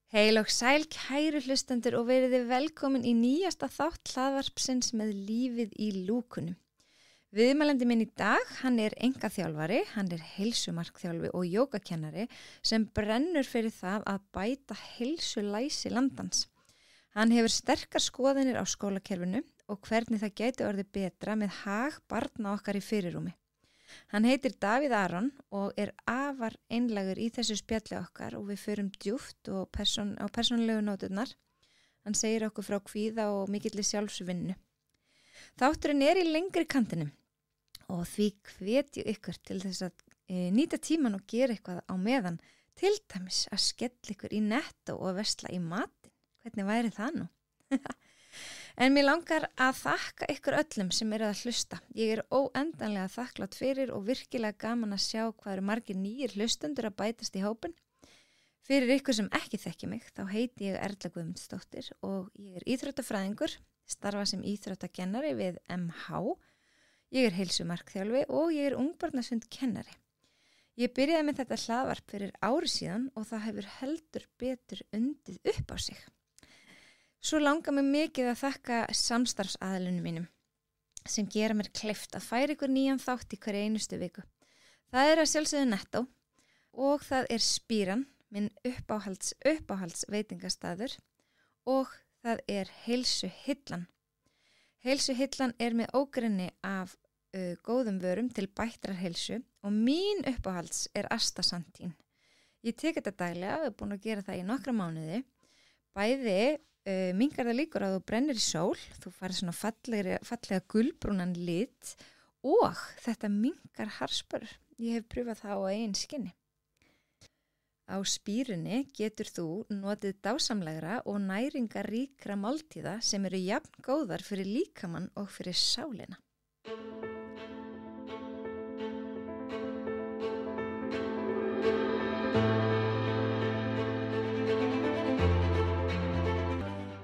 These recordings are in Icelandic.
Heil og sæl kæru hlustendur og veriði velkomin í nýjasta þátt hlaðvarpsins með lífið í lúkunum. Viðmælandi minn í dag, hann er engaþjálfari, hann er heilsumarkþjálfi og jógakennari sem brennur fyrir það að bæta heilsulæsi landans. Hann hefur sterkar skoðanir á skólakerfinu og hvernig það gæti orðið betra með hag barna okkar í fyrirrúmi. Hann heitir Davíð Aron og er afar einlægur í þessu spjalli okkar og við förum djúpt og á persónulegu nóturnar. Hann segir okkur frá kvíða og mikilli sjálfsvinnu. Þátturinn er í lengri kantinum og því hvet ég ykkur til þess að nýta tíman og gera eitthvað á meðan, til dæmis að skella ykkur í Netto og versla í matinn. Hvernig væri það nú? En mér langar að þakka ykkur öllum sem eru að hlusta. Ég er óendanlega þakklátt fyrir og virkilega gaman að sjá hvað eru margir nýjir hlustendur að bætast í hópinn. Fyrir ykkur sem ekki þekki mig, þá heiti ég Erla Guðmundsdóttir og ég er íþróttafræðingur, starfa sem íþróttakennari við MH. Ég er heilsumarkþjálfi og ég er ungbarnasundkennari. Ég byrjaði með þetta hlaðvarp fyrir ári síðan og það hefur heldur betur undið upp á sig. Svo langar mér mikið að þakka samstarfsaðilunum mínum sem gera mér kleift að færa ykkur nýjan þátt í hverju einustu viku. Það er að sjálfsögðu Netto og það er Spíran, minn uppáhalds veitingastaður og það er Heilsuhillan. Heilsuhillan er með ógrynni af góðum vörum til bættrar heilsu og mín uppáhalds er Astaxanthin. Ég tek þetta daglega og er búin að gera það í nokkra mánuði. Bæði minnkar það líkur að þú brennir í sól, þú farið svona fallega gulbrúnan lit og þetta minnkar harspörur. Ég hef pröfað það á eigin skinni. Á Spírunni getur þú notið dásamlegra og næringaríkra máltíða sem eru jafn góðar fyrir líkamann og fyrir sálina.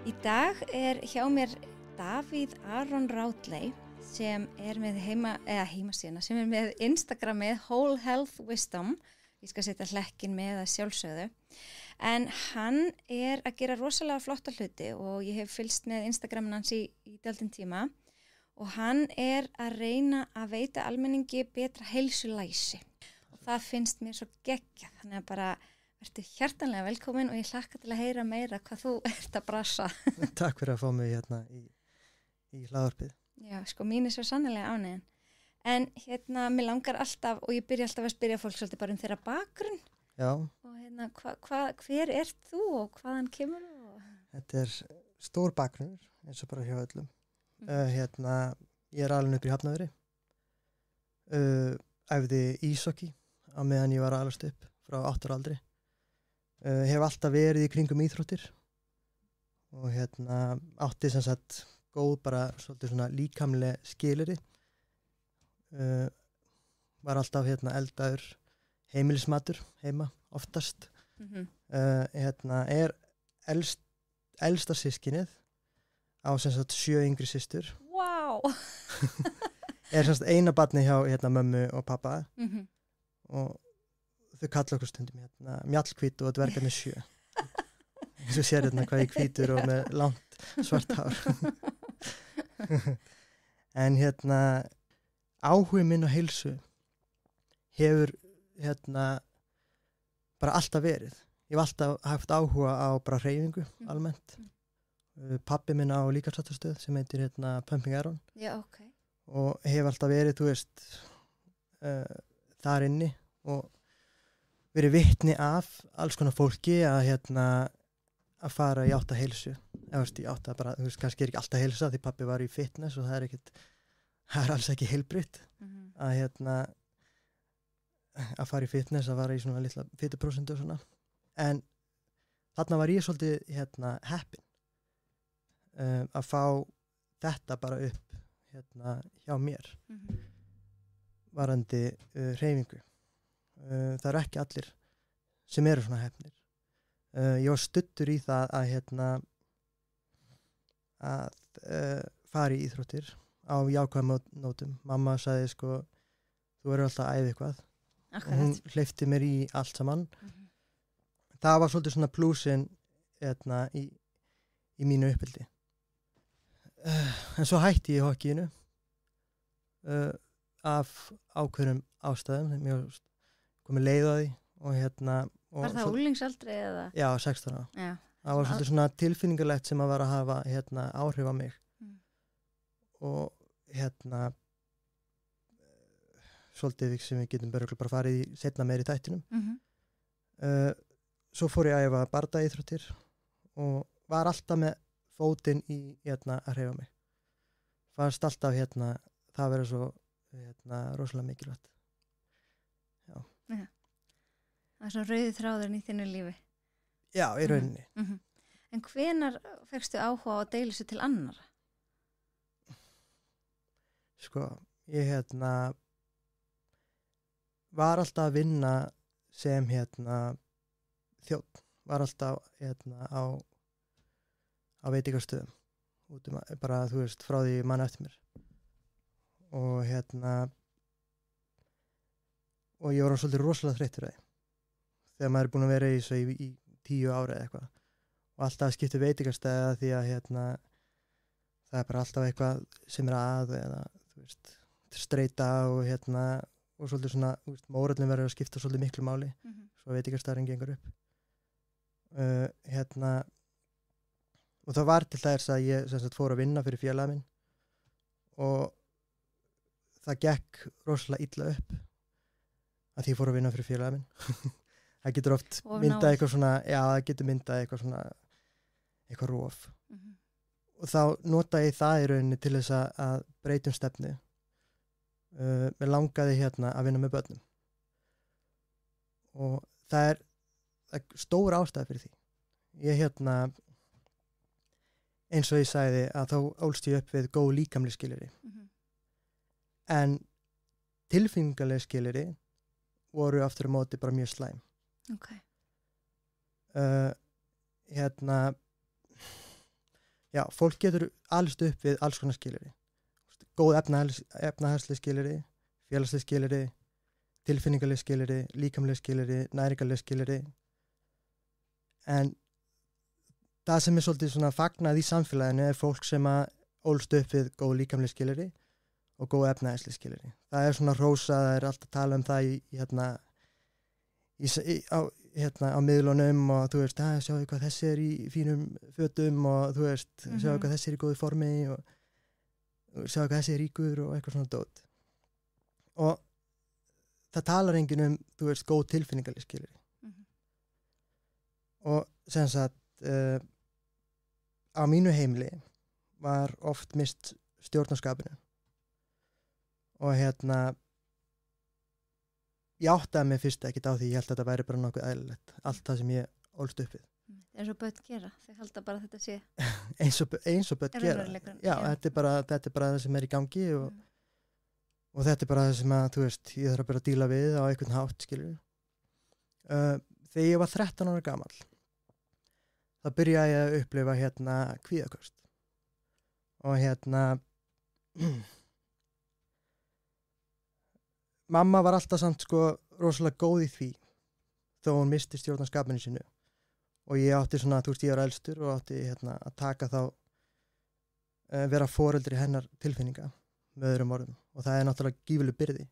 Í dag er hjá mér Davíð Aron Ráðley sem er með heimasíðuna, sem er með Instagramið Whole Health Wisdom. Ég skal setja hlekkin með að sjálfsögðu. En hann er að gera rosalega flotta hluti og ég hef fylgst með Instagramin hans í dálítinn tíma og hann er að reyna að veita almenningi betra heilsulæsi. Og það finnst mér svo geggjað, þannig að bara vertu hjartanlega velkomin og ég hlakka til að heyra meira hvað þú ert að brasa. Takk fyrir að fá mig hérna í hlaðvarpið. Já, sko mín er svo sannlega ánægjan. En mér langar alltaf, og ég byrja alltaf að spyrja fólk svolítið bara þeirra bakgrunn. Já. Og hver ert þú og hvaðan kemur þú? Þetta er stór bakgrunnur, eins og bara hjá öllum. Ég er alveg upp í Hafnarfirði. Æfði íshokkí á meðan ég var að alast upp frá 8 ára aldri. Hef alltaf verið í kringum íþróttir og átti sem sagt góð bara svolítið svona líkamleg skilyrði. Var alltaf eldaður heimilismatur heima oftast. Er elsta systkinið á sem sagt 7 yngri systur. Vá! Er sem sagt eina barni hjá mömmu og pappa og þau kalla okkur stundum mjallhvít og dvergarnir 7. Svo sér hvað ég hvítur og með langt svart hár. En áhugi minn á heilsu hefur bara alltaf verið. Ég hef alltaf haft áhuga á bara hreyfingu almennt. Pabbi minn á líkamsræktarstöð sem heitir Pumping Iron. Já, ok. Og hef alltaf verið, þar inni og verið vitni af alls konar fólki að fara í átt að heilsu. Í átt að bara, kannski er ekki alltaf heilsa því pabbi var í fitness og það er alls ekki heilbrigt að fara í fitness, að fara í svona litla fituprósentu og svona. En þarna var ég svolítið heppinn að fá þetta bara upp hjá mér varandi hreyfingu. Það eru ekki allir sem eru svona heppnir. Ég var studdur í það að fara í íþróttir á jákvæðum nótum. Mamma sagði þú verður alltaf að æfa eitthvað. Akkurat. Og hún hleypti mér í allt saman. Það var svolítið svona plúsin í mínu uppeldi. En svo hætti ég í hokkíinu af ákveðnum ástæðum, mér komið leið á því og Var það úlingsaldri eða? Já, 16 ára. Já. Það var svolítið svona tilfinningalegt sem að var að hafa áhrif á mig og svolítið sem við getum bara farið í seinna meir í þættinum. Svo fór ég að æfa bardaíþróttir og var alltaf með fótinn í að hreyfa mig. Fannst alltaf það verið svo rosalega mikilvægt. Já. Það er svo rauði þráðurinn í þínu lífi. Já, í rauninni. En hvenær fékkstu áhuga á að deila þessu til annara? Sko, ég var alltaf að vinna sem þjónn. Var alltaf á veitingastöðum. Bara, þú veist, frá því mann eftir mér. Og og ég var svolítið rosalega þreyttur á því. Þegar maður er búin að vera í þessu í 10 ára eða eitthvað. Og alltaf skipti veitingastæða því að það er bara alltaf eitthvað sem er eða þú veist, streita og og svolítið svona, þú veist, mórallin verður að skipta svolítið miklu máli, svo veitingastæðurinn gengur upp. Og það var til þess að ég sem sagt fór að vinna fyrir félaga minn og það gekk rosalega illa upp að ég fór að vinna fyrir félaga minn. Það getur oft myndað eitthvað svona, já, það getur myndað eitthvað svona, eitthvað rof. Og þá nota ég það í rauninni til þess að breyta stefnu. Mér langaði að vinna með börnum. Og það er stór ástæða fyrir því. Ég eins og ég sagði að þá ólst ég upp við góð líkamleg skilyrði. En tilfinningaleg skilyrði voru aftur á móti bara mjög slæm. Okay. Já, fólk getur alist upp við alls konar skilyrði. Góð efnahagsleg skilyrði, félagsleg skilyrði, tilfinningaleg skilyrði, líkamleg skilyrði, næringaleg skilyrði. En það sem er svolítið svona fagnað í samfélaginu er fólk sem að ólst upp við góð líkamleg skilyrði og góð efnahagsleg skilyrði. Það er svona rósa, það er alltaf að tala um það á miðlunum og þú veist, sjáu hvað þessi er í fínum fötum og þú veist, sjáu hvað þessi er í góðu formi og sjáu hvað þessi er ríkur og eitthvað svona dót. Og það talar enginn þú veist, góð tilfinningaleg skilyrði. Og sem sagt, á mínu heimili var oft mist stjórnarskapinu. Og ég áttaði mig fyrst ekkert á því, ég held að þetta væri bara nokkuð eðlilegt, allt það sem ég ólst upp við. Eins og börn gera, þau halda bara að þetta sé eins og börn gera. Já, þetta er bara það sem er í gangi og þetta er bara það sem að, þú veist, ég þarf bara að díla við á einhvern hátt, skilur. Þegar ég var 13 ára gamall, þá byrjaði ég að upplifa kvíðaköst. Og mamma var alltaf samt rosalega góð í því þó hún misti stjórnarskapinu sinu og ég átti svona, þú veist, ég var elstur og átti að taka þá vera foreldri hennar tilfinninga með öðrum orðum og það er náttúrulega gífurleg byrði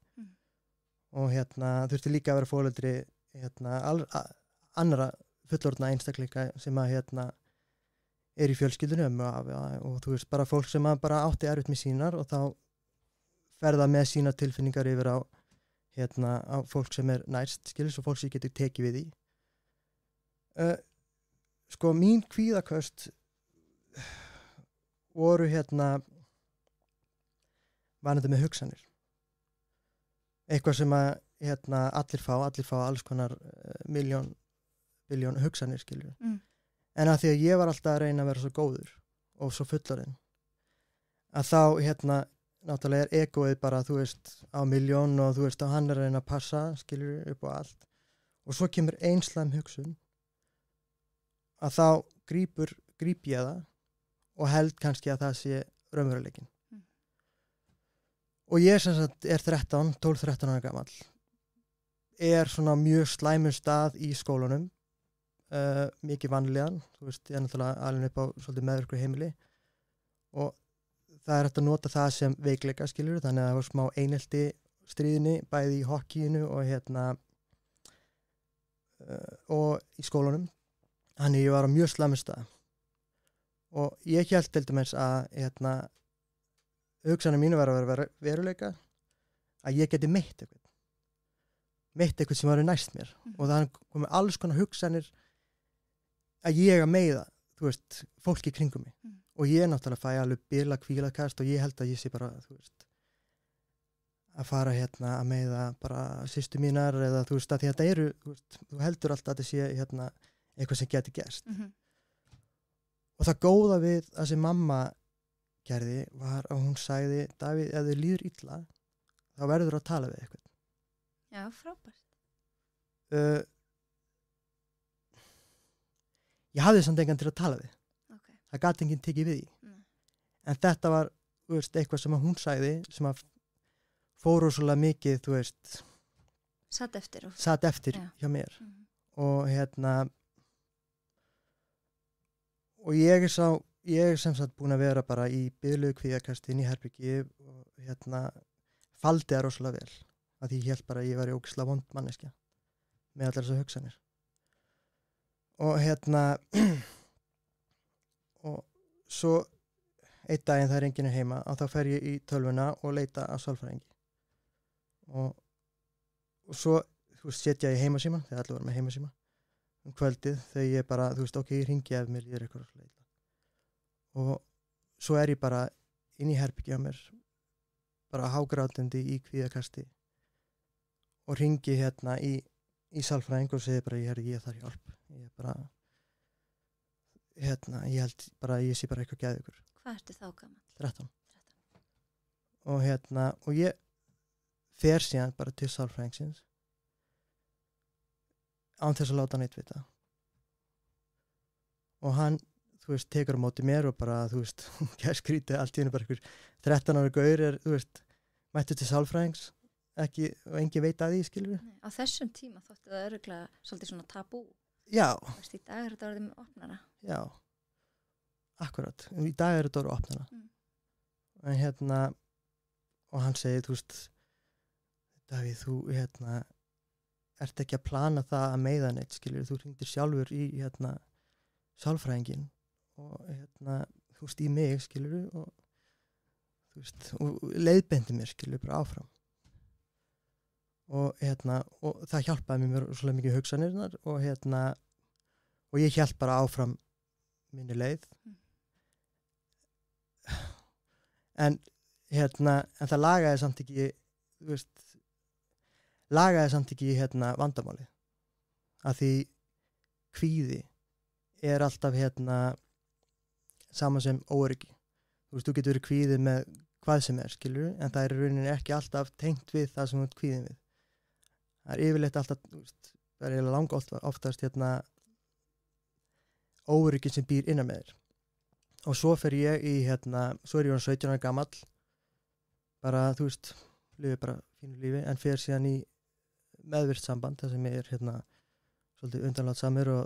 og þurfti líka að vera foreldri annara fullorðna einstakleika sem að er í fjölskyldunum og þú veist, bara fólk sem að bara átti erfitt með sínar og þá ferða með sína tilfinningar yfir á fólk sem er næst, skilur, svo fólk sem getur tekið við í. Mín kvíðaköst voru varandi með hugsanir. Eitthvað sem að allir fá alls konar biljón hugsanir, skilur. En að því að ég var alltaf að reyna að vera svo góður og svo fullorðinn, að þá náttúrulega er egoið bara, þú veist, á miljón og þú veist, hann er að reyna að passa, skilur upp á allt. Og svo kemur einslæm hugsun að þá gríp ég það og held kannski að það sé raunveruleikinn. Og ég sem sagt er 12-13 ára gamall, er svona mjög slæmur stað í skólanum, mikið vanlíðan, þú veist, ég er náttúrulega alveg upp á svolítið meðvirku heimili og það er hægt að nota það sem veikleika, skilur, þannig að það var smá einelti stríðinni, bæði í hokkíinu og og í skólanum. Þannig ég var á mjög slæmum stað. Og ég hélt til dæmis að hugsanir mínu var að vera veruleika, að ég geti meitt eitthvað sem var næst mér. Og það komi alls konar hugsanir að ég að meiða, þú veist, fólki kringum mig. Og ég náttúrulega fæ alveg bila kvíðakast og ég held að ég sé bara, þú veist, að fara að meiða bara systur mínar eða þú veist, að þetta eru, þú heldur alltaf að þetta sé eitthvað sem geti gerst. Og það góða við að sem mamma gerði var að hún sagði, Davíð, ef þau líður illa, þá verður að tala við eitthvað. Já, frábært. Ég hafði samt engan til að tala við. Okay. Það gat enginn tekið við því. En þetta var, þú veist, eitthvað sem að hún sagði, sem að fór svolítið mikið, þú veist, satt eftir hjá mér. Og og ég er sem sagt búin að vera bara í biðlegu kvíðakasti inn í herbyggi og faldi það rosalega vel. Af því ég held bara að ég var í ógeðslega vond manneskja með allar þessar hugsanir. Og og svo einn daginn það enginn heima og þá fer ég í tölvuna og leita að sálfræðingi. Og svo, þú veist, setja ég heimasíma, þegar allir voru með heimasíma, kvöldið, þegar ég bara, þú veist, ok, ég ringi ef mér líður eitthvað leita. Og svo ég bara inn í herbergi á mér, bara hágrátandi í kvíðakasti og ringi í sálfræðing og segi bara, ég þarf hjálp. Ég bara, ég held bara, ég sé bara eitthvað geðveikur. Hvað ertu þá gamall? 13. Og ég fer síðan bara til sálfræðingsins án þess að láta hann eitt vita. Og hann, þú veist, tekur á móti mér og bara, þú veist, ég skrítið allt í hennu bara einhver 13 ára gaur þú veist, mættu til sálfræðings, ekki, og engin veit að því, skilur við. Á þessum tíma þótti það örugglega svolítið svona tabú. Já. Þú veist, í dag þetta orðið með opnara. Já, akkurat. Í dag þetta orðið opnara. En og hann segir, þú veist, Davíð, þú, ert ekki að plana það að meiða neitt, skilur, þú hringdir sjálfur í, sálfræðingin og, þú veist, í mig, skilur, og, þú veist, og leiðbendi mér, skilur, bara áfram. Og, og það hjálpaði mér svolítið mikið hugsanirnar og ég hélt bara áfram minni leið. En það lagaði samt ekki, þú veist, vandamálið. Af því kvíði er alltaf sama sem óöryggi. Þú veist, þú getur verið kvíðið með hvað sem skilur, en það er í rauninni ekki alltaf tengt við það sem þú ert kvíðin við. Það er yfirleitt alltaf, þú veist, það er oftast óöryggi sem býr innan með þér. Og svo fer ég í, svo er ég 17 ára gamall, bara, þú veist, lifi bara fínu lífi, en fer síðan í meðvirkt samband, þar sem ég er, svolítið undanláttsamur og,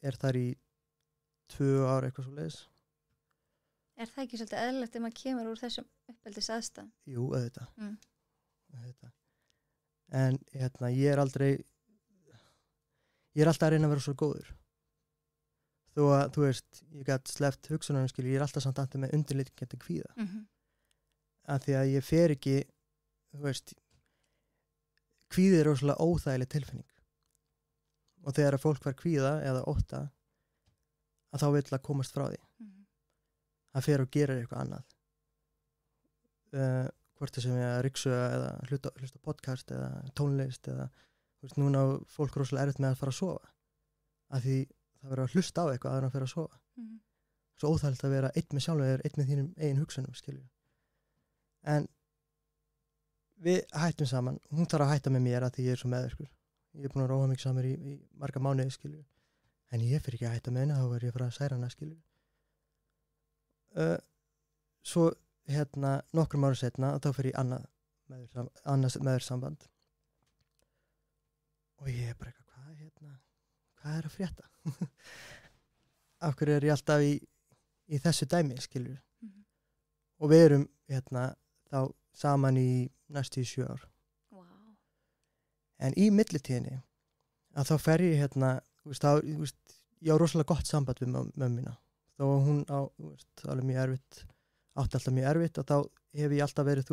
er þar í 2 ár eitthvað svoleiðis. Er það ekki svolítið eðlilegt ef maður kemur úr þessum uppeldis aðstæðum? Jú, auðvitað. En, ég er alltaf að reyna að vera svo góður. Þó að, þú veist, ég gæti sleppt hugsunum, skilur, ég er alltaf samt með undirliggjandi kvíða. Af því að ég fer ekki, þú veist, kvíði er rosalega óþægileg tilfinning. Og þegar fólk var kvíða eða ótta, að þá vill að komast frá því. Það fer og gerir eitthvað annað. Hvort það sem ég að ryksuga eða hlusta podcast eða tónlist eða, þú veist, núna á fólk rosalega erfitt með að fara að sofa. Af því það verður að hlusta á eitthvað að fyrir að sofa. Svo óþægilegt að vera einn með sjálfur, einn með þínum eigin hugsunum, skilur. En við hættum saman. Hún þarf að hætta með mér að því ég er svo meðvirkur. Ég er búin að róa mikið saman í marga mánuði, skilur. En ég fyrir ekki að hætta með henni, þá verður ég að fara að særa hana, skilur. Svo nokkrum ára setna, þá fyrir ég annað meðvirkt samband. Og ég er bara eitthvað, hvað hvað að frétta? Af hverju ég alltaf í þessu dæmi, skilur. Og við erum þá saman í næstu 7 ár. Wow. En í millitíðinni að þá fer ég ég á rosalega gott samband við mömmu mína. Þó að hún alveg mjög erfitt, átti alltaf mjög erfitt og þá hef ég alltaf verið,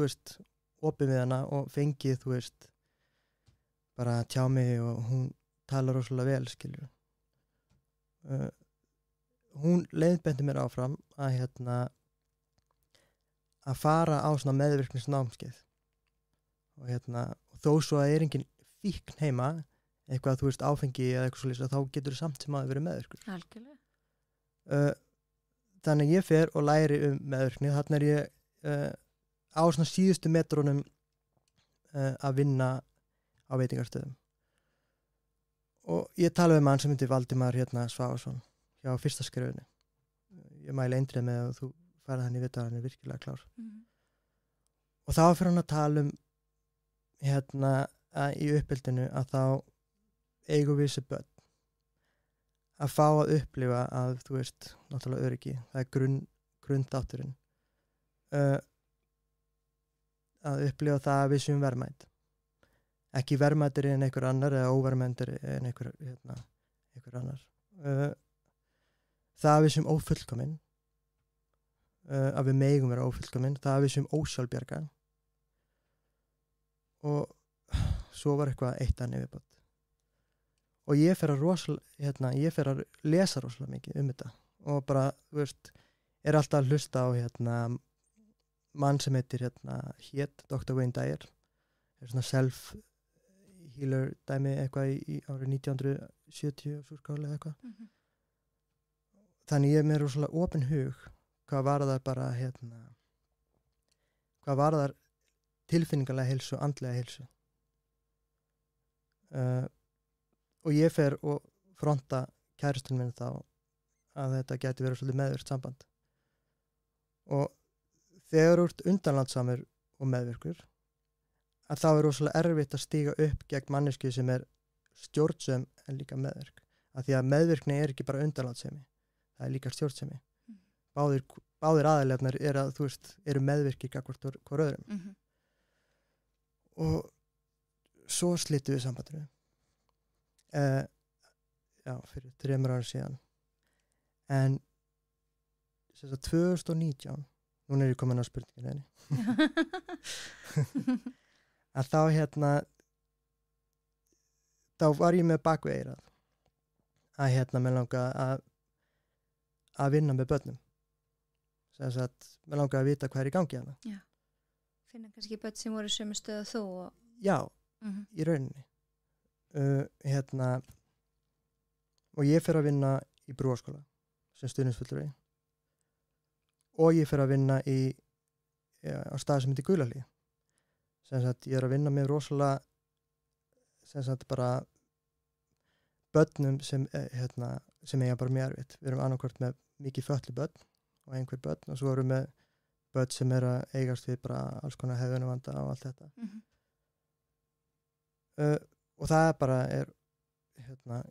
opið við hana og fengið, bara að tjá mig og hún talar rosalega vel, skilur. Hún leiðbendi mér áfram að fara á svona meðvirknisnámskeið. Og og þó svo að engin fíkn heima, eitthvað, áfengi eða eitthvað svoleiðis, þá getur samt sem að vera meðvirkur. Algjörlega. Þannig ég fer og læri meðvirkni. Þarna ég á svona síðustu metrunum að vinna á veitingarstöðum. Og ég tala við mann sem heitir Valdimar Svavarsson hjá Fyrsta skrefinu. Ég mæli eindrið með að þú færði hann í vita, hann er virkilega klár. Og þá fyrir hann að tala í uppeldinu að þá eigum við þessi börn að fá að upplifa að, náttúrulega öryggi, það er grunnþátturinn. Að upplifa það að við séum verðmæt. Ekki verðmættir en einhver annar eða óverðmættir en einhver annar. Það að við séum ófullkominn, að við megum vera ófullkominn, það að við séum ósjálfbjarga. Og svo var eitthvað eitt annað viðbót. Og ég fer að lesa rosalega mikið þetta og bara, er alltaf að hlusta á mann sem heitir Dr. Wayne Dyer, svona self-healer dæmi eitthvað í árið 1970 súrkáli eða eitthvað. Þannig ég er með rosalega opinn hug hvað varðar bara hvað varðar tilfinningalega heilsu og andlega heilsu. Og ég fer og fronta kæristun minn þá að þetta gæti verið svolítið meðvirkt samband. Og þegar þú ert undanlandsamur og meðvirkur, að þá er rosalega erfitt að stíga upp gegn mannesku sem er stjórnsöm en líka meðvirk. Af því að meðvirkni er ekki bara undanlandssemi, það er líka stjórnsemi. Báðir aðilarnir eru meðvirkir gagnvart hvor öðrum. Og svo slittum við sambandinu. Fyrir 3 ára síðan. En 2019, núna er ég komin á spurninginu að þá var ég með bakvið eyrað að mig langa að vinna með börnum. Mig langa að vita hvað er í gangi hana. Já. Finna kannski börn sem voru sömu stöðu þú og... Já, í rauninni. Og ég fer að vinna í brúarskóla sem stuðningsfulltrúi og ég fer að vinna á stað sem heitir Guðlahlíð. Ég er að vinna með rosalega bara börnum sem eiga bara mjög erfitt. Við erum annarkvort með mikið fötlu börn og einhver börn og svo erum við börn sem er að eigast við bara alls konar hegðunarvanda og allt þetta. Og það bara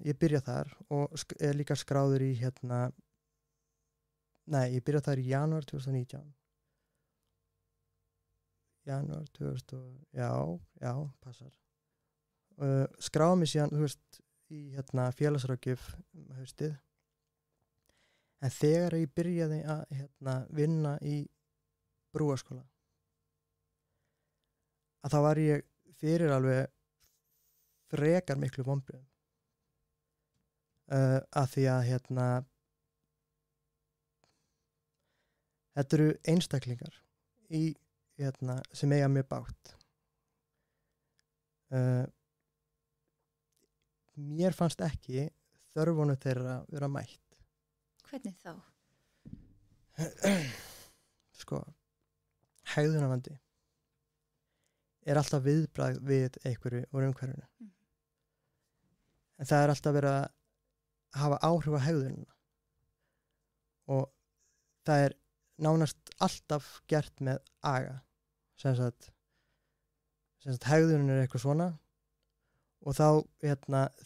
ég byrja þar og er líka skráður í ég byrja þar í janúar 2019. Janúar 2000, já, passar. Skráði mig síðan, í félagsráðgjöf haustið. En þegar ég byrjaði að vinna í brúarskóla, að þá var ég fyrir alveg frekar miklu vonbrigðum. Að því að þetta eru einstaklingar sem eiga mjög bágt. Mér fannst ekki þörfunum þeirra vera mætt. Hvernig þá? Hegðunarvandi er alltaf viðbragð við einhverju úr umhverfinu. En það er alltaf verið að hafa áhrif á hegðunina. Og það er nánast alltaf gert með aga. Sem sagt hegðunin er eitthvað svona og þá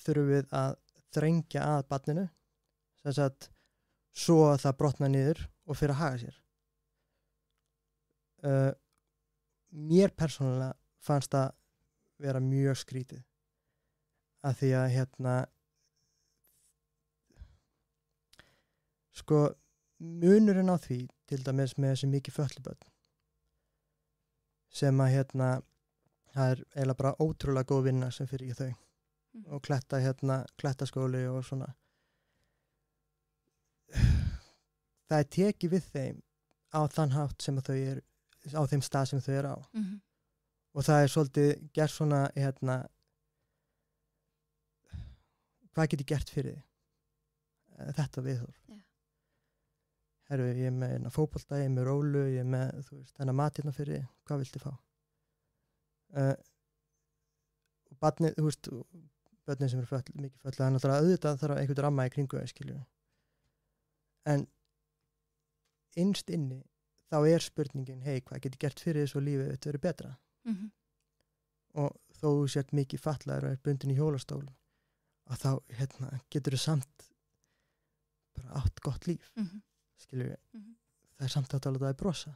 þurfum við að þrengja að barninu sem sagt svo að það brotna niður og fyrir að haga sér. Mér persónulega fannst það vera mjög skrítið að því að sko munurinn á því til dæmis með þessi mikið fötlubörn sem að það er eiginlega bara ótrúlega góð vinna sem fyrir í þau og klettaskóli og svona. Það er tekið við þeim á þann hátt sem þau eru, á þeim stað sem þau eru á. Og það er svolítið gert svona, hvað get ég gert fyrir þig? Þetta viðhorf. Já. Herru, ég er með fótbolta, ég er með rólu, ég er með, þú veist, þennan mat hérna fyrir þig, hvað viltu fá? Og barnið, þú veist, börnin sem eru mikið fötluð, það er náttúrulega auðvitað þarf einhvern ramma í kringu þau, skiljum. En innst inni, þá er spurningin, hei, hvað get ég gert fyrir þess og lífið þetta verið betra? Og þó þú sért mikið fatlaður og er bundin í hjólastól, að þá, getur þú samt bara átt gott líf, skilju við. Það er samt að það er brosa.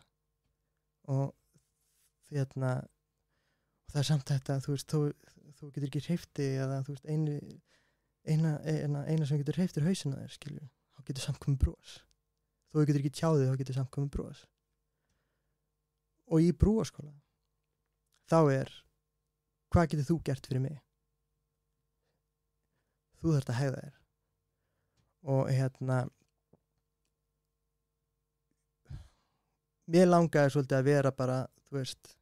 Og og það er samt þetta, þú veist, þú getur ekki hreyfti eða þú veist, eina sem getur hreyftir hausina þér, skilju, þá getur samt komið bros. Þó þú getur ekki tjáðið, þá getur samt komið bros. Og í brúaskóla, þá er, hvað getur þú gert fyrir mig? Þú þarft að hegða þér. Og mér langaði svolítið að vera bara, þú veist,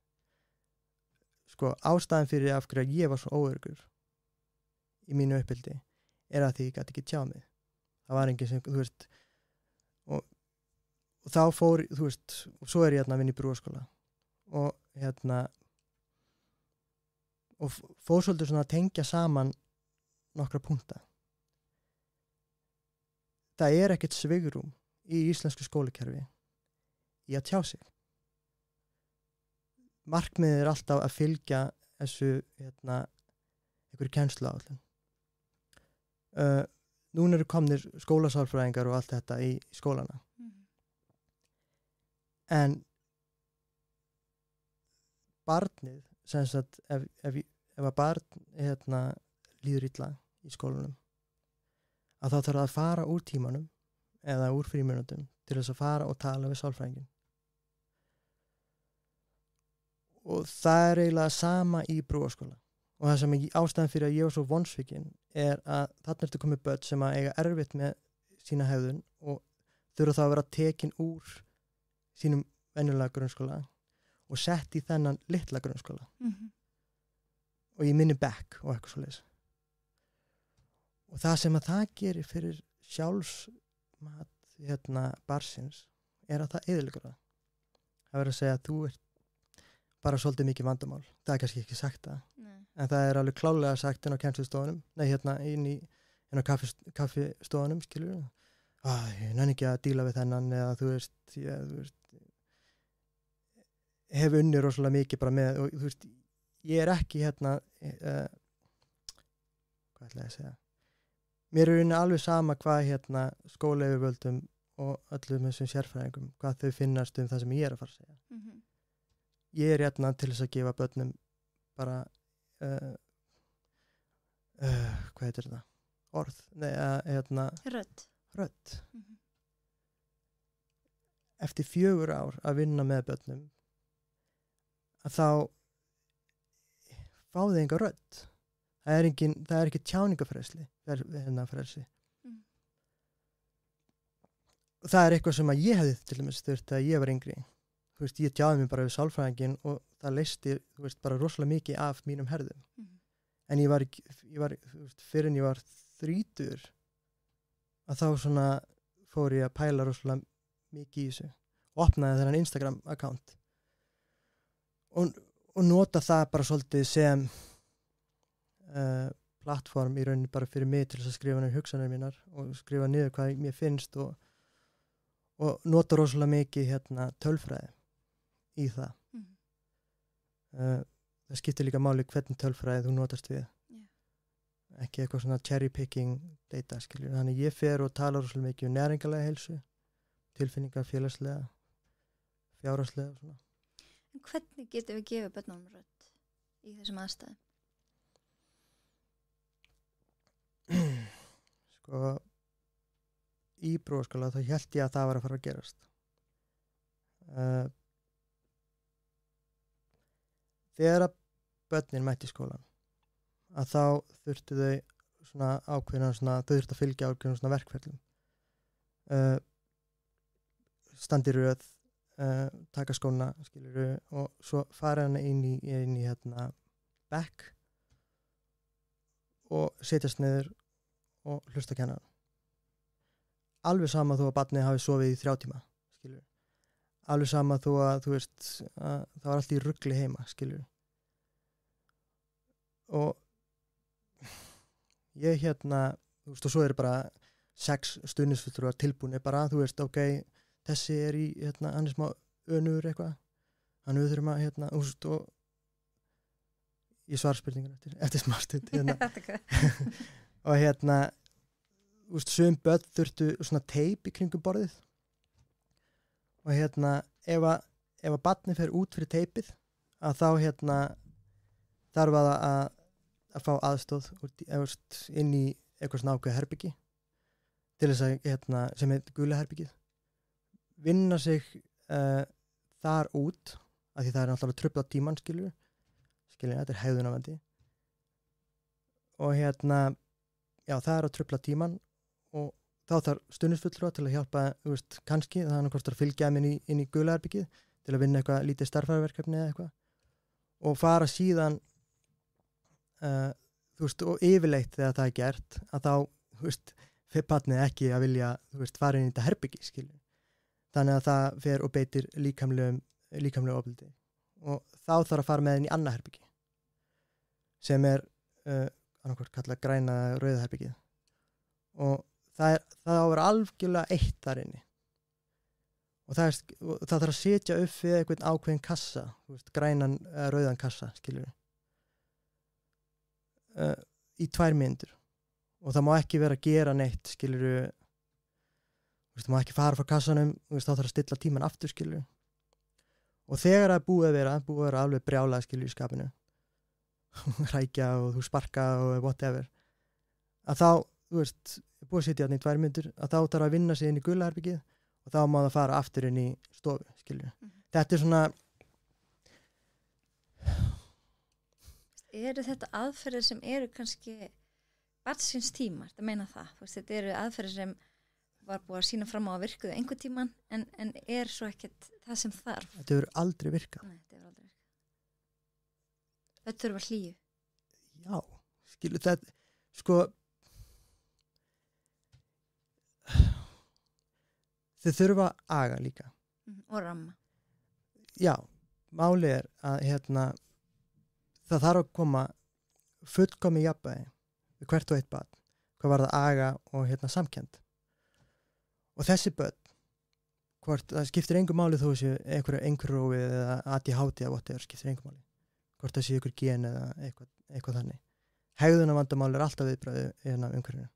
sko, ástæðan fyrir af hverju ég var svo óörgur í mínu uppeldi er að því ég gat ekki tjáð mig. Það var enginn sem, þú veist, og þá fór, þú veist, og svo er ég að vinna í brúaskóla og og fór svolítið svona að tengja saman nokkra punkta. Það er ekkert svigrúm í íslensku skólakerfi í að tjá sig. Markmiðið er alltaf að fylgja þessu einhverju kennsluáætlun. Núna eru komnir skólasálfræðingar og allt þetta í skólana. En barnið, sem sagt, ef að barn líður illa í skólanum, að þá þarf að fara úr tímanum eða úr frímínútum til þess að fara og tala við sálfræðinginn. Og það er eiginlega sama í brúaskóla. Og það sem ástæðan fyrir að ég var svo vonsvikinn er að þarna ertu komið börn sem að eiga erfitt með sína hegðun og þurfa þá að vera tekin úr sínum venjulega grunnskóla og sett í þennan litla grunnskóla. Og í minni bekk og eitthvað svoleiðis. Og það sem að það gerir fyrir sjálfsmat barsins er að það eyðileggur það. Það verður að segja að þú ert bara svolítið mikið vandamál. Það er kannski ekki sagt það. Nei. En það er alveg klálega sagt inn á kennslustofunum. Nei, inn á kaffistofunum, skilur við. Ég nenni ekki að díla við þennan eða þú veist, hef unnið rosalega mikið bara með, og þú veist, ég er ekki hvað ætla ég að segja? Mér er unnið alveg sama hvað skólayfirvöldum og öllum þessum sérfræðingum, hvað þau finnast það sem ég er að fara að segja. Ég er til þess að gefa börnum bara hvað heitir það? Orð? Nei, rödd. Eftir 4 ár að vinna með börnum að þá fá þau enga rödd. Það er ekki tjáningafrelsi frelsi. Og það er eitthvað sem að ég hefði til dæmis þurft að ég var yngri. Þú veist, ég tjáði mig bara við sálfræðinginn og það leysti, þú veist, bara rosalega mikið af mínum herðum. En ég var þú veist, fyrir en ég var 30 að þá svona fór ég að pæla rosalega mikið í þessu og opnaði þennan Instagram-account og nota það bara svolítið sem plattform í rauninni bara fyrir mig til þess að skrifa niður hugsanir mínar og skrifa niður hvað mér finnst og nota rosalega mikið tölfræði í það. Það skiptir líka máli hvernig tölfræði þú notast við. ekki eitthvað svona cherry picking data, skilur. Þannig ég fer og tala rosalega mikið næringalega heilsu, tilfinningar félagslega, fjárhagslega og svona. En hvernig getum við gefið börnunum rödd í þessum aðstæðum? Sko, í brúaskóla þá hélt ég að það var að fara að gerast. Þegar að börnin mætti í skólan, að þá þurftu þau svona ákveðna svona, þau þurftu að fylgja ákveðna svona verkferlum. Standi í röð, taka skóna, skilurðu, og svo fara hana inn í hérna bekk og setjast niður og hlusta að kenna hann. Alveg sama þó að barnið hafi sofið í 3 tíma, skilur. Alveg sama þó að, þú veist, að það var allt í rugli heima, skilur. Og ég hérna, þú veist, og svo bara 6 stuðningsfulltrúar tilbúnir bara, þú veist, ok, þessi í, hérna, hann smá önur eitthvað. Hann þurfum að, hérna, þú veist, og ég svar spurningun eftir smá stund, hérna. Og hérna, þú veist, sum börn þurftu svona teip í kringum borðið og hérna ef að barnið fer út fyrir teipið að þá hérna þarf að fá aðstóð inn í eitthvað svona ákveð herbyggi til þess að hérna, sem gula herbyggið vinna sig þar út af því það náttúrulega trufla tímann skilur þetta hegðunarvandi og hérna já það að trufla tímann og þá þarf stuðningsfulltrúa til að hjálpa, þú veist, kannski, það er hvort að fylgja þeim inn í gula herbyggið til að vinna eitthvað lítið starfræðverkefni eða eitthvað og fara síðan þú veist, og yfirleitt þegar það er gert að þá, þú veist, fyrir barnið ekki að vilja, þú veist, fara inn í þetta herbyggi, skilur. Þannig að það fer og beitir líkamlegu ofbeldi og þá þarf að fara með inn í annað herbyggi sem annarkvort kallað græna rauða herbyggið og það á að vera algjörlega eitt þar inni og það þarf að setja upp við einhvern ákveðin kassa, þú veist, grænan rauðan kassa, skilur í 2 mínútur og það má ekki vera að gera neitt, skilur þú veist, það má ekki fara frá kassanum, þú veist, þá þarf að stilla tíman aftur, skilur og þegar það búið að vera alveg brjálað, skilur í skapinu rækja og þú sparka og whatever að þá, þú veist, búið að sitja þarna í 2 mínútur að þá þarf að vinna sig inn í gula herbyggið og þá má það fara aftur inn í stofu, skilur. Þetta er svona Eru þetta aðferðir sem eru kannski barnsins tíma, þetta meina það, þú veist, þetta eru aðferðir sem var búið að sína fram á að virkuðu einhvern tíman en er svo ekkert það sem þarf. Þetta hefur aldrei virkað. Nei, þetta hefur aldrei virkað. Þetta þurfa hlýju. Já, skilur þetta, sko þau þurfa aga líka. Og ramma. Já, málið er að hérna, það þarf að koma fullkomi jafnvægi við hvert og eitt barn, hvað var það aga og hérna samkennd. Og þessi börn, hvort það skiptir engu máli þó þessi einhverju rófið eða ADHD eða whatever, skiptir engu máli. Hvort það sé ykkur gen eða eitthvað þannig. Hegðunarvandamál er alltaf viðbragði hérna umhverfinu.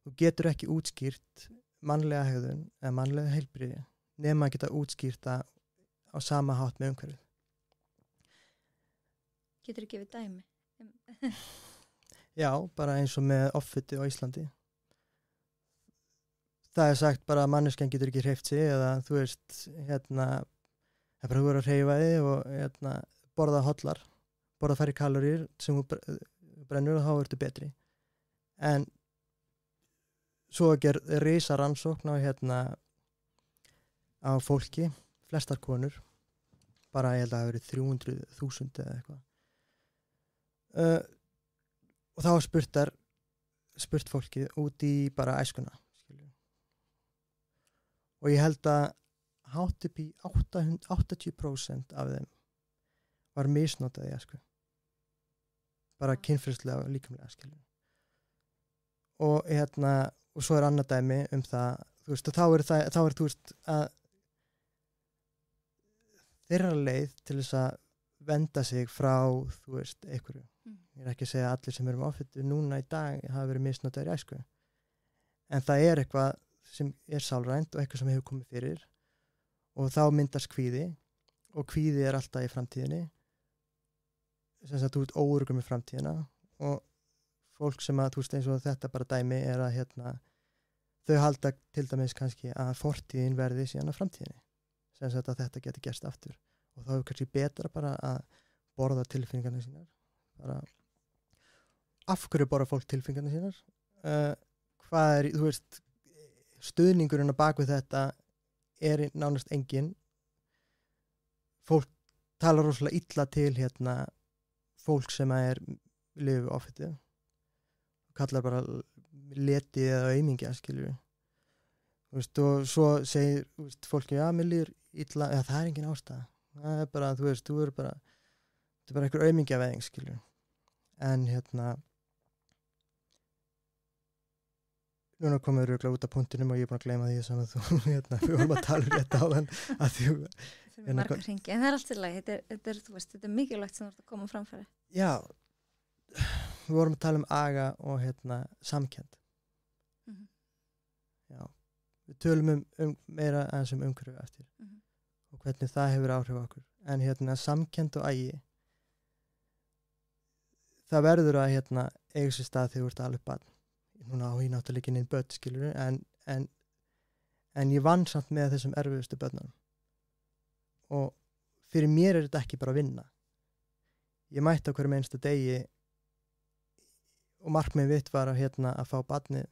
Þú getur ekki útskýrt mannlega hegðun eða mannlega heilbrigði nema að geta útskýrt það á sama hátt með umhverfið. Getur ekki við dæmi? Já, bara eins og með offiti á Íslandi. Það er sagt bara að manneskjan getur ekki hreyft sig eða þú veist, hérna, það bara þú verður að hreyfa þig og hérna, borða hollar, borða færri kaloríur sem þú brennur og þá ertu betri. En svo gerð risa rannsókn á hérna á fólki, flestar konur, bara ég held að það hafi verið 300.000 eða eitthvað. Og þá spurt fólkið út í bara æskuna. Skilju. Og ég held að hátt upp í 80% af þeim var misnotað í æsku. Bara kynferðislega og líkamlega, skilju. Og hérna og svo er annað dæmi það, þú veist, og þá er þú veist að þeirra leið til þess að venda sig frá, þú veist, einhverju ég ekki að segja að allir sem eru með offitu núna í dag hafa verið misnotaðir í æsku, en það er eitthvað sem er sálrænt og eitthvað sem hefur komið fyrir og þá myndast kvíði og kvíði er alltaf í framtíðinni, sem sagt þú ert óöruggur með framtíðina og fólk sem að, þú veist, eins og þetta bara dæmi er að þau halda til dæmis kannski að fortíðin verði síðan að framtíðinni, sem sagt að þetta geti gerst aftur og þá er kannski betra bara að borða tilfinningarna sínar, bara af hverju borða fólk tilfinningarna sínar, hvað er, þú veist, stuðningurinn á baku þetta er nánast engin, fólk talar rosalega illa til fólk sem er lifu offitu, kallar bara leti eða aumingja, skilur við. Þú veist, og svo segir, þú veist, fólki, já, mér líður illa, eða það er engin ástæða. Það er bara, þú veist, þetta er bara einhver aumingja veðing, skilur við. En núna komum við röglega út af punktinum og ég er búin að gleyma því sem að þú, við vorum að tala rétt á þann að þú... Það er margar hringi, en það er allt til lagi, þetta er, þú veist, þetta er mikilvægt sem þú ert að koma framfæri. Já, við vorum að tala um aga og samkennd. Já, við tölum meira eins umhverfi eftir og hvernig það hefur áhrif á okkur. En samkennd og agi, það verður að eiga sér stað þegar þú ert alveg barn. Núna á ég náttúrulega ekki inn börn, skilur en ég vann samt með þessum erfiðustu börnum og fyrir mér er þetta ekki bara að vinna. Ég mætti á hverjum einsta degi og markmið mitt var að fá barnið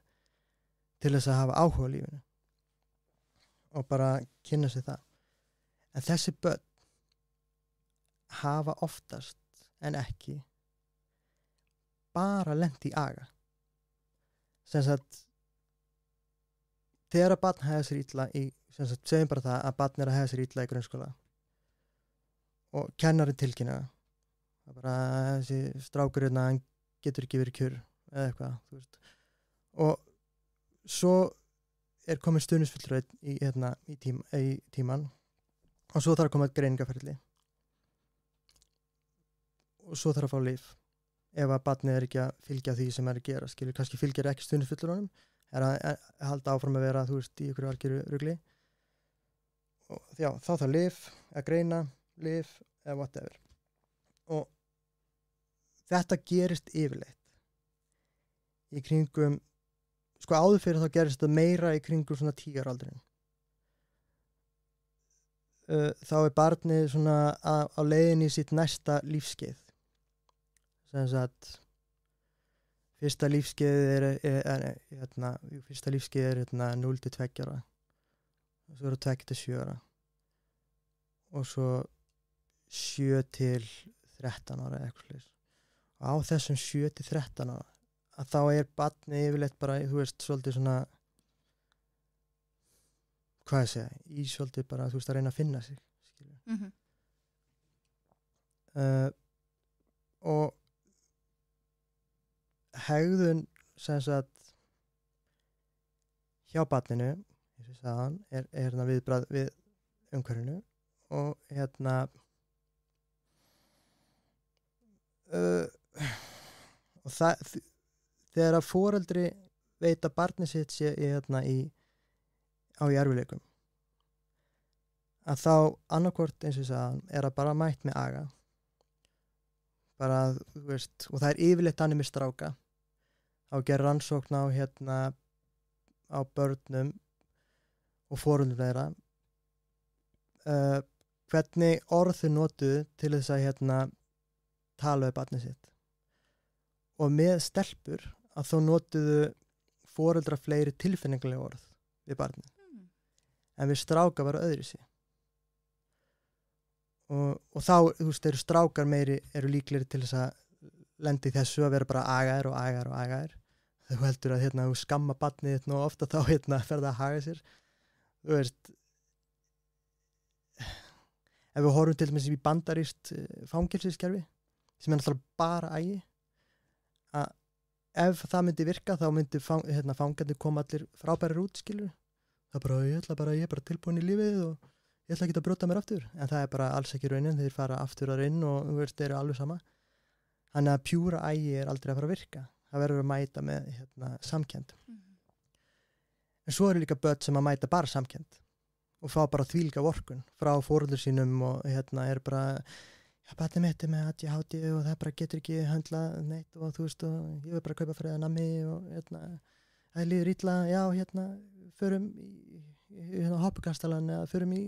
til þess að hafa áhuga á lífinu og bara kynna sig það. En þessi börn hafa oftast en ekki bara lent í aga. Sem sagt, þegar að barn hefði sér illa segjum bara það að barn er að hefði sér illa í grunnskóla og kennarinn tilkynna það bara þessi strákur hann getur ekki verið kjur eða eitthvað, þú veist. Og svo er komin stuðningsfulltrúi í tíman og svo þarf að koma greiningarferli og svo þarf að fá lyf ef að barnið er ekki að fylgja því sem er að gera, skilur, kannski fylgir ekki stuðningsfulltrúanum, er að halda áfram að vera, þú veist, í ykkur algjöru rugli og já, þá þarf lyf, að greina lyf eða whatever og þetta gerist yfirleitt í kringum, sko áður fyrir þá gerist þetta meira í kringum svona 10 ára aldurinn. Þá er barnið svona á leiðinni í sitt næsta lífskeið. Sem sagt, fyrsta lífskeið er 0 til 2 ára. Og svo eru 2 til 7 ára. Og svo 7 til 13 ára eitthvað. Og á þessum 7 til 13 ára að þá er barnið yfirleitt bara, þú veist, svolítið svona hvað ég segja, í svolítið bara, þú veist, að reyna að finna sig, skilur. Og hegðun, sem sagt, hjá barninu, eins og ég sagði hann, er viðbragð við umhverfinu og og það, þegar að foreldri veit að barnið sitt sé á í erfiðleikum að þá annarkvort eins og ég sagði er að bara mætt með aga bara, þú veist, og það er yfirleitt hann með stráka á að gera rannsókn á á börnum og foreldrum þeirra hvernig orð þau notuðu til þess að tala við barnið sitt og með stelpur að þá notuðu foreldra fleiri tilfinningarlega orð við barnið en við stráka var öðruvísi og þá, þú veist, eru strákar meiri eru líklegri til þess að lenda í þessu að vera bara agaðir þau heldur að þú skamma barnið þitt og ofta þá ferða að haga sér þú veist ef við horfum til dæmis í bandarískt fangelsiskerfi sem er náttúrulega bara agi að ef það myndi virka þá myndi fangandi koma allir frábærir út, skilur það bara, ég er bara tilbúin í lífið og ég ætla ekki að brjóta mér aftur en það er bara alls ekki raunin, þeir fara aftur að inn og þú veist, þeir eru alveg sama Þannig að pjúra ægi aldrei að fara að virka. Það verður að mæta með samkennd. En svo eru líka börn sem að mæta bara samkennd og fá bara þvílíka vorkun frá foreldrum sínum og er bara barnið mitt með ADHD og það bara getur ekki höndlað neitt og þú veist og ég vil bara kaupa fyrir það nammi og það líður illa, förum í hoppukastalan eða förum í,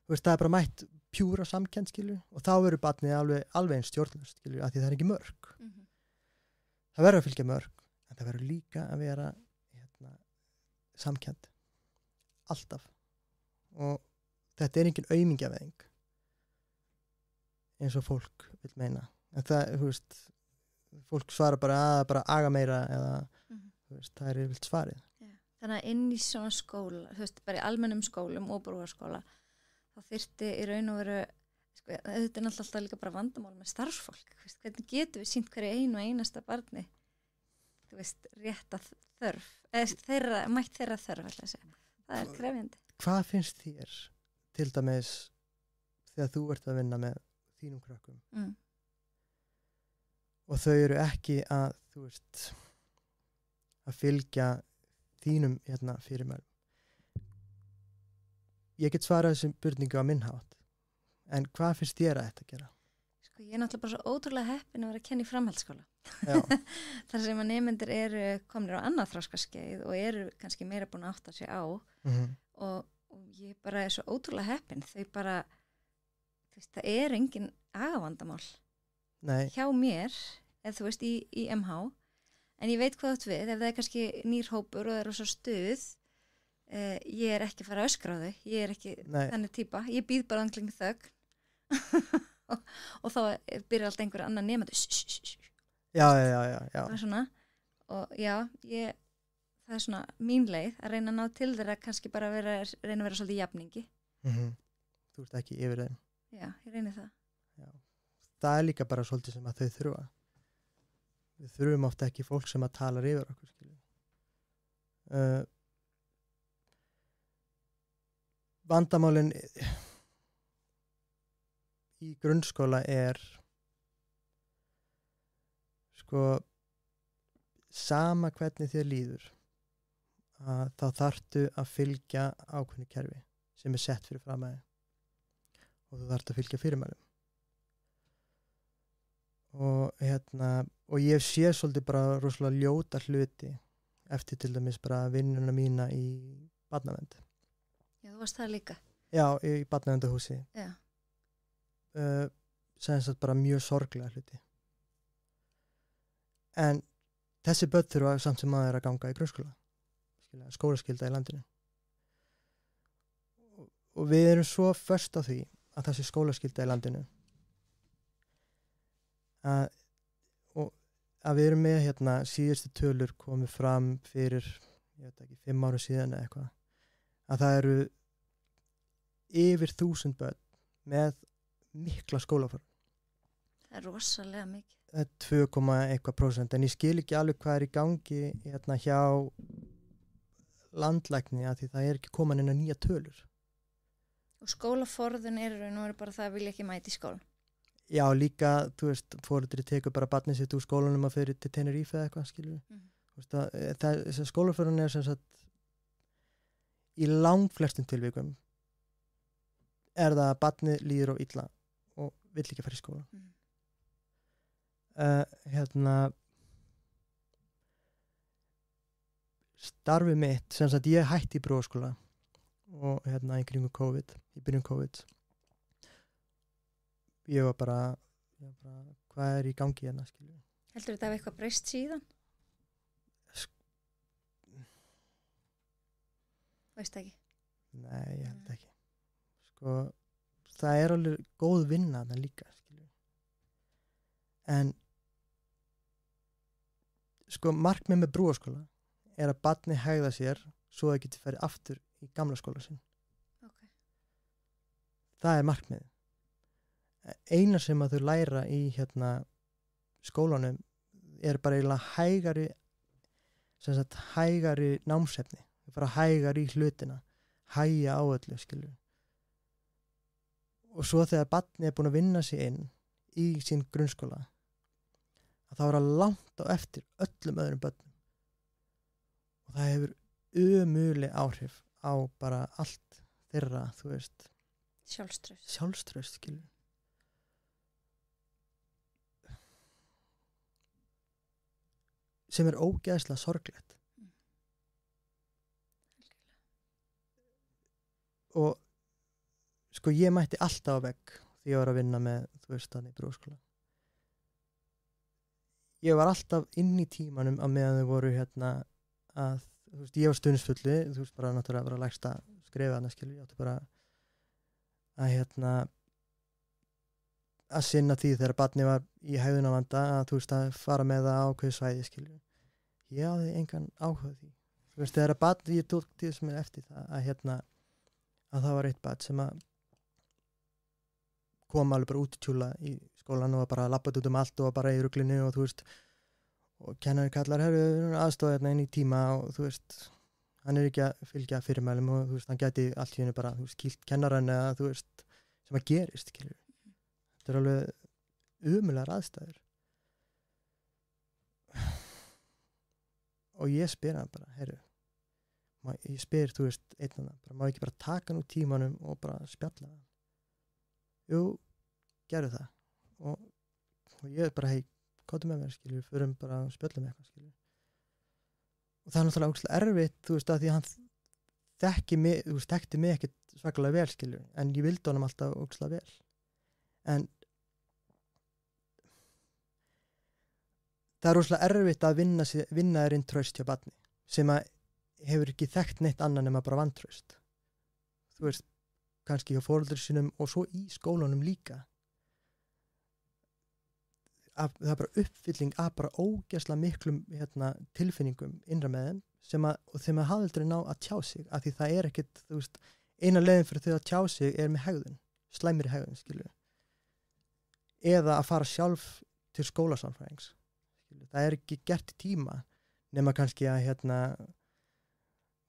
þú veist, það bara mætt pjúra samkennd, skilju, og þá verður barnið alveg eins stjórnlaust, skilju, af því það er ekki mörg. Það verður að fylgja mörg, en það verður líka að vera samkennd. Alltaf. Og þetta er engin aumingjaveðing eins og fólk vil meina. En það, þú veist, fólk svara bara aga meira eða, þú veist, það er yfirleitt svarið. Þannig að inn í svona skóla, þú veist, bara í almennum skólum og brúarskóla, þá þyrfti í raun og veru, sko, þetta er náttúrulega alltaf líka bara vandamál með starfsfólk, þú veist, hvernig getum við sýnt hverju einu og einasta barni, þú veist, rétta þörf, mætt þeirra þörf, ætla að segja. Það er krefjandi. Hvað finnst þér, til dæmis, þegar þú ert að vinna með þínum krökkum? Og þau eru ekki að, þú veist, að fylgja þínum fyrirmælum. Ég get svarað þessum spurningu á minn hátt. En hvað finnst þér að þetta gera? Sko, ég er náttúrulega bara svo ótrúlega heppin að vera að kenna í framhaldsskóla. Þar sem að nemendur eru komnir á annað þroskaskeið og eru kannski meira búin að átta sig á. Og ég bara er svo ótrúlega heppin. Þau bara, þú veist, það er engin agavandamál hjá mér, eða þú veist, í MH. En ég veit hvað þú við, ef það er kannski nýr hópur og það er svo stuð, ég er ekki að fara að öskra á þau, ég er ekki þannig típa, ég býð bara andlingi þögn og þá byrjar alltaf einhver annar nefndu. Já. Það er svona, og já, það er svona mín leið að reyna að ná til þeirra kannski bara reyna að vera svolítið jafningi. Þú ert ekki yfir þeim. Já, ég reyni það. Já. Það er líka bara svolítið sem að þau þurfa. Við þurfum ofta ekki fólk sem að tala yfir okkur, skilju. Vandamálin í grunnskóla er sko sama hvernig þér líður þá þarftu að fylgja ákveðnu kerfi sem er sett fyrir fram að og þú þarft að fylgja fyrirmælum. Og ég sé svolítið bara rosalega ljóta hluti eftir til dæmis bara vinnuna mína í barnavernd. Já, þú varst það líka. Já, í barnaverndarhúsi. Já. Sem sagt bara mjög sorglega hluti. En þessi börn þurfa samt sem maður að ganga í grunnskóla. Skólaskylda í landinu. Og við erum svo föst á því að þessi skólaskylda í landinu að við erum með síðustu tölur komið fram fyrir, ég veit ekki, 5 ára síðan eða eitthvað, að það eru yfir 1000 börn með mikla skólaform. Það er rosalega mikið. Það er 2,1%, en ég skil ekki alveg hvað er í gangi hjá landlækni að því það er ekki komin inn að nýja tölur. Og skólaforðun nú er bara það að vilja ekki mæti í skólan. Já, líka, þú veist, foreldri tekur bara barnið sitt úr skólanum að fyrir til Tenerife eða eitthvað, skilur við. Þessi skólaforðun er sem sagt í langflestum tilvikum er það að barnið líður á illa og vill ekki fara í skóla. Starfið mitt, sem sagt ég hætti í brúarskóla og í kringum COVID, í byrjun COVID. Ég var bara, hvað er í gangi hérna, skilju? Heldur þetta að eitthvað breyst síðan? Veist ekki? Nei, ég held ekki. Sko, það er alveg góð vinna þarna líka, skilju. En, sko, markmið með brúarskóla er að barnið hegða sér svo það getur farið aftur í gamla skóla sinn. Okay. Það er markmið. Eina sem að þau læra í skólanum er bara eiginlega hægari námsefni. Þau fara hægari í hlutina, hægja á öllu, skilju. Og svo þegar barnið er búin að vinna sig inn í sín grunnskóla, að það var langt á eftir öllum öðrum börnum og það hefur umulig áhrif á bara allt þeirra, þú veist, sjálfstraust skilur. Sem er ógeðslega sorglegt. Og sko ég mætti alltaf á vegg því ég var að vinna með, þú veist, þannig í brúskóla. Ég var alltaf inn í tímanum að meðan þau voru að, þú veist, ég var stundsfulli, þú veist, bara náttúrulega bara lægst að skrifa þarna, skilur, ég átti bara að sinna því þegar barnið var í hegðunarvanda að, þú veist, að fara með það á ákveðu svæði, skilur. Ég hafði engan áhuga því. Þú veist, þegar barnið, ég tók til sem er eftir það að það var eitt barn sem að kom alveg bara út í tjúla í skólan og bara labbat út allt og bara í ruglinu og þú veist, og kennari kallar aðstofa inn í tíma og þú veist, hann ekki að fylgja fyrirmælum og þú veist, hann gæti allt í henni bara, þú veist, kýlt kennaran eða þú veist, sem að gerist, skilur. Þetta er alveg umulegar aðstæður. Og ég spyr hann bara, ég spyr, þú veist, bara, má ekki bara taka nú tímanum og bara spjalla það? Jú, gerðu það. Og ég bara, komdu með mér, skilur, förum bara að spjalla með eitthvað, skilur. Og það er náttúrulega ógeðslega erfitt, þú veist, að því hann þekkti mig ekkert svakalega vel, skilur, en ég vildi honum alltaf ógeðslega vel. En það er ógeðslega erfitt að vinna þér inn traust hjá barni, sem að hefur ekki þekkt neitt annan nema bara vantraust. Þú veist, kannski hjá foreldrum sínum og svo í skólanum líka. Það er bara uppfylling af bara ógeðslega miklum tilfinningum innra með þeim og þeim að hafa aldrei ná að tjá sig, af því það er ekkit, þú veist, eina leiðin fyrir þau að tjá sig er með hegðun, slæmri hegðun, skilur. Eða að fara sjálf til skólasálfræðings. Það er ekki gert í tíma, nema kannski að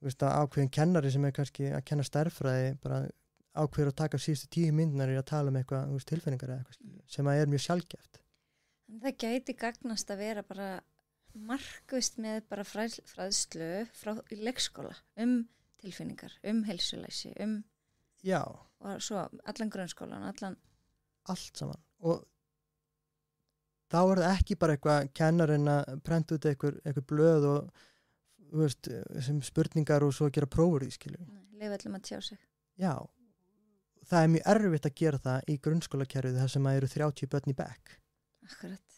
þú veist, að ákveðin kennari sem er kannski að kenna stærðfræði bara ákveður að taka síðustu 10 mínútur í að tala um eitthvað, þú veist, tilfinningar eða eitthvað, sem að er mjög sjaldgæft. En það gæti gagnast að vera bara markvist með bara fræðslu í leikskóla tilfinningar, heilsulæsi, Já. Og svo allan grunnskólan, allt saman. Og þá er það ekki bara eitthvað kennarinn að prenta út eitthvað blöð og þú veist, sem spurningar og svo gera prófur í, skilju. Leyfa öllum að tjá sig. Já. Það er mjög erfitt að gera það í grunnskólakerfið þar sem að eru 30 börn í bekk. Akkurat.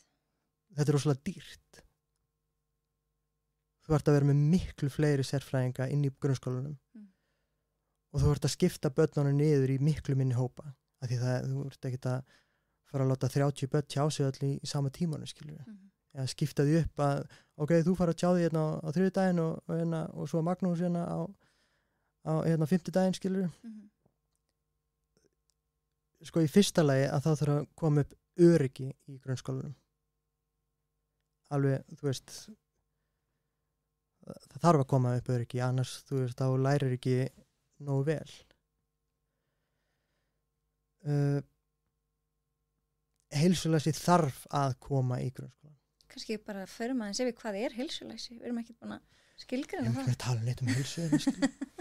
Þetta er rosalega dýrt. Þú ert að vera með miklu fleiri sérfræðinga inn í grunnskólanum. Og þú ert að skipta börnunum niður í miklu minni hópa. Af því þú ert ekki að fara að láta 30 börn tjá sig öll í sama tímanu, skilju. Eða skipta því upp að, ok, þú fara að tjá því á þriðjudaginn og svo Magnús á 5. skilur. Sko í fyrsta lagi að þá þarf að koma upp öryggi í grunnskólanum. Alveg, þú veist, það þarf að koma upp öryggi, annars, þú veist, þá lærir ekki nógu vel. Heilsulæsi þarf að koma í grunnskólanum. Kannski bara förum aðeins yfir hvað er heilsulæsi. Við erum ekkert búin að skilgreina það. Ég er tala neitt heilsu. Ég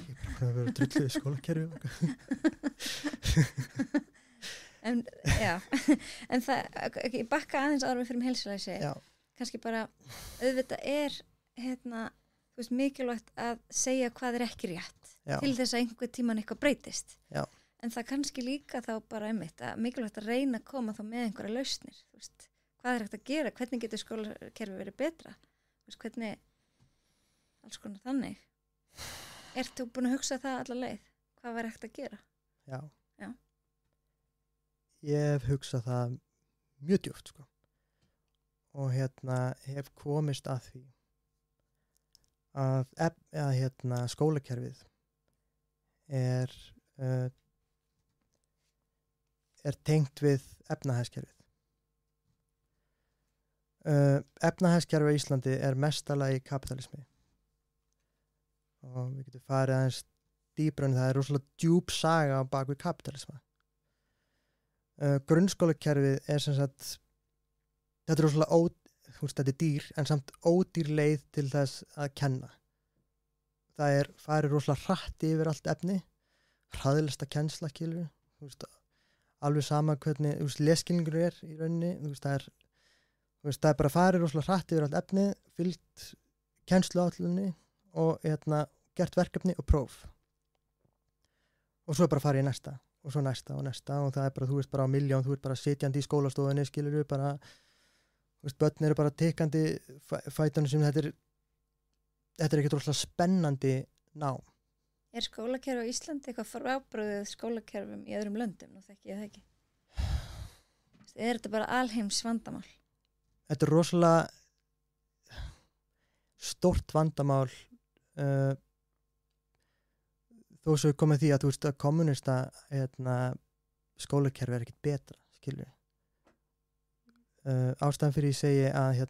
er bara að vera drulluð í skólakerfi. En það, ég bakka aðeins áður við fyrir heilsulæsi. Já. Kannski bara, auðvitað er þú veist, mikilvægt að segja hvað er ekki rétt. Já. Til þess að einhver tíman eitthvað breytist. Já. En það kannski líka þá bara að mikilvægt að reyna að koma þá með einhverja lausnir, þú veist. Hvað er hægt að gera? Hvernig getur skólakerfi verið betra? Hvernig, alls konar þannig. Ertu búin að hugsa það alla leið? Hvað var hægt að gera? Já. Ég hef hugsað það mjög djúpt, sko. Og hef komist að því að skólakerfið er tengt við efnahagskerfið. Efnahagskerfi á Íslandi er mestalagi kapitalismi og við getum farið aðeins dýpra en það er rosalega djúp saga á bak við kapitalisma. Grunnskólakerfið er sem sagt þetta er rosalega þetta er dýr en samt ódýr leið til þess að kenna. Það farið rosalega hratt yfir allt efni, hraðlista kennsla, skilur, alveg sama hvernig, lesskilningur í rauninni, það er bara farið rosalega hratt yfir allt efni, fylgt kennsluáætluninni og gert verkefni og próf. Og svo bara farið í næsta, og svo næsta og næsta, og það er bara, bara á miljón, bara sitjandi í skólastofunni, skilur, bara, börn eru bara tikkandi fætunum sem þetta er ekkert rosalega spennandi nám. Er skólakerfi á Íslandi eitthvað frábrugðið skólakerfum í öðrum löndum? Nú þekki ég það ekki. Er þetta bara alheims vandamál? Þetta er rosalega stórt vandamál þó svo komið því að að kommunista skólakerfi er ekkert betra, skilur. Ástæðan fyrir ég segi að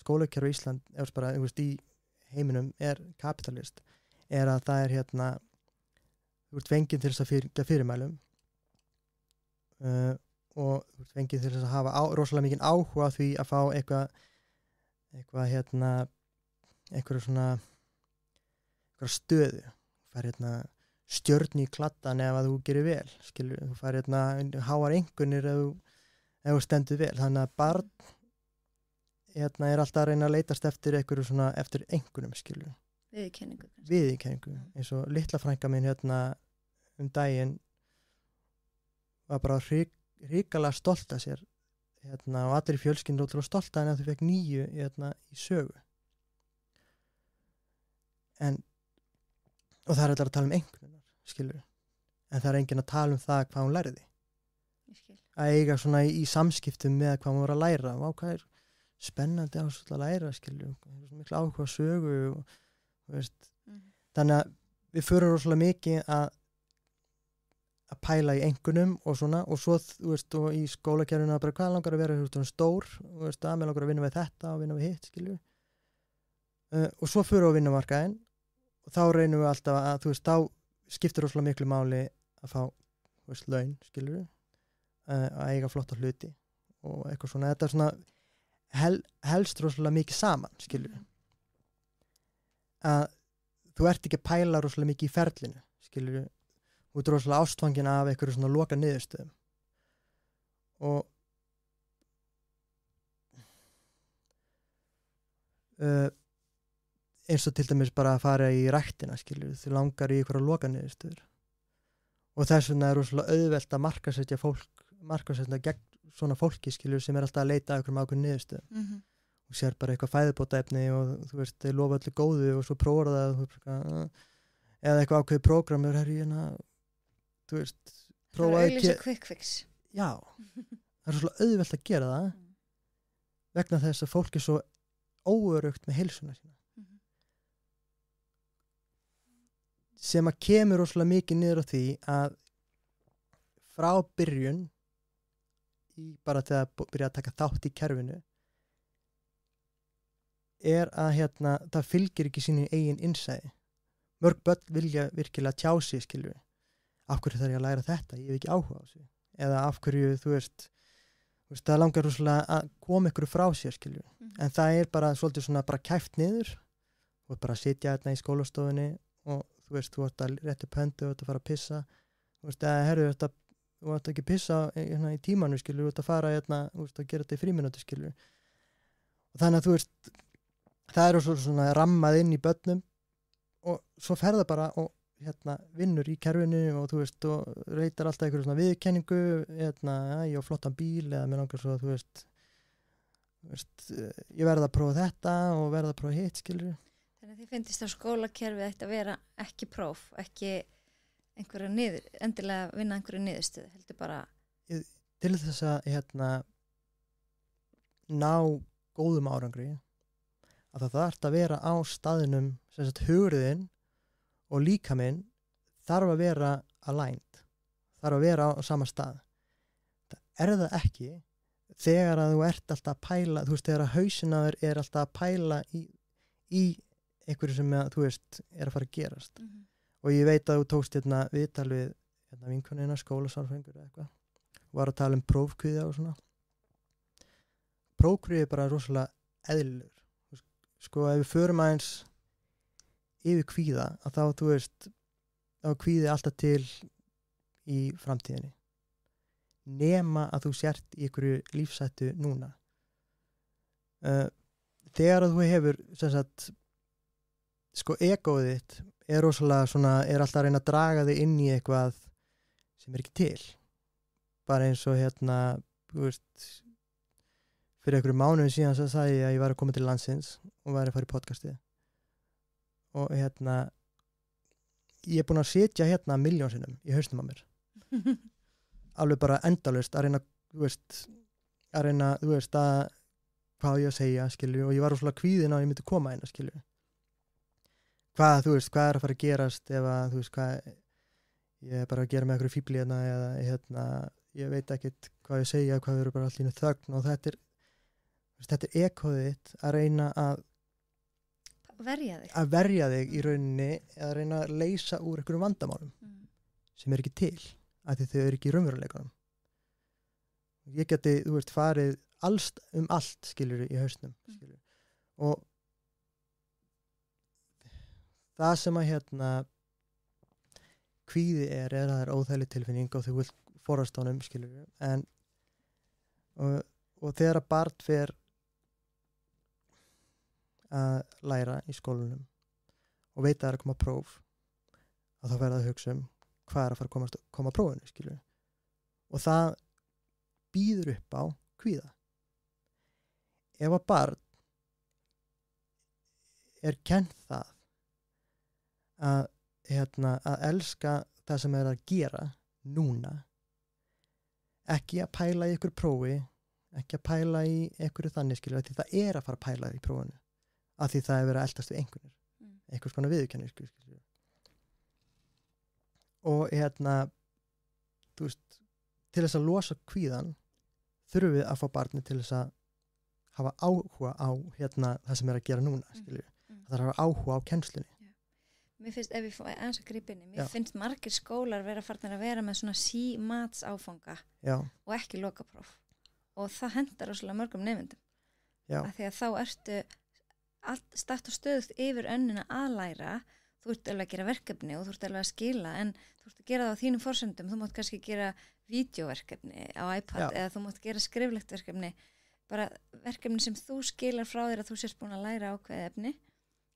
skólakerfi í Ísland bara, í heiminum er kapitalist, er að það er þú ert fengið til þess að fylgja fyrirmælum og þú ert fengið til þess að hafa rosalega mikinn áhuga á því að fá einhverja stöðu. Þú fær stjörnu í kladdan ef að þú gerir vel, skilur, þú fær háar einkunnir ef þú stendur vel. Þannig að barn er alltaf að reyna að leitast eftir eftir einkunnum, skilur. Viðurkenningu. Eins og litla frænka mín daginn var bara hrikalega stolt af sér og allir í fjölskyldunni ótrúlega stolt af henni að þau fekk 9 í sögu. Og það er allir að tala um einkunnar, skilur. En það er enginn að tala um það hvað hún lærði. Að eiga í samskiptum með hvað hún var að læra. Hvað er spennandi að læra, skilur. Miklu áhuga á sögu og þannig að við förum rosalega mikið að pæla í einkunnum og svo og í skólakerfinu bara hvað langar að vera stór að mér langar að vinna við þetta og vinna við hitt, skilur. Og svo förum við á vinnumarkaðinn og þá reynum við alltaf að þá skiptir rosalega miklu máli að fá laun, skilur, að eiga flotta hluti og eitthvað þetta helst rosalega mikið saman, skilur. Að þú ert ekki að pæla rosalega mikið í ferlinu, skilur, þú ert rosalega ástfangin af einhverju loka niðurstöðum. Og eins og til dæmis bara að fara í ræktina, skilur, þú langar í einhverja loka niðurstöður. Og þess vegna er rosalega auðvelt að markasetja gegn svona fólki, skilur, sem er alltaf að leita að einhverjum ákveðnum niðurstöðum. Og sér bara eitthvað fæðubótaefni og þeir lofa öllu góðu og svo prófar það eða eitthvað ákveðið prógramur prófaði það er auðvitað quick fix. Já, það er svolítið auðvelt að gera það vegna þess að fólk er svo óöruggt með heilsuna sína. Sem að kemur rosalega mikið niður á því að frá byrjun bara þegar að byrja að taka þátt í kerfinu er að það fylgir ekki sínu eigin innsæi. Mörg börn vilja virkilega tjá sig, skilur. Af hverju þarf ég að læra þetta? Ég hef ekki áhuga á þessu. Eða af hverju, það langar rosalega að koma ykkur frá sér, skilur. En það er bara svolítið bara kæft niður og bara að sitja í skólastofunni og þú ert að rétta upp höndu og þú ert að fara að pissa. Þú ert ekki að pissa í tímanu, skilur. Þú ert að fara að gera þetta í frímínútu, skilur. Og þannig að það er svona rammað inn í börnum og svo fer það bara og vinnur í kerfinu og og reytar alltaf einhverju svona viðurkenningu, ég á flottan bíl eða mér langar svo ég verð að prófa þetta og verð að prófa hitt, skilur. Þannig að þið finnst að skólakerfið ætti að vera ekki próf, ekki endilega vinna einhverju niðurstöðu, heldur bara til þess að ná góðum árangri að það þarf að vera á staðinum sem sagt hugriðin og líkaminn þarf að vera aligned, þarf að vera á sama stað. Það er það ekki þegar að þú ert alltaf að pæla, þegar að hausinn á þér er alltaf að pæla í einhverju sem er að fara að gerast. Og ég veit að þú tókst viðtal við vinkonina, skólasálfræðingur eða eitthvað, og var að tala um prófkvíða og svona. Prófkvíði er bara rosalega eðlilegur. Sko, ef við förum aðeins yfir kvíða, að þá, þú veist, þá er kvíði alltaf til í framtíðinni. Nema að þú sért í einhverju lífshættu núna. Þegar að þú hefur, sem sagt, sko, egóið þitt er rosalega svona, er alltaf að reyna að draga þig inn í eitthvað sem er ekki til. Bara eins og hérna, þú veist, fyrir einhverju mánuði síðan svo sagði ég að ég var að koma til landsins og var að fara í podcastið. Og hérna, ég er búin að sitja hérna 1.000.000 sinnum í hausnum á mér. Alveg bara endalaust að reyna, þú veist, að hvað ég að segja, skilju, og ég var rosalega kvíðin á að ég myndi koma inn, skilju. Hvað er að fara að gerast ef að, þú veist, hvað ég er bara að gera með einhverju fíbli hérna eða hérna, ég veit ekkert hvað ég segja, hvað verður bara allir þögn og þetta er ekkoðið þitt að reyna að verja þig í rauninni eða að reyna að leysa úr einhverjum vandamálum sem er ekki til, af því þau eru ekki í raunveruleikanum. Ég geti, þú veist, farið allt, skilur, í hausnum, skilur. Og það sem að hérna kvíði er að það er óþægileg tilfinning og þú vilt forðast honum, skilur, en og þegar að barn fer að læra í skólanum og veit að það er að koma próf að þá verða að hugsa hvað er að fara að koma prófinu, skilur, og það býður upp á kvíða. Ef að barn er kennt það að elska það sem er að gera núna, ekki að pæla í ykkur prófi, ekki að pæla í ykkur þannig, skilur, því það er að fara að pæla í prófinu, af því það er verið að eldast við einhvernir, einhvers konar viðurkenning, skilur. Og þú veist, til þess að losa kvíðan þurfum við að fá barnið til þess að hafa áhuga á það sem er að gera núna, skilur. Það þarf að hafa áhuga á kennslunni. Mér finnst, ef ég fóði eins að grípa inn í, mér finnst margir skólar farnir að vera með svona sí-matsáfanga og ekki lokapróf. Og það hendar rosalega mörgum nemendum. Af því að þá ertu start og stöðugt yfir önnina að læra, þú ert alveg að gera verkefni og þú ert alveg að skila, en þú ert að gera það á þínum forsendum, þú mátt kannski gera vídeóverkefni á iPad eða þú mátt gera skriflegt verkefni, bara verkefni sem þú skilar frá þér að þú sérst búin að læra ákveðið efni,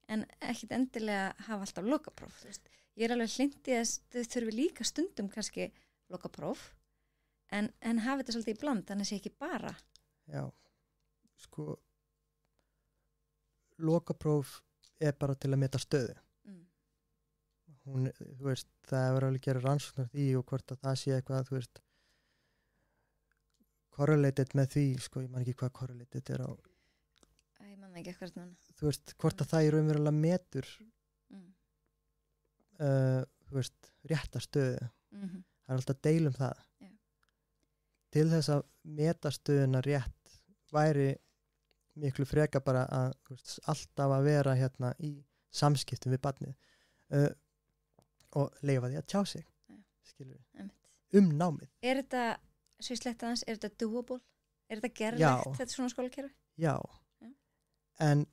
en ekkit endilega hafa alltaf lokapróf. Ég er alveg hlindi að þau þurfi líka stundum kannski lokapróf, en hafa þetta svolítið í bland, þannig að sé ekki bara. Já, sko, lokapróf er bara til að meta stöðu. Hún, þú veist, það er alveg að gera rannsóknar því og hvort að það sé eitthvað, þú veist, correlated með því, sko, ég man ekki hvað correlated er á. Ég man ekki eitthvað núna. Þú veist, hvort að það í raunverulega metur, þú veist, rétta stöðu. Það er alltaf að deila það. Já. Til þess að meta stöðuna rétt væri miklu freka bara að, þú veist, alltaf að vera hérna í samskiptum við barnið. Og leyfa því að tjá sig, skilur við, námið. Er þetta, svo ég sletta aðeins, er þetta doable? Er þetta gerlegt, þetta svona skólakerfi? Já, en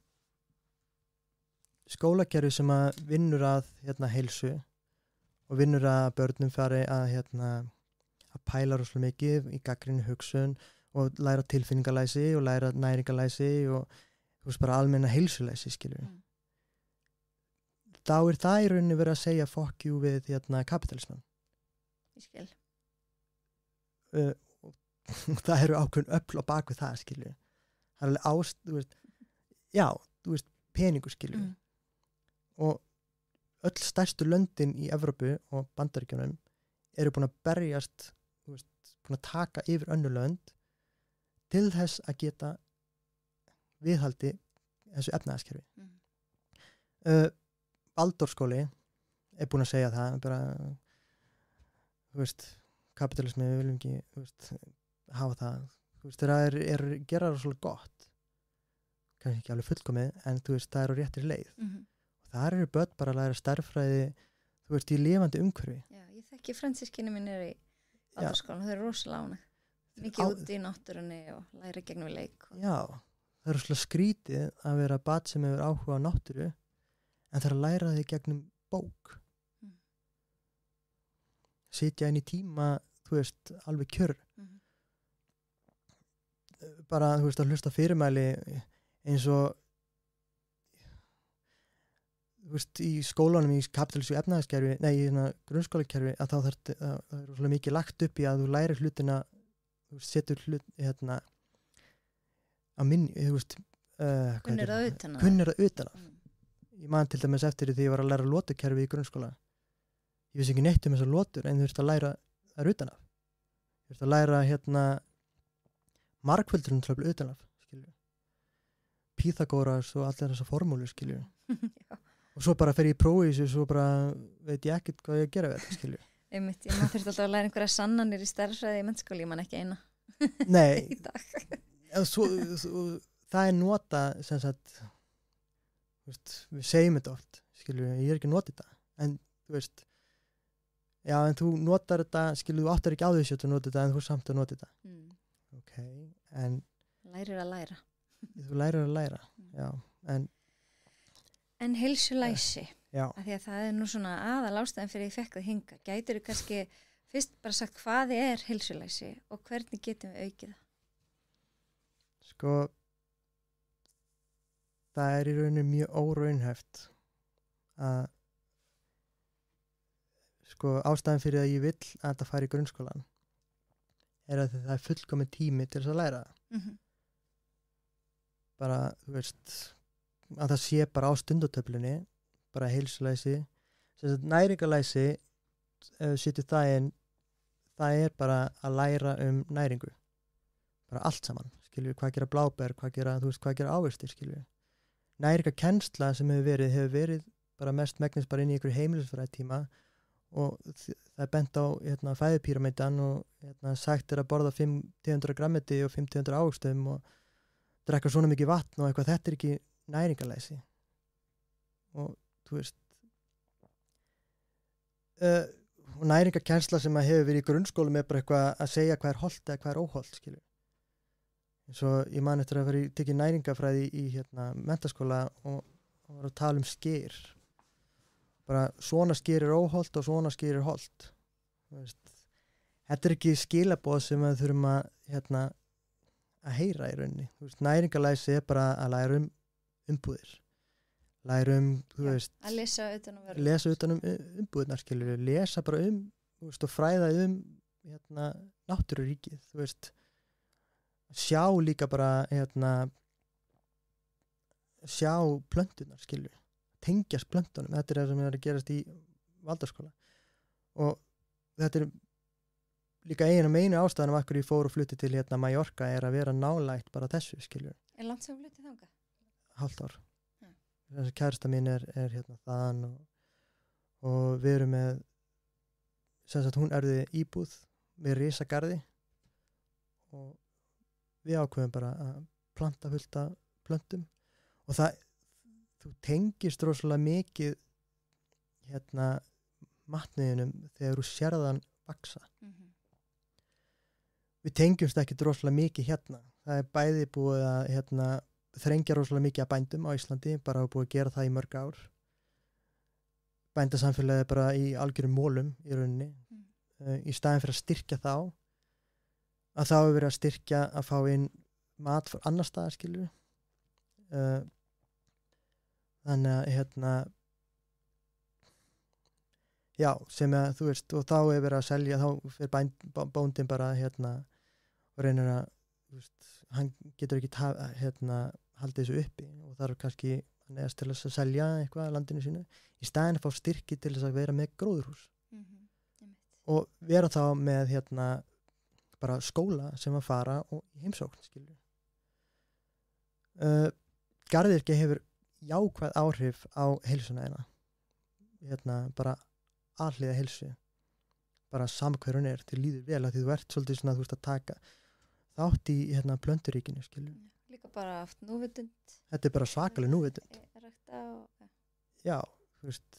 skólakerfi sem að vinnur að heilsu og vinnur að börnum fari að pæla rosalega mikið í gagnrýni hugsun og læra tilfinningalæsi og læra næringalæsi og þú veist bara almenna heilsulæsi, skilur við. Þá er það í rauninni verið að segja fuck you við kapitalisman. Ég skil. Það eru ákveðin öfl á bak við það, skilju. Það er alveg þú veist, já, þú veist, peningur, skilju. Og öll stærstu löndin í Evrópu og Bandaríkjunum eru búin að berjast, þú veist, búin að taka yfir önnur lönd til þess að geta viðhaldi þessu efnahagskerfi. Valdorfskóli er búin að segja það, bara, þú veist, kapitalismi, við viljum ekki, þú veist, hafa það, þú veist, það er gera það svolítið gott, kannski ekki alveg fullkomið, en þú veist, það er á réttri leið. Og það eru börn bara að læra stærðfræði, þú veist, í lifandi umhverfi. Já, ég þekki fransískinni mín í Valdorfskólanum, þau eru rosalega ánægð, mikið úti í náttúrunni og læra gegnum leik. Já, það er rosalega skrítið að vera barn sem hefur áhuga á náttúru en það er að læra þig gegnum bók. Sitja inn í tíma, þú veist, alveg kjör. Bara, þú veist, að hlusta fyrirmæli eins og þú veist, í skólanum í kapitalísku efnahagskerfi, nei, í grunnskólakerfi, að þá það er rosalega mikið lagt upp í að þú lærir hlutina, þú veist, setur hlut, að minni, þú veist, kunnir það utan að. Kunnir það utan af. Ég man til dæmis eftir því ég var að læra lótukerfi í grunnskóla. Ég vissi ekki neitt þessar lótur, en þú veist að læra það utan af. Þú veist að læra, margföldurinn tröfla utan af, skilju. Pýþagóras og allir þessar formúlur, skilju. Já. Og svo bara fer ég í prófi þessu, svo bara veit ég ekkert hvað ég að gera við þetta, skilju. Einmitt, ég þurfti alltaf að læra einhverja sannanir í stærðfræði í mennskóla, ég man ekki eina. Nei, í dag. Það er nota, sem sagt, veist, við segjum þetta oft, skilju, ég er ekki að nota þetta, en þú veist, já, en þú notar þetta, skilju, þú áttar ekki á þessu að nota þetta, en þú er samt að nota þetta. Ok, en Lærir að læra. Þú lærir að læra, já, En heilsulæsi, já. af því að það er nú svona aðal ástæðan fyrir ég fekk það hinga. Gætirðu kannski fyrst bara sagt hvað er heilsulæsi og hvernig getum við aukið það? Sko, það er í rauninni mjög óraunhæft að sko, ástæðan fyrir að ég vill að þetta fari í grunnskólan er að það er fullkominn tími til þess að læra það. Bara, þú veist, að það sé bara á stundatöflunni, bara heilsulæsi, næringalæsi, ef við setjum það inn, það er bara að læra næringu, bara allt saman, skilju, hvað gera bláber, hvað gera ávextir, skilju. Næringakennsla sem hefur verið bara mest megnis bara inn í einhverju heimilisfræðitíma og það er bent á fæðupíramídan og sagt er að borða 500 grammeti og 500 ávextum og drekka svona mikið vatn og eitthvað, þetta er ekki næringalæsi og þú veist og næringakennsla sem að hefur verið í grunnskólum er bara eitthvað að segja hvað er hollt eða hvað er óhollt, skilju. Svo ég man eftir að tekið næringafræði í menntaskóla og var að tala skyr. Bara svona skyr er óhollt og svona skyr er hollt. Þetta er ekki skilaboð sem við þurfum að heyra í rauninni. Næringalæsi er bara að læra umbúðir. Læra þú veist, að lesa utan umbúðirnar, skilur, lesa bara þú veist, og fræða náttúruríkið, þú veist, sjá líka bara sjá plöntunar, skilur, tengjast plöntunum, þetta er það sem er að gerast í Valdaskóla og þetta er líka einu ástæðan af hverju ég fór og flutti til Mallorca er að vera nálægt bara þessu, skilur. Er langt sem fluttið þangað? Hálft ár. Þessi kærasta mín er þaðan og við erum með sem sagt hún erði íbúð með risagarði og við ákveðum bara að planta fullt af plöntum og þú tengist rosalega mikið matniðinum þegar þú sérðan vaksa. Við tengjumst ekki rosalega mikið það er bæði búið að þrengja rosalega mikið að bændum á Íslandi, bara hafa búið að gera það í mörg ár. Bændasamfélagið bara í algjörum mólum í rauninni. Í staðinn fyrir að styrkja þá hefur verið að styrkja að fá inn mat fyrir annar staðar, skilur. Þannig að já, sem að þú veist, og þá hefur verið að selja, þá fyrir bóndin bara og reynir að, þú veist, hann getur ekki haldið þessu uppi og þarf kannski að neðast til þess að selja eitthvað að landinu sínu í staðinn að fá styrki til þess að vera með gróðurhús og vera þá með bara skóla sem að fara og í heimsókn, skilju. Garðyrkja hefur jákvæð áhrif á heilsuna bara alhliða heilsu bara sama hver hún er, til líður vel að því þú ert svolítið svona, þú veist, að taka þátt í plönturíkinu, skilju. Líka bara haft núvitund. Þetta er bara svakaleg núvitund. Já, þú veist,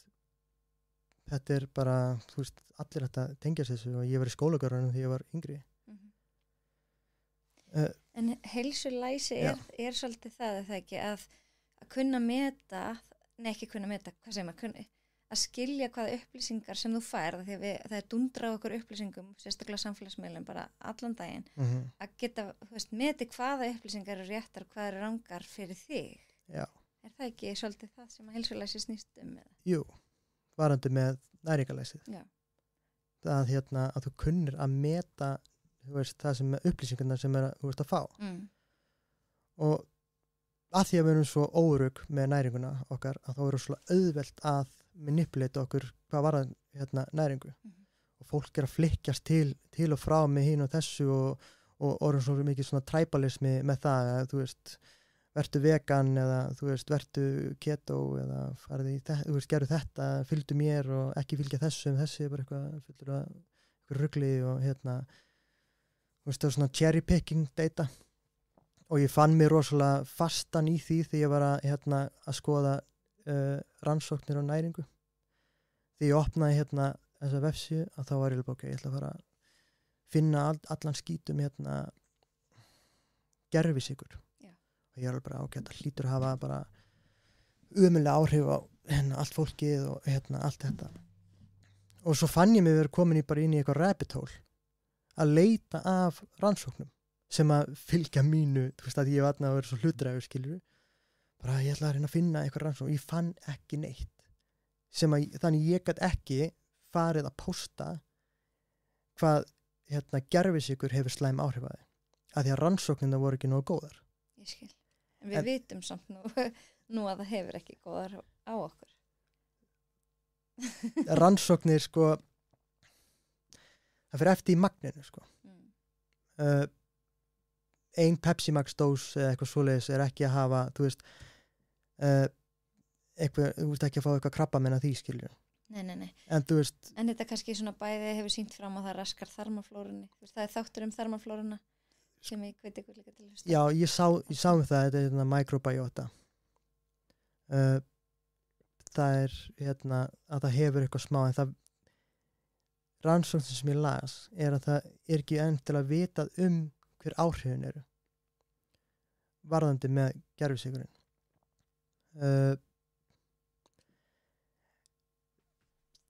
þetta er bara, þú veist, allir þetta tengjast þessu og ég var í skólagörðunum þegar ég var yngri. En heilsulæsi er svolítið það, er það ekki, að kunna meta, ekki kunna meta, hvað segir maður, að skilja hvaða upplýsingar sem þú færð, því að það er dundrað okkur upplýsingum, sérstaklega samfélagsmiðlum, bara allan daginn, að geta, meti hvaða upplýsingar eru réttar og hvað eru rangar fyrir þig. Já. Er það ekki svolítið það sem að heilsulæsi snýst með? Jú, varandi með næringalæsið. Já. Að þú kunnir að meta það sem upplýsingarna sem þú ert að fá. Og að því að við erum svo órugg með næringuna okkar, að þá eru svo auðvelt að manipulata okkur hvað var næringu. Og fólk er að flikkjast til og frá með hín og þessu og orðum svo mikið svona tribalismi með það að þú veist, vertu vegan eða þú veist, vertu keto eða farið í þetta, þú veist, gerðu þetta, fylgdu mér og ekki fylgja þessu er bara eitthvað rugli og þú veist, það er svona cherry picking data og ég fann mér rosalega fastan í því þegar ég var að skoða rannsóknir á næringu. Þegar ég opnaði þessa vefsíðu að þá var ég ok, ég ætla að fara að finna allan skítum gervisykur. Og ég bara þetta hlýtur að hafa bara ömurlega áhrif á allt fólkið og allt þetta. Og svo fann ég mig verið komin bara inn í eitthvað rabbit hole að leita af rannsóknum sem að fylgja mínu, þú veist að ég var að vera svo hlutdrægur, skilur bara ég ætla að reyna að finna eitthvað rannsókn og ég fann ekki neitt þannig ég gat ekki farið að pósta hvað gervisykur hefur slæm áhrif að því að því að rannsóknina voru ekki nógu góðar. Ég skil. En við vitum samt nú að það hefur ekki góðar á okkur. Rannsóknir það fyrir eftir í magninu ein Pepsi Max dós eða eitthvað svoleiðis er ekki að hafa þú veist þú veist ekki að fá eitthvað krabbamein að því, skilju. Nei. En þú veist en þetta kannski svona bæði hefur sýnt fram að það raskar þarmaflórunni. Þú veist, það er þáttur þarmaflóruna sem ég hveti ykkur líka til að hlusta. Já, ég sá það, þetta er microbiota. Það er að það hefur eitthvað smá, en það rannsóknin sem ég las er að það er ekki endilega vitað hver áhrifin eru varðandi með gervisykurinn.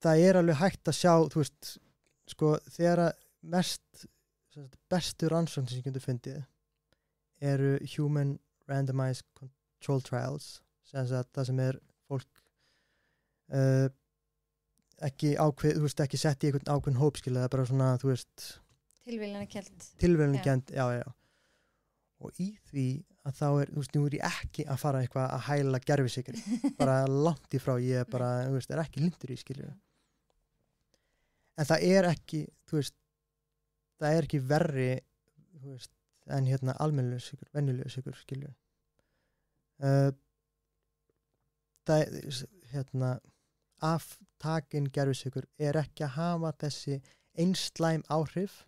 Það er alveg hægt að sjá, þú veist, þegar bestu rannsóknir sem ég getur fundið eru human randomized control trials, sem það sem er fólk ekki ákveð, þú veist, ekki sett í einhvern ákveðin hópskil, það er bara svona, þú veist tilviljanakennt, já. Og í því að þá þú veist, nú er ég ekki að fara eitthvað að hæla gervisykri, bara langt í frá, ég er bara, þú veist, er ekki lindur í, skilju. En það er ekki, þú veist, það er ekki verri, þú veist, en almennilegu sykur, venjulegu sykur, skilju. Það er, aftakin gervisykur er ekki að hafa þessi einslæm áhrif,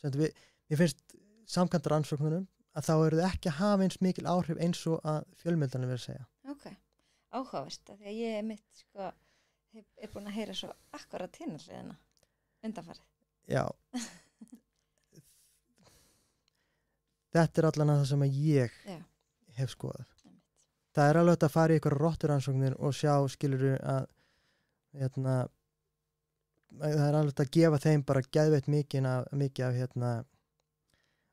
sem mér finnst samkvæmt rannsóknunum að þá eru þau ekki að hafa eins mikil áhrif eins og að fjölmiðlarnir verið að segja. Ok, áhugavert, því að ég mitt, er búin að heyra svo akkurat hinnarliðina undanfarið. Já. Þetta er allan að það sem að ég hef skoðað. Það er alveg að fara í eitthvað rotturansóknir og sjá, skilurðu, að það er alveg að gefa þeim bara geðveitt mikið af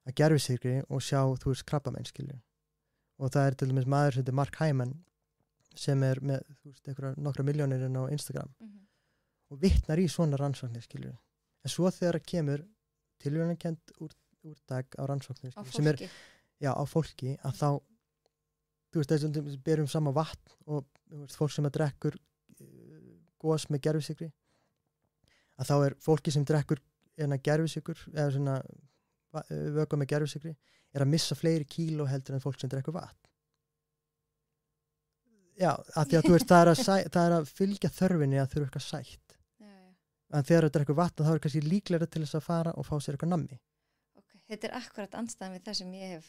að gervisykri og sjá, þú veist, krabbamein, skilurðu. Og það er til dæmis maður sem heitir Mark Hyman sem er með, þú veist, nokkra milljónir inn á Instagram og vitnar í svona rannsóknir, skilurðu. En svo þegar það kemur tilvíðanakent úrtak á rannsóknir sem er á fólki, að þá þú veist, þessum við berum sama vatn og þú veist, fólk sem að drekkur gos með gervisykri, að þá er fólki sem drekkur gervisykur eða svona vökva með gervisykri er að missa fleiri kíló heldur en fólk sem drekkur vatn. Já, að því að þú veist, það er að fylgja þörfinni að þurfa eitthvað sætt. En þegar það drekkur vatn þá er kannski líklega til þess að fara og fá sér eitthvað nammi. Okay. Þetta er akkurat andstæðan við það sem ég hef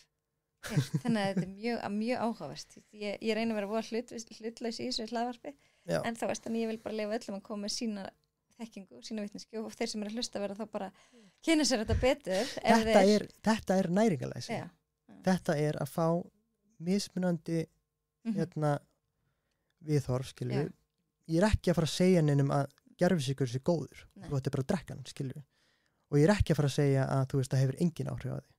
heyrt. Þannig að þetta er mjög áhugavert. Ég reyna að vera voða hlutlaus í þessu hlaðvarpi, en þá veist þannig ég vil bara leyfa öllum að koma með sína þekkingu, sína vitneskju og þeir sem eru að hlusta vera þá bara kynna sér þetta betur. Þetta er næringalæsi. þetta að fá mismunandi viðhorf, skilur við. Ég ekki að fara að segja neinum að gervisykur sé góður. Þú ætti bara að drekka hann, skilur við. Og ég ekki að fara að segja að, þú veist, það hefur engin áhrif á því.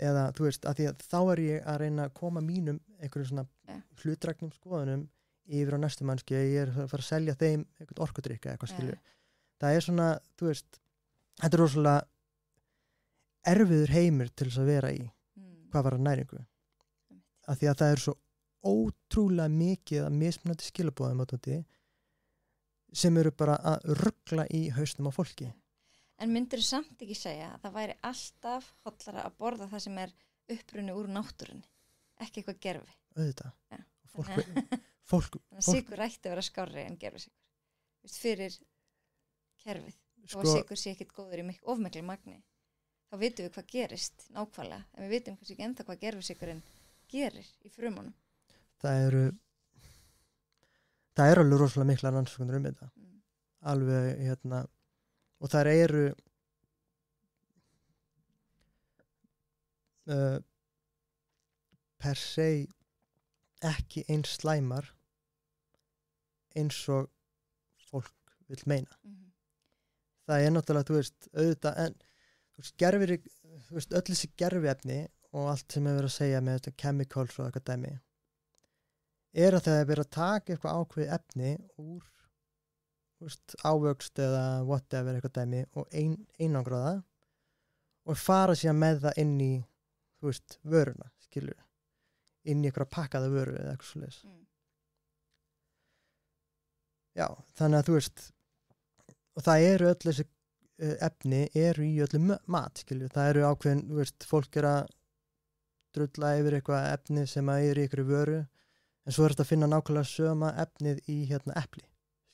Eða, þú veist, að því að þá ég að reyna að koma mínum einhverjum svona hlutdrægnum skoðunum yfir á næstu mannski. Ég að fara að selja þeim einhvern orkudrykka eitthvað, skilur við. Það svona, þú veist, þetta rosalega erfiður heimur til þess að vera í. Hvað var að næringu? Af því að það svo ótrúlega mikið að mismunandi skilaboðum átöndi sem eru bara að ruggla í hausnum á fólki. En myndirðu samt ekki segja að það væri alltaf hollara að borða það sem upprunni úr náttúrunni, ekki eitthvað gerfi? Auðvitað. Ja. Fólk Þannig að sykur ætti að vera skárri en gerfisykur. Fyrir kerfið. Og sykur sé ekkert góður í ofmiklu magni. Þá vitum við hvað gerist nákvæmlega. En við vitum kannski ekki ennþá hvað gerfisykurinn gerir í frumunum. Það eru alveg rosalega mikla rannsóknir þetta. Alveg, og það eru per se ekki eins slæmar eins og fólk vill meina. Það náttúrulega, þú veist, auðvitað, en þú veist, öll þessi gerfiefni og allt sem verið að segja með þetta chemicals og eitthvað dæmi að það verið að taka eitthvað ákveðið efni úr, þú veist, ávöxt eða whatever eitthvað dæmi og einangra það og fara síðan með það inn í, þú veist, vöruna, skilur, inn í eitthvað pakkaða vöru eða eitthvað svoleiðis. Já, þannig að þú veist, og það öll þessi efni í öllu mat, skilur, það ákveðin, þú veist, fólk að drulla yfir eitthvað efni sem í ykkur vöru, en svo þetta að finna nákvæmlega söma efnið í epli,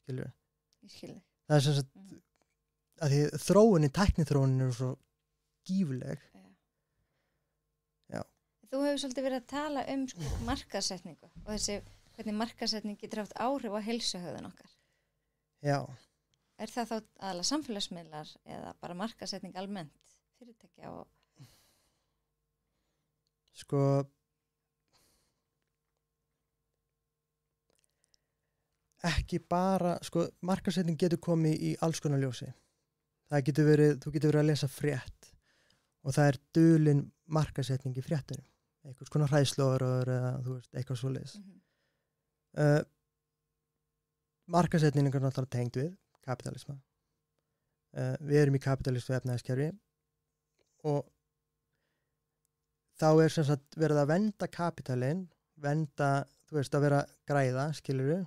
skilur. Ég skilði. Það sem sagt, að því þróunin, tækniþróunin svo gífurleg. Já. Þú hefur svolítið verið að tala markaðssetningu og hvernig markaðssetning getur haft áhrif á heilsuhögðun okkar. Já. Það þá aðalega samfélagsmiðlar eða bara markaðssetning almennt fyrirtækja og... Sko, ekki bara, sko, markaðssetning getur komið í alls konar ljósi. Þú getur verið að lesa frétt og það dulin markaðssetning í fréttinu. Eitthvað svona hræðslóður eða, þú veist, eitthvað svoleiðis. Markaðssetning náttúrulega tengd við kapitalisma. Við erum í kapitalismu efnahagskerfi og þá sem sagt verið að venda kapitalinn, þú veist, að vera græða, skilurðu,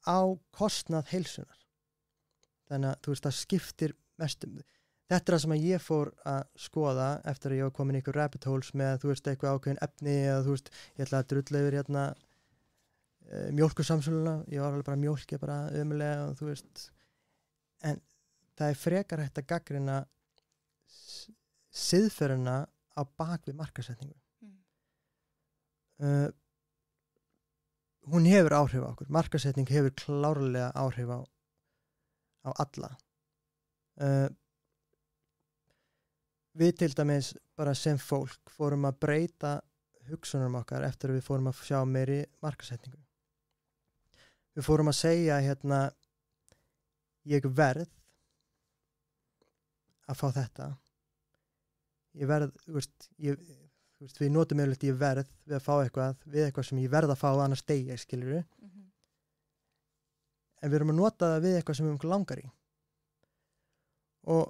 á kostnað heilsunar. Þannig að, þú veist, það skiptir mestum. Þetta það sem að ég fór að skoða eftir að ég var komin í ykkur rabbit holes með, þú veist, eitthvað ákveðin efni eða, þú veist, ég ætla að drulla yfir mjólkursamsöluna. Ég var alveg bara mjólk, ég bara ömulega og þú veist. En það frekar hægt að gagnrýna siðferðina á bakvið markaðssetningu. Hún hefur áhrif á okkur. Markaðssetning hefur klárlega áhrif á alla. Við til dæmis bara sem fólk fórum að breyta hugsunum okkar eftir að við fórum að sjá meiri markaðssetningu. Við fórum að segja ég verð að fá þetta. Ég verð, þú veist, við notum yfirleitt ég verð við að fá eitthvað sem ég verð að fá annars deyja, skilurðu. En við erum að nota það við eitthvað sem við langar í. Og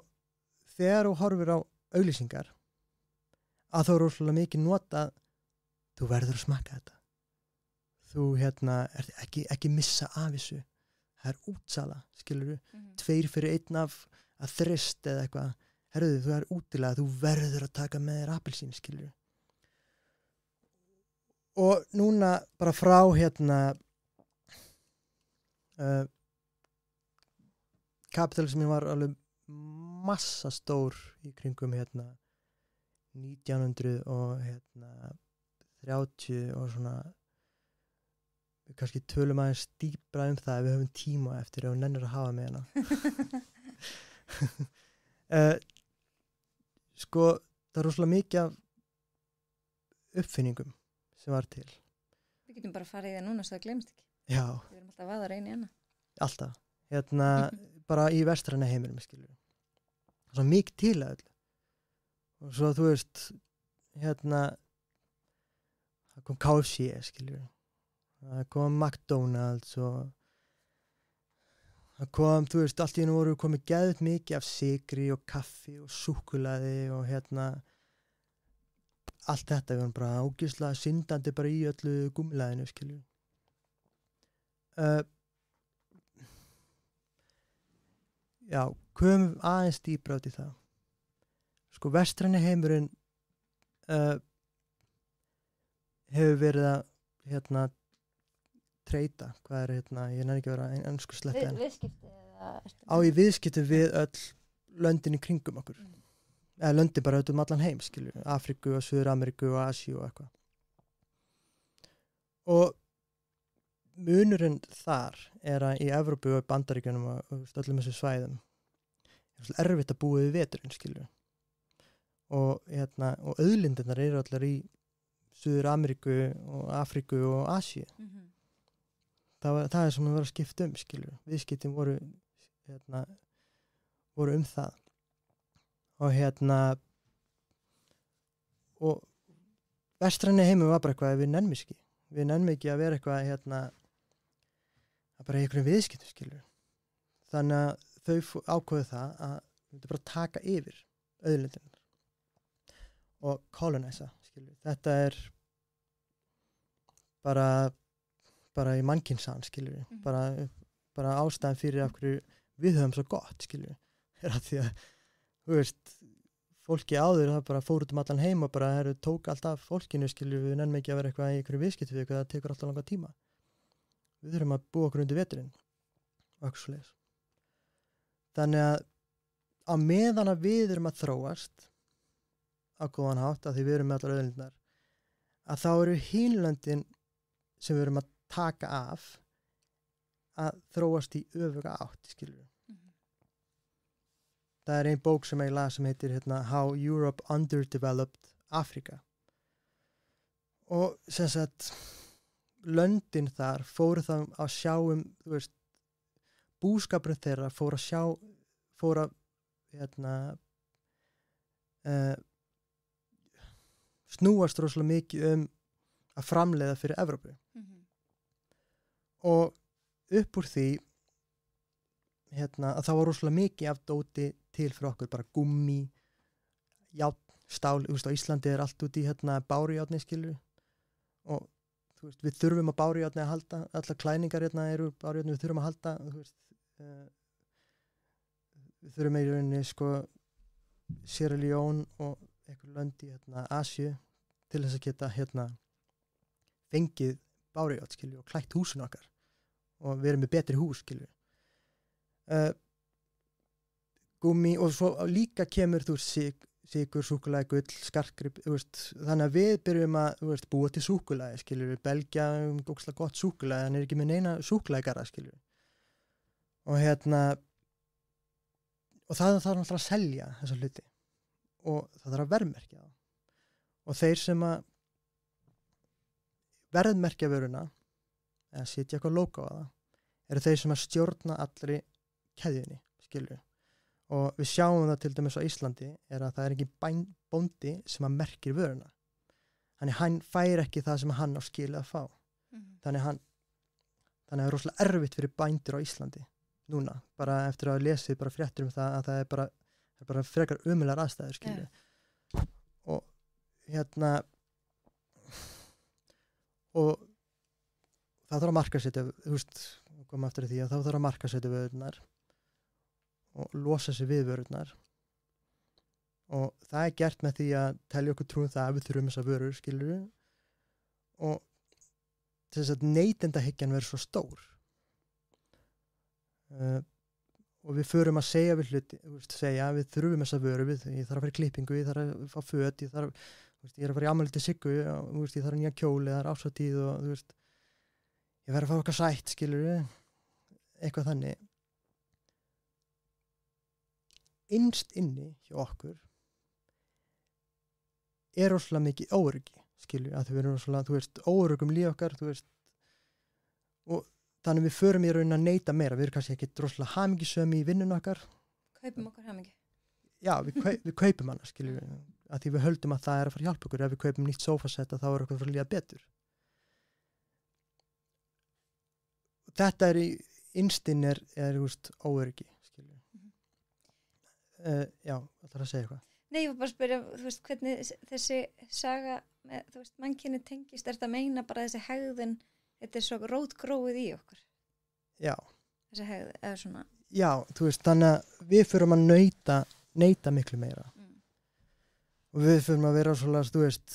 þegar þú horfir á auglýsingar að þá er rosalega mikið notað þú verður að smakka þetta. Þú ekki missa af þessu. Það útsala, skilurðu. 2 fyrir 1 af að þrist eða eitthvað. Herðu, þú útilega, þú verður að taka með þér appelsín, skilurðu. Og núna bara frá kapitalismin var alveg massa stór í kringum 1900 og 30 og svona við kannski tölum aðeins dýpra það ef við höfum tíma eftir ef við nennir að hafa með hana. Sko, það rosalega mikið af uppfinningum sem var til. Við getum bara farið í það núna svo það glemst ekki. Já, Við erum alltaf að vaða reyni hana. alltaf. Bara í vestræna heiminum, skilur. Svo mikið til að öllu. Og svo, þú veist, það kom KFC, skilur. Það kom McDonald's og það kom, þú veist, allt í einu voru komið geðveikt mikið af sykri og kaffi og súkkulaði og allt þetta, við varum bara ógeðslega syndandi bara í öllu gúmmulaðinu, skilur. Já, komum aðeins dýpra út í það. Sko, vestræni heimurinn hefur verið að treyta, hvað er ég nenni ekki að vera ensku sletta Viðskipti eða... Á í viðskipti við öll löndin í kringum okkur. Eða löndin bara auðvitað allan heim, skilur. Afríku og Suður-Ameríku og Asíu og eitthvað. Og munurinn þar er að í Evrópu og Bandaríkjunum og öllum þessu svæðum er svolítið erfitt að búa við veturinn, skilur. Og auðlindirnar eru allar í Suður-Ameríku og Afríku og Asíu. Það er sem að vera að skipta skilur. Viðskiptin voru það. Og og vestræni heimur var bara eitthvað við nennum ekki. Við nennum ekki að vera eitthvað að bara einhverjum viðskiptum, skilur. Þannig að þau ákveðu það að við bara taka yfir auðlindirnar og kolonæsa, skilur. Þetta er bara í mannkynnsagan, skilur. Bara ástæðan fyrir af hverju við höfum svo gott, skilur. Er að því að, þú veist, fólki áður það bara fór út allan heim og bara tók allt af fólkinu, skilur. Við nennum ekki að vera eitthvað í einhverju viðskipti við eitthvað, það tekur alltaf langa tíma. Við þurfum að búa okkur undir veturinn og eitthvað svoleiðis. Þannig að á meðan að við erum að þróast á góðan hátt, að því við erum með allar auðlindirnar, að þá eru hinlöndin sem við erum að taka af að þróast í öfuga átt, skilur. Það er ein bók sem ég las sem heitir How Europe Underdeveloped Africa. Og sem sagt löndin þar fóru það að sjá þú veist, búskapurinn þeirra fóru að snúast rosalega mikið að framleiða fyrir Evrópu. Og upp úr því að það var rosalega mikið af dóti til fyrir okkur, bara gúmmi, járn, stál, þú veist, á Íslandi er allt út í bárujárni, skilur. Og þú veist, við þurfum að bárujárni að halda, allar klæningar eru bárujárni, við þurfum að halda, þú veist, við þurfum í rauninni, sko, Sierra Leone og einhver lönd í Asíu til þess að geta fengið bárujárn, skilur, og klætt húsin okkar og við erum með betri hús, skilur. Gúmmi og svo líka kemur, þú veist, sykur, súkkulaði, gull, skarkrip, þú veist, þannig að við byrjum að, þú veist, búa til súkkulaði, skilur, Belgía ógeðslega gott súkkulaði, hann er ekki með neina súkkulaðigarða, skilur. Og og það þarf alltaf að selja þessa hluti og það þarf að verðmerkja það. Og þeir sem að verðmerkja vöruna eða setja eitthvað logo á það eru þeir sem að stjórna allri keðjunni, skilur. Og við sjáum það til dæmis á Íslandi er að það er ekki bóndi sem að merkir vöruna. Þannig hann fær ekki það sem hann á skilið að fá. Þannig það er rosalega erfitt fyrir bændur á Íslandi núna, bara eftir að hafa lesið bara fréttur það að það er bara frekar ömulegar aðstæður, skilur. Og og það þarf að markaðssetja, þú veist, koma aftur því að þá þarf að markaðssetja vörurnar og losa sig við vörurnar. Og það er gert með því að telja okkur trúum það að við þurfum þessa vörur, skilur. Og þess að neytendahyggjan verður svo stór. Og við förum að segja við hluti, segja við þurfum þessa vöru, ég þarf að fara í klippingu, ég þarf að fá föt, ég er að fara í afmæli til Siggu, ég þarf að nýja kjóli, það er ásatíð og ég verð að fá eitthvað sætt, skilur eitthvað þannig. Innst inni hjá okkur rosalega mikið óöryggi, skilju, að við erum rosalega, þú veist, óöryggum líf okkar, þú veist, og þannig við förum í raun að neyta meira, við erum kannski ekki rosalega hamingjusömi í vinnun okkar. Kaupum okkur hamingju. Já, við kaupum hana, skilju, að því við höldum að það að fara að hjálpa okkur, ef við kaupum nýtt sófasett þá okkur að fara að líða betur. Þetta innstinn er óöryggi, skilju. Já, það að segja eitthvað. Nei, ég var bara að spyrja, þú veist, hvernig þessi saga með, þú veist, mannkyni tengist, þetta meina bara þessi hegðun, þetta svo rótgróið í okkur. Já. Þessi hegðun, eða svona. Já, þú veist, þannig að við förum að neyta miklu meira. Og við förum að vera svolítið, þú veist,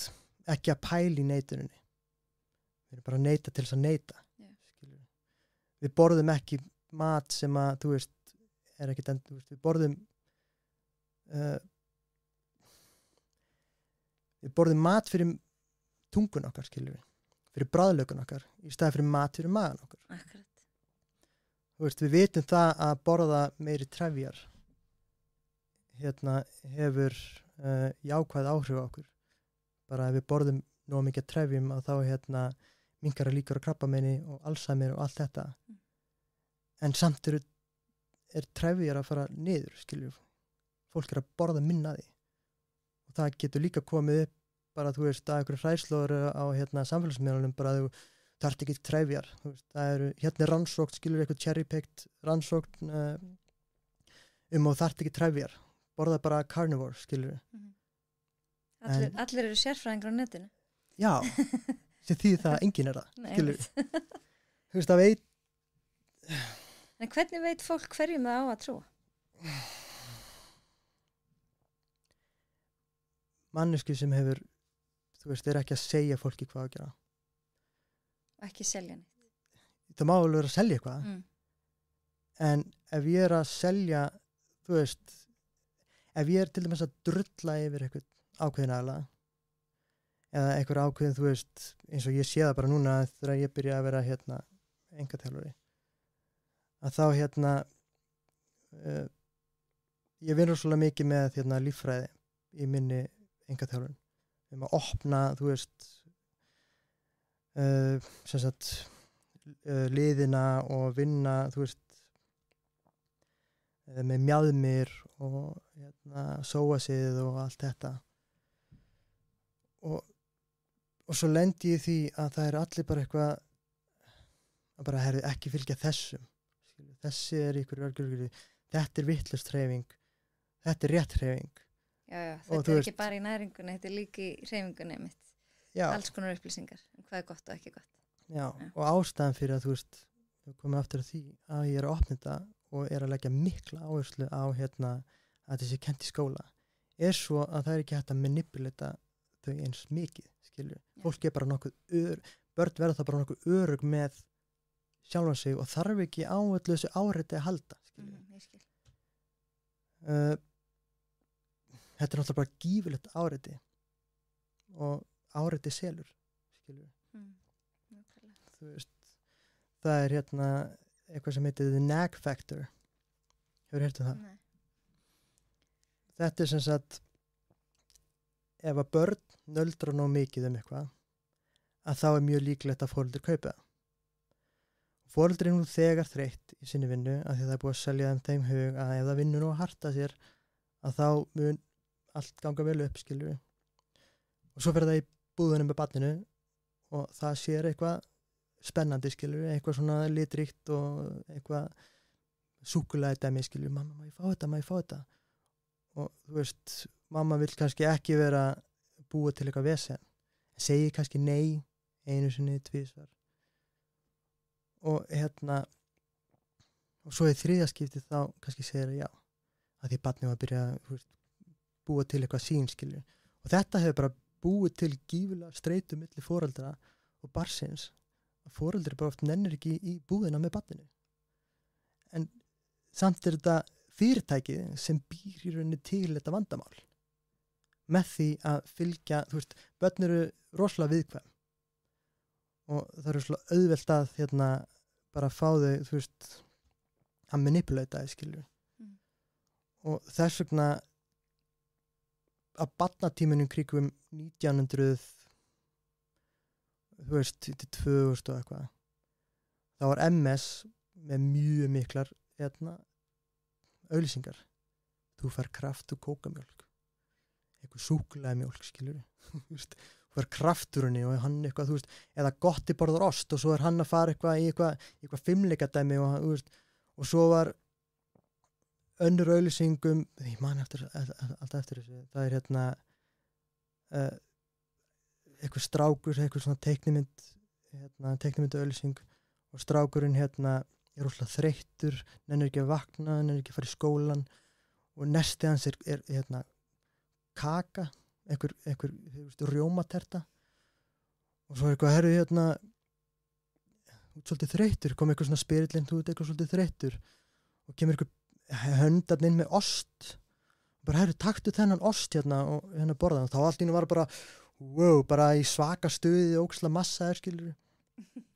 ekki að pæla í neytuninni. Við erum bara að neyta til þess að neyta. Skilur. Við borðum ekki mat sem að, þú veist, er ekkit enn, þú veist, við borðum mat fyrir tungun okkar, skilur við, fyrir bragðlaukun okkar, í staði fyrir mat fyrir magan okkar. Akkurat. Þú veist, við vitum það að borða meiri trefjar hefur jákvæð áhrif á okkur. Bara ef við borðum nóg mikið trefjum að þá minnkar að líkur á krabbameini og Alzheimer og allt þetta. En samt er trefjar að fara niður, skiljum. Fólk að borða minna því. Og það getur líka komið upp bara, þú veist, að einhverju hræðslóður á samfélagsmiðlunum, bara þú þarft ekki trefjar. Þú veist, það eru, rannsókn, skilur eitthvað cherry-picked rannsókn og þarft ekki trefjar. Borða bara carnivore, skilur. Allir eru sérfræðingar á netinu. Já, sem því það enginn er það, skilur. Þú veist, það veit. En hvernig veit fólk hverjum það á að trúa? Manneski sem hefur, þú veist, er ekki að segja fólki hvað að gera. Og ekki selja neitt. Það má alveg vera að selja eitthvað. En ef ég er að selja, þú veist, ef ég er til dæmis að drulla yfir eitthvað ákveðin aðalega, eða eitthvað ákveðin, þú veist, eins og ég sé það bara núna þegar ég byrja að vera engaþjálfari, að þá ég vinn rosalega mikið með líffræði í minni engaþjálfun, að opna, þú veist, liðina og vinna, þú veist, með mjaðmir og sóasið og allt þetta. Og svo lendi ég því að það er allir bara eitthvað að bara ekki fylgja þessum. Þessi er þetta er vitlaus hreyfing, þetta er rétt hreyfing. Já, þetta er ekki bara í næringunni, þetta er líka í hreyfingunni mitt. Já. Alls konar upplýsingar, hvað er gott og ekki gott. Já. Og ástæðan fyrir að, þú veist, við komum aftur að því að ég er að opna þetta og er að leggja mikla áherslu á að þessi kennt í skóla, er svo að það er ekki hægt að manipulata þau eins mikið, skilju. Fólk er bara börn verða það bara nokkuð örugg með sjálfan sig og þarf ekki á öllu þessu áreiti að halda, skilju. Ég skil. Þetta er náttúrulega bara gífurlegt áreiti og áreiti selur, skilju. Þú veist, það er eitthvað sem heitir the nag factor. Hefur heyrt það? Nei. Þetta er sem sagt ef að börn nöldra nóg mikið eitthvað, að þá er mjög líklegt að foreldrar kaupa það. Foreldrar er nú þegar þreytt í sinni vinnu að því það er búið að selja þeim hug að ef það vinnur nú að harta sér að þá mun allt ganga vel upp, skilur. Og svo fer það í búðunum með barninu og það sér eitthvað spennandi, skilur, eitthvað svona litríkt og eitthvað súkkulaði dæmi, skilur, mamma, má ég fá þetta? Og þú veist, mamma vill kannski ekki vera búið til eitthvað vesen, segir kannski nei einu sinni, tvisvar og og svo í þriðja skipti þá kannski segir já, að því barnið var að byrja að búa til eitthvað sín, skilur, og þetta hefur bara búið til gífulega streitu milli foreldra og barnsins, að foreldri bara oft nennir ekki í búðina með barninu, en samt er þetta fyrirtæki sem býr í rauninni til þetta vandamál með því að fylgja, þú veist, börn eru rosalega viðkvæm og það eru rosalega auðvelt að bara fá þau, þú veist, að manipulata þau, skilur. Og þess vegna að barnatíminu kringum 1900 þú veist, til 2000 og eitthvað þá var MS með mjög miklar auglýsingar þú fær kraft úr kókamjólk eitthvað súkkulaðimjólk skilur þú fær kraftur henni og hann eitthvað þú veist, eða Gotti borðar ost og svo hann að fara eitthvað í eitthvað fimmleikadæmi og þú veist, og svo var önnur auglýsingum ég man alltaf eftir þessu það er eitthvað strákur eitthvað svona teiknimynd auglýsing og strákurinn er rosalega þreyttur nennir ekki að vakna, nennir ekki að fara í skólan og nesti hans er kaka einhver rjómaterta og svo eitthvað herðu þú ert svolítið þreyttur kom eitthvað svona spirillinn, þú ert eitthvað svolítið þreyttur og kemur eitthvað höndarn inn með ost bara herru, taktu þennan ost og borða þá allt í nú var bara wow, bara í svaka stuði ógeðslega massa skilur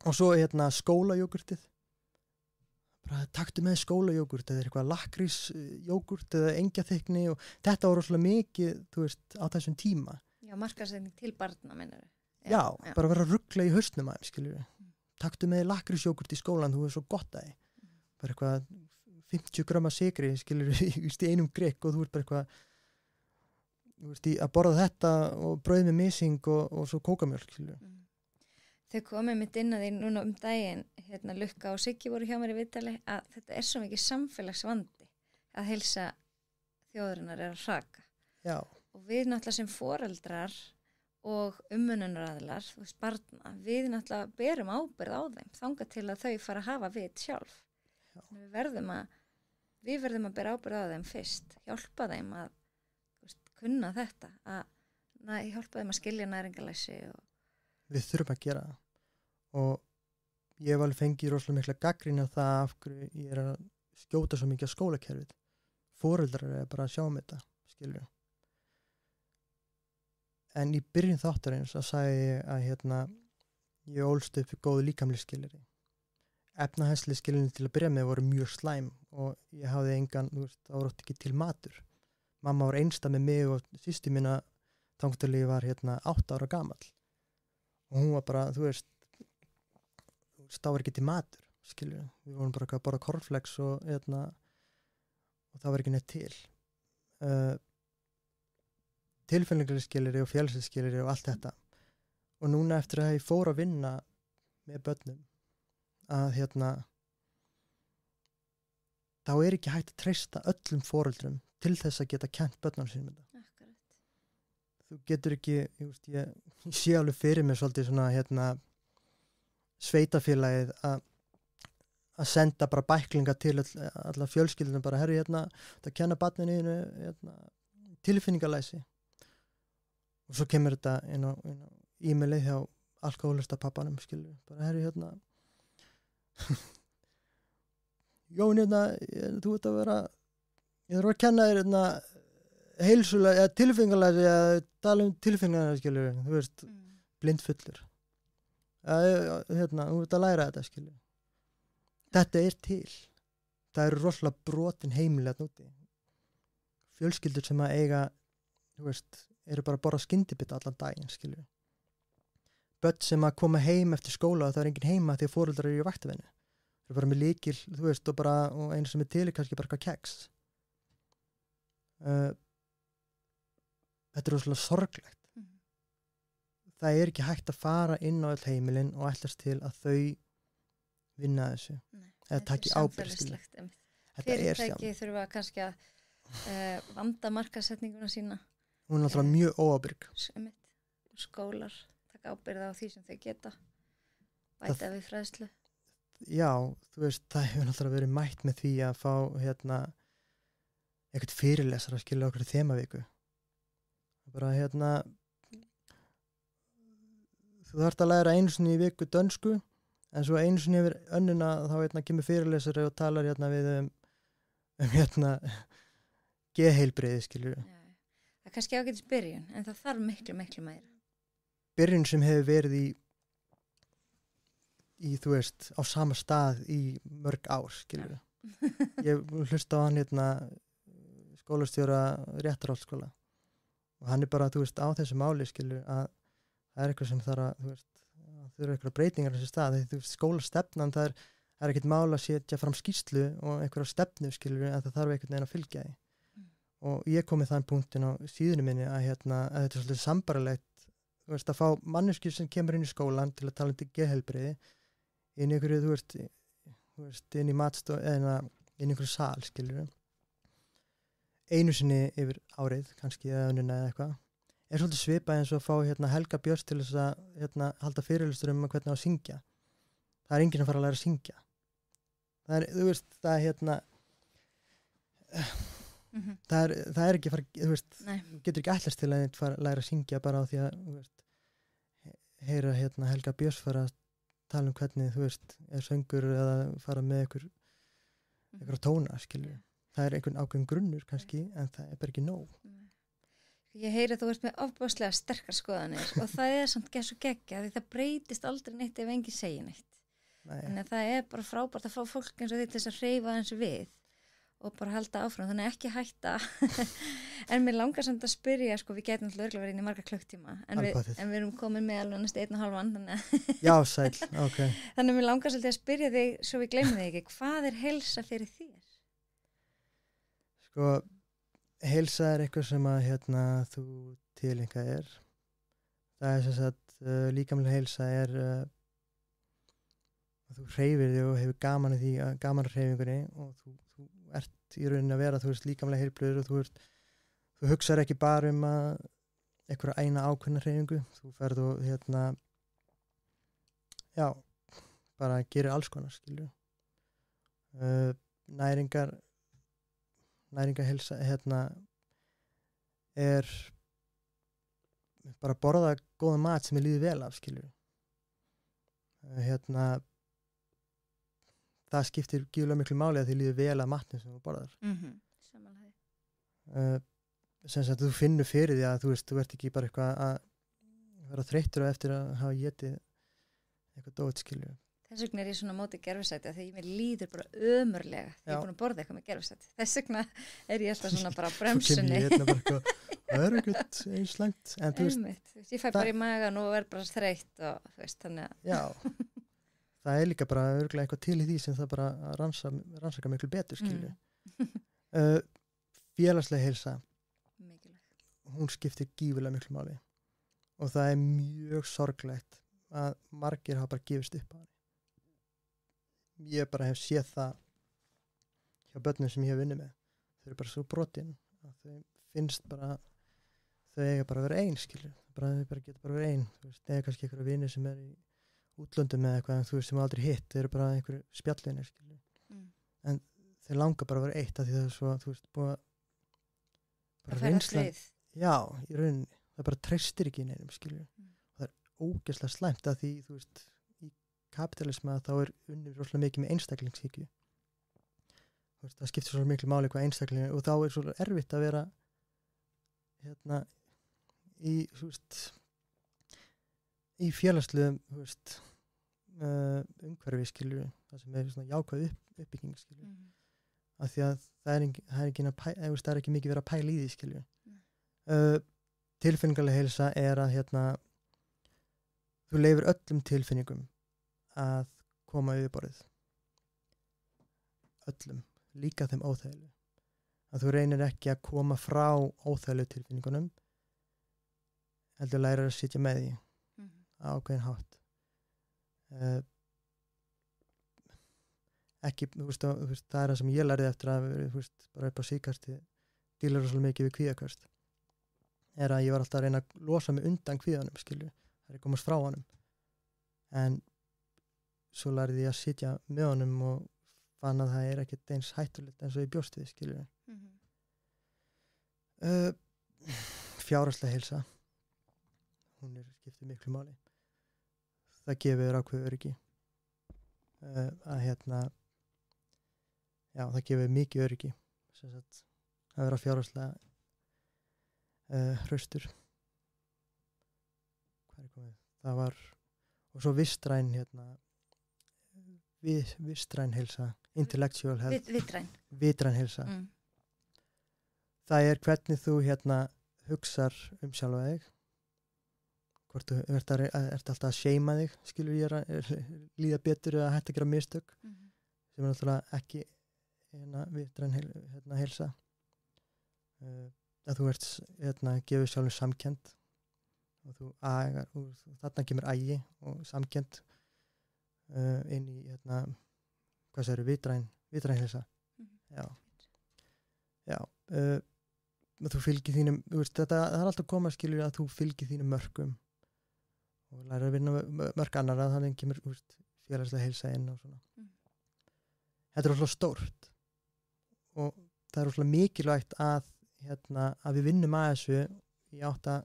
og svo skólajógurtið bara taktu með skólajógurt eða eitthvað lakkrísjógurt eða engjaþykni og þetta var rosalega mikið þú veist, á þessum tíma Já, markaðssetning til barna meinarðu Já, bara vera að rugla í hausnum aðeins skilur taktu með lakkrísjógurt í skólan þú er svo gott að bara eitthvað 50 grama sykri skilur í einum grikk og þú ert bara eitthvað þú veist, að borða þetta og brauð með mising og svo kókamjólk skilur Þau komið mitt inn að því núna daginn Lukka og Siggi voru hjá mér í viðtali að þetta er svo mikið samfélagsvandi að heilsa þjóðurinnar er að hraka Já. Og við náttúrulega sem foreldrar og umönnunaraðilar þú veist barna, við náttúrulega berum ábyrgð á þeim þangað til að þau fara að hafa vit sjálf við verðum að bera ábyrgð á þeim fyrst hjálpa þeim að veist, kunna þetta hjálpa þeim að skilja næringalæsi Við þurfum að gera það og ég hef alveg fengið rosalega mikla gagnrýni á það af hverju ég er að skjóta svo mikið á skólakerfið foreldrar er bara að sjá um þetta skilur en í byrjun þáttarins að sagði ég að ég ólst upp í góðu líkamlega skiluri efnahagslega skilurinn til að byrja með voru mjög slæm og ég hafði engan þú veist, það voru ekki til matur mamma var einstæð með mig og systir mína þangað til ég var 8 ára gamall og hún var bara, þú veist það var ekki til matur, skilur við vorum bara að borða cornflakes og það var ekki neitt til tilfinningarlega skilur og félagsskilur og allt þetta og núna eftir að ég fór að vinna með börnum að þá er ekki hægt að treysta öllum foreldrum til þess að geta kennt börnum sínum þetta þú getur ekki, ég sé alveg fyrir mig svolítið svona sveitafélagið að senda bara bæklinga til alla fjölskyldunum bara herri það kenna barninu tilfinningalæsi og svo kemur þetta inn á e-mailið hjá alkohólista pappanum skilur bara herri Jón þú ert að vera ég þarf að kenna þér heilsulega, eða tilfinningalæsi eða tala tilfinningalæsi skilur þú veist, blindfullur þú ert að læra þetta skilur þetta er til það eru rosalega brotin heimilega núti fjölskyldur sem að eiga þú veist, eru bara að borða skyndibita allan daginn skilur börn sem að koma heim eftir skóla og það er engin heima því að foreldrar eru í vaktavinnu það er bara með lykil, þú veist, og einu sem er til er kannski bara keks þetta er rosalega sorglegt það er ekki hægt að fara inn á öll heimilin og ætlast til að þau vinna þessu eða taki ábyrgð fyrirtæki þurfa kannski að vanda markaðssetninguna sína hún er alltaf mjög óábyrg skólar taka ábyrgð á því sem þau geta bæta við fræðslu já, þú veist, það hefur alltaf verið mætt með því að fá eitthvað fyrirlesar að skilja okkur þemaviku bara þú þarft að læra einu sinni í viku dönsku en svo einu sinni yfir önnuna þá kemur fyrirlesari og talar við geðheilbrigði skilur það er kannski ágætis byrjun en það þarf miklu meira byrjun sem hefur verið í þú veist á sama stað í mörg ár skilur ég hlusta á hann skólastjóra Réttarholtsskóla og hann bara, þú veist, á þessu máli skilur að það eitthvað sem þarf að, þú veist, þau eru eitthvað breytingar á þessu stað, því þú veist, skólastefnan það er ekkert mál að setja fram skýrslu og einhverja stefnu skilur en það þarf einhvern veginn að fylgja því og ég kom með þann punktin á síðunni minni að þetta er svolítið sambarlegt, þú veist, að fá manneskju sem kemur inn í skólan til að tala um geðheilbrigði inn í einhverju, þú veist, inn í matstof eða inn í einhverju sal skilur einu sinni yfir árið kannski eða önnuna eða eitthvað er svolítið svipað eins og að fá Helga Björns til þess að halda fyrirlestur um hvernig að syngja. Það er enginn að fara að læra að syngja. Það er, þú veist, það er það er ekki að fara, þú veist, getur ekki ætlast til að fara að læra að syngja bara á því að, þú veist, heyra Helga Björns fara að tala um hvernig, þú veist, er söngur eða fara með einhver tóna, skilur. Það er einhvern ákveðin grunnur kannski, en það er bara ekki nóg. Ég heyri að þú ert með ofboðslega sterkar skoðanir og það er samt svo geggja því það breytist aldrei neitt ef enginn segir neitt. Þannig að það er bara frábært að fá fólk eins og þitt til þess að hreyfa eins við og bara halda áfram, þannig ekki hætta. En mér langar samt að spyrja, sko, við getum alltaf örgulega verið inn í marga klukktíma, en við erum komin með alveg næstu 1,5, þannig Já, sæl, ok. Þannig að mér langar svolítið að spyrja þig, svo við gleymum þig ekki, hvað er heilsa fyrir þér? Sko, heilsa er eitthvað sem að þú tileinkað er. Það er sem sagt, líkamlega heilsa er að þú hreyfir þig og hefur gaman að því, gaman að hreyfingunni og þú ert í rauninni að vera, þú veist, líkamlega heilbrigður og þú hugsar ekki bara um að einhverja eina ákveðna hreyfingu, þú ferð og já, bara gerir alls konar, skilju. Næringarheilsa, er bara að borða góða mat sem líður vel af, skilju. Það skiptir gífurlega miklu máli að því líður vel að matnum sem þú borðar. Samanlega. Sem sagt, þú finnur fyrir því að þú veist, þú ert ekki bara eitthvað að vera þreyttur og eftir að hafa getið eitthvað dót, skilju. Þess vegna er ég svona móti gerfisæti að því mér líður bara ömurlega þegar ég er búin að borða eitthvað með gerfisæti. Þess vegna er ég alltaf svona bara á bremsunni. Það er ekkert eins slæmt. En þú veist, ég fæ bara í magan og verð bara þreytt og þú veist, þannig að... Já, það er líka bara örugglega eitthvað til í því sem það bara rannsaka miklu betur, skilju. Félagslega heilsa. Mikilvægt. Hún skiptir gífurlega miklu máli. Og það er mjög sorglegt að margir hafa bara gefist upp á henni. Ég bara hef séð það hjá börnum sem ég hef unnið með. Þau eru bara svo brotin að þau finnst bara þau eiga bara að vera ein, skilur. Þau bara geta bara vera ein. Þú veist, eða kannski einhverja vinir sem er í útlöndum með eitthvað, þú veist, sem aldrei hitt. Þau eru bara einhverju spjallvinir, skilur. En þau langar bara að vera eitt af því það er svo, þú veist, búið að reynslan. Já, í rauninni. Það bara treystir ekki í neinum, skilur. Og það er ógeðslega slæmt að því, þú veist, kapitalisma þá er unnið rosalega mikið með einstaklingshyggju. Það skiptir svo miklu máli hvað einstaklingur og þá er svo erfitt að vera í, þú veist, í félagslegum, þú veist, umhverfi, skilju, það sem er svona jákvæð uppbygging, skilju. Af því að það er ekki mikið verið að pæla í því, skilju. Tilfinningalega heilsa er að þú leyfir öllum tilfinningum að koma yfir borðið. Öllum, líka þeim óþægilegu. Að þú reynir ekki að koma frá óþægilegu tilfinningunum, heldur lærir að sitja með því á ákveðin hátt. Ekki, þú veist, það er það sem ég lærði eftir að þú veist, bara upp á síðkasti dílar rosalega mikið við kvíðaköst. Er að ég var alltaf að reyna að losa mig undan kvíðanum, skilju. Það er að komast frá honum. En svo lærði ég að sitja með honum og fann að það er ekkert eins hættulegt eins og ég bjóst við, skilju. Fjárhagslega heilsa. Hún skiptir miklu máli. Það gefur ákveð öryggi. Já, það gefur mikið öryggi. Sem sagt, að vera fjárhagslega hraustur. Hvað er komið? Það var, og svo vistræn vistræn heilsa, intellectual health. Vitræn. Vitræn heilsa. Það er hvernig þú hugsar sjálfa þig, hvort þú ert alltaf að shama þig, skilur ég líða betur eða hægt að gera mistök, sem náttúrulega ekki vitræn heilsa. Að þú ert gefur sjálfum samkennd og þú agar, og þarna kemur agi og samkennd inn í hvað það eru, vitræn heilsa. Já, þú fylgir þínum, það er alltaf að koma, skilur, að þú fylgir þínum mörkum og læra að vinna mörk annara, þannig kemur félagslega heilsa inn og svona. Þetta er alltaf stórt og það er alltaf mikilvægt að við vinnum að þessu í átt að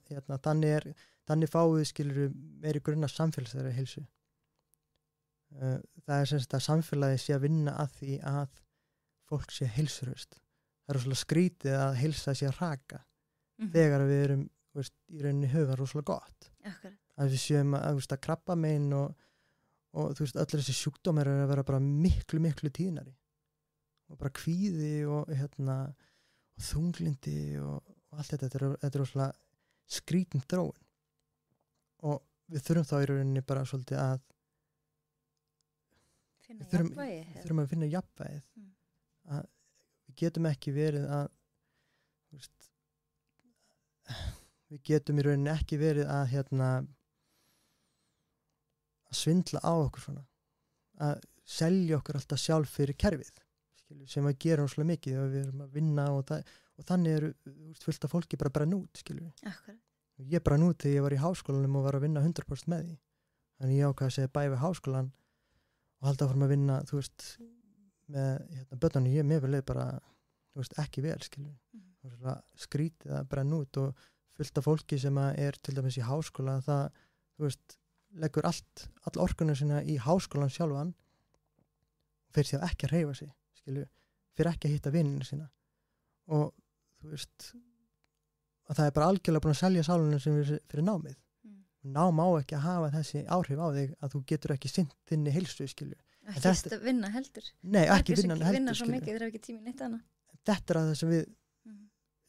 þannig fáum við, skilur, meiri grunna samfélagslega heilsu. Það er sem sagt að samfélagi sé að vinna að því að fólk sé heilsuraust. Það er rosalega skrítið að heilsa sé að raka þegar við erum í rauninni höfum rosalega gott. Akkurat. Að við séum að krabbamein og öll þessi sjúkdómar eru að vera bara miklu tíðnari og bara kvíði og þunglindi og allt þetta er rosalega skrítin þróun og við þurfum þá í rauninni bara svolítið að þurfum að finna jafnvægið. Að við getum ekki verið að við getum í rauninni ekki verið að svindla á okkur svona, að selja okkur alltaf sjálf fyrir kerfið, skilur, sem að gera svolítið mikið og við erum að vinna og þannig eru fullt af fólki bara brenn út, skilur. Akkurat. Ég brann út þegar ég var í háskólanum og var að vinna 100% með því, þannig ég ákvað að segja bæ við háskólan og halda áfram að vinna, með börnunum, mér vil leið bara ekki vel, skilur. Skrítið að brenn út og fullt af fólki sem er til dæmis í háskóla, það leggur all orkuna sína í háskólan sjálfan og fyrir sér ekki að hreyfa sig, skilur, fyrir ekki að hitta vinina sína og að það er bara algjörlega búin að selja sálunum sem fyrir námið. Nám á ekki að hafa þessi áhrif á þig að þú getur ekki sinnt þinni heilsu, skilur. Ekki að vinna heldur. Nei, ekki vinna heldur. Vinna svo mikið, þeir hafa ekki tími neitt annað. Þetta er að það sem við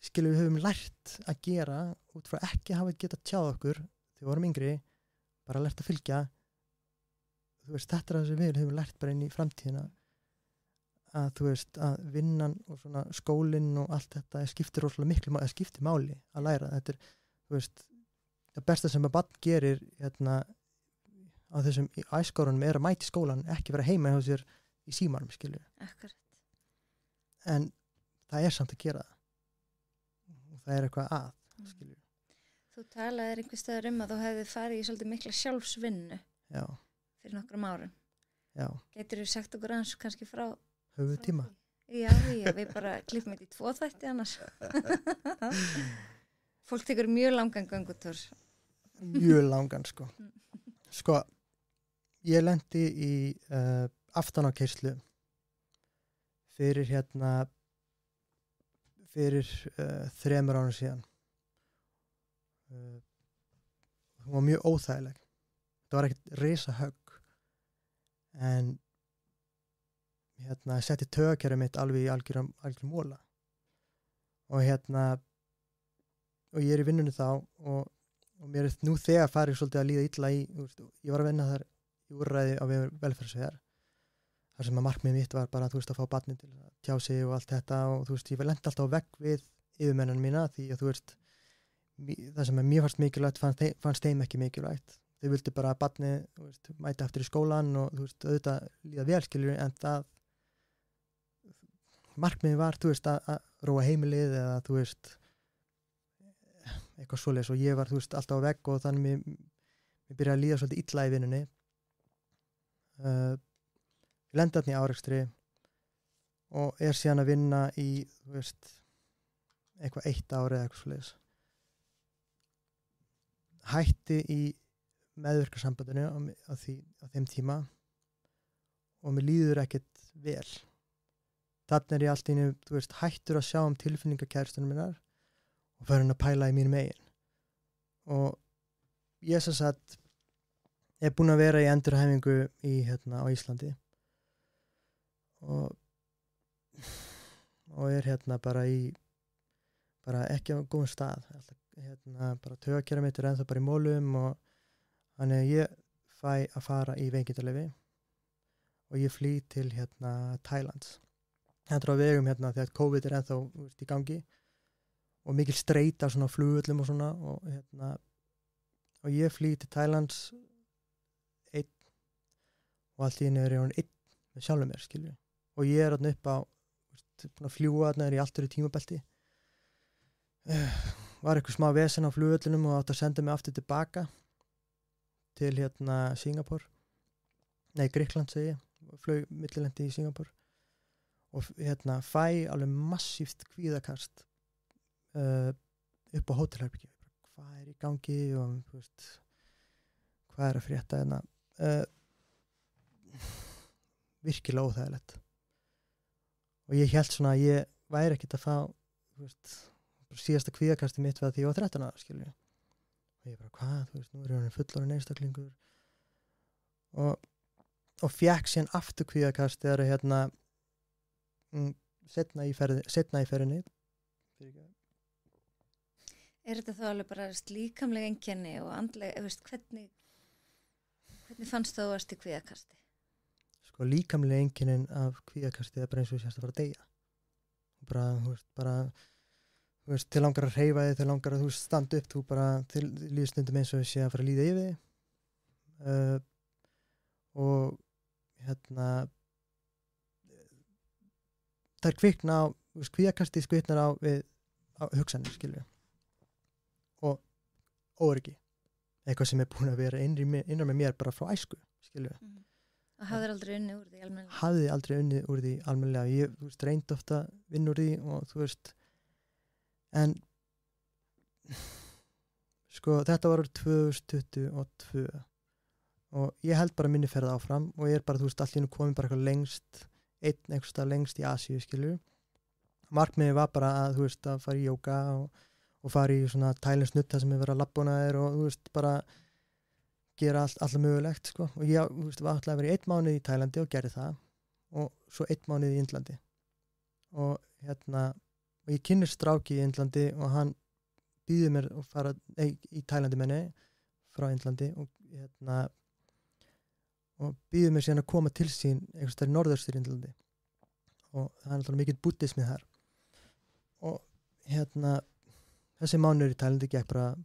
skilur við höfum lært að gera út frá ekki hafa getað tjáð okkur þegar við vorum yngri, bara lært að fylgja. Þetta er að það sem við höfum lært bara inn í framtíðina að að vinnan og svona skólinn og allt þetta skiptir rosalega miklu, það skiptir máli að læra. Þetta er það besta sem að barn gerir á þessum æskórunum er að mæta í skólan, ekki vera heima hjá sér í símanum, skilur. Akkurat. En það er samt að gera það. Og það er eitthvað að, skilur. Þú talaðir einhver staðar að þú hefði farið í svolítið mikla sjálfsvinnu. Já. Fyrir nokkrum árum. Já. Geturðu sagt okkur aðeins kannski frá höfuðtíma? Já, við bara klippum þetta í 2 þætti annars. Fólk tekur mjög langan göngutúr. Mjög langan, sko. Ég lendi í aftanákeyrslу fyrir 3 árum síðan. Hún var mjög óþægileg. Það var ekkert risahögg en setti taugakerfið mitt alveg í algjörum móla og og ég er í vinnunni þá og mér er nú þegar farið svolítið að líða illa ég var að vinna þar í úrræði á velferðsvegar þar sem að markmið mitt var bara að fá barnið til að tjá sig og allt þetta og ég var lent alltaf á vegg við yfirmennunum mína því að það sem mér fannst mikilvægt fannst þeim ekki mikilvægt. Þau vildi bara að barnið mæti aftur í skólan og auðvitað líða vel skilur en það markmiðið var að róa heimilið eða eitthvað svoleiðis og ég var alltaf á vegg og þannig mér byrjaði að líða svolítið illa í vinnunni. Ég lendi þarna í árekstri og er síðan að vinna í eitthvað 1 ár eða eitthvað svoleiðis. Hætti í meðvirkarsambandinu á þeim tíma og mér líður ekkert vel. Þannig er ég allt í einu, hættur að sjá tilfinningakærustunum minnar og farin að pæla í mínum eigin. Og ég sem sagt er búin að vera í endurhæfingu á Íslandi og er bara bara ekki á góðum stað alltaf, bara taugakerfið mitt ennþá bara í mólum og þannig ég fæ að fara í veikindaleyfi og ég flý til Thailands. Þetta er á vegum þegar COVID er ennþá í gangi og mikil streita svona á flugvöllum og svona og ég flý til Thailands einn og allt í einu er ég orðinn einn með sjálfum mér, skilju. Og ég er þarna upp á búin að fljúga þarna er í allt öðru tímabelti. Var eitthvað smá vesen á flugvöllunum og átti að senda mig aftur tilbaka til Singapore. Nei, Grikkland segi ég. Flög millilendi í Singapore. Og fæ alveg massíft kvíðakast upp á hótelherbergi. Hvað er í gangi og hvað er að frétta virkilega óþægilegt. Og ég hélt svona að ég væri ekkert að fá síðasta kvíðakasti mitt var því ég var 13 ára, skilju. Og ég bara, hvað, nú er ég fullorðinn einstaklingur. Og fékk síðan aftur kvíðakast þegar seinna í ferðinni. Er þetta þá alveg bara líkamlega einkenni og andlega, hvernig fannst þú að varst í kvíðakasti? Sko líkamlega einkennin af kvíðakasti er bara eins og sérst að fara að deyja. Bara þið langar að hreyfa þig, þið langar að standa upp, þú bara líður stundum eins og sé að fara að líða yfir þig. Og það er kvikna á, kvíðakasti kviknar á hugsanir, skilju. Og óöryggi. Eitthvað sem er búin að vera innra með mér bara frá æsku, skilju. Og hafðir aldrei unnið úr því almennilega? Hafði aldrei unnið úr því almennilega. Ég reyndi ofta að vinna úr því og en sko þetta var 2022 og ég held bara minni ferð áfram og ég er bara, allt í einu komin bara eitthvað lengst í Asíu, skilju. Markmiðið var bara að, að fara í jóga og fara í svona Thailands nutt þar sem er verið að labba og bara gera allt mögulegt, sko. Og ég, var alltaf að vera í 1 mánuð í Tælandi og gerði það og svo 1 mánuð í Indlandi. Og og ég kynnist stráki í Indlandi og hann býður mér að fara, í Tælandi frá Indlandi og býður mér síðan að koma til sín einhvers staðar í norðaustur Indlandi. Og það er alltaf mikið buddhismi þar. Og þessi mánuður í Tælandi gekk bara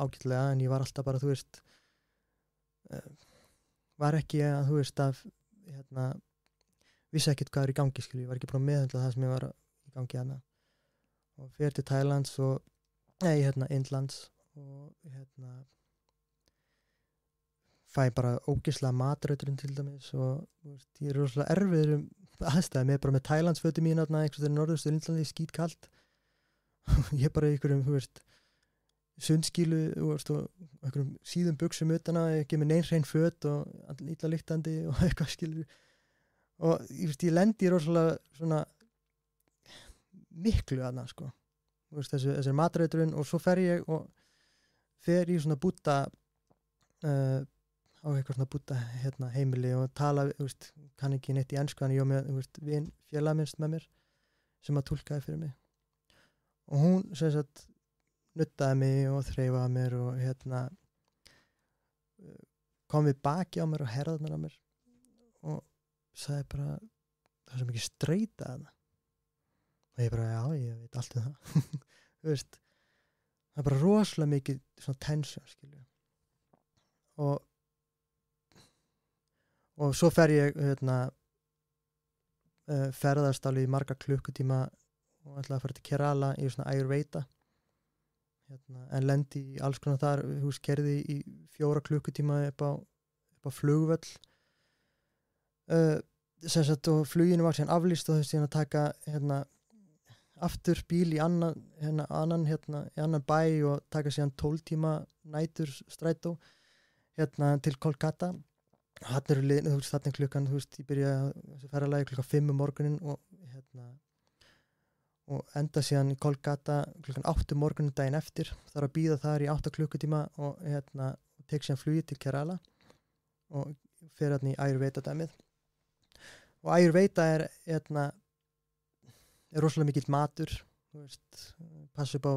ágætlega en ég var alltaf bara, var ekki að, vissi ekkert hvað er í gangi, skilju. Ég var ekki bara að meðhundla það sem ég var í gangi hana. Og fyrir til Thailands og Indlands og fæ bara ógeðslega matarauturinn til dæmis og ég er rosalega erfiður aðstæði með bara með Thailandsfötum mín einhvers þegar norðaustur Indlandi skítkalt ég bara í einhverjum sundskílu og einhverjum síðum buxum utana, ekki með nein hrein föt og illa lyktandi og eitthvað, skilur. Og ég lendi rosalega svona miklu þarna, sko. Þessi matarauturinn og svo fer ég í svona búta á eitthvað svona búta heimili og tala, kann ekki neitt í ensku en ég var með vin félag minnst með mér sem að túlkaði fyrir mig. Og hún sem sagt nuttaði mig og þreifaði mér og kom við baki á mér og herðaði mér á mér og sagði bara það er svo mikið streita þarna. Og ég bara, já, ég veit allt það. Það er bara rosalega mikið svona tension, skilju. Og svo fer ég ferðast alveg í marga klukkutíma og ætlaði að fara til Kerala í svona Ayurveda. En lendi í alls konar þar, kerði í 4 klukkutíma upp á flugvöll. Sem sagt, og fluginu var síðan aflýst og þess að taka aftur bíl í annan bæ og taka síðan 12 tíma nætur strætó til Kolkata. Þarna eru liðin, þarna klukkan, ég byrjaði þessi ferðalagi klukkan 5 morgunin og enda síðan í Kolkata klukkan 8 morgunin daginn eftir. Þarf að bíða þar í 8 klukkutíma og tek síðan flugið til Kerala og fer í Ayurveda dæmið. Og Ayurveda er rosalega mikill matur, þú veist, passa upp á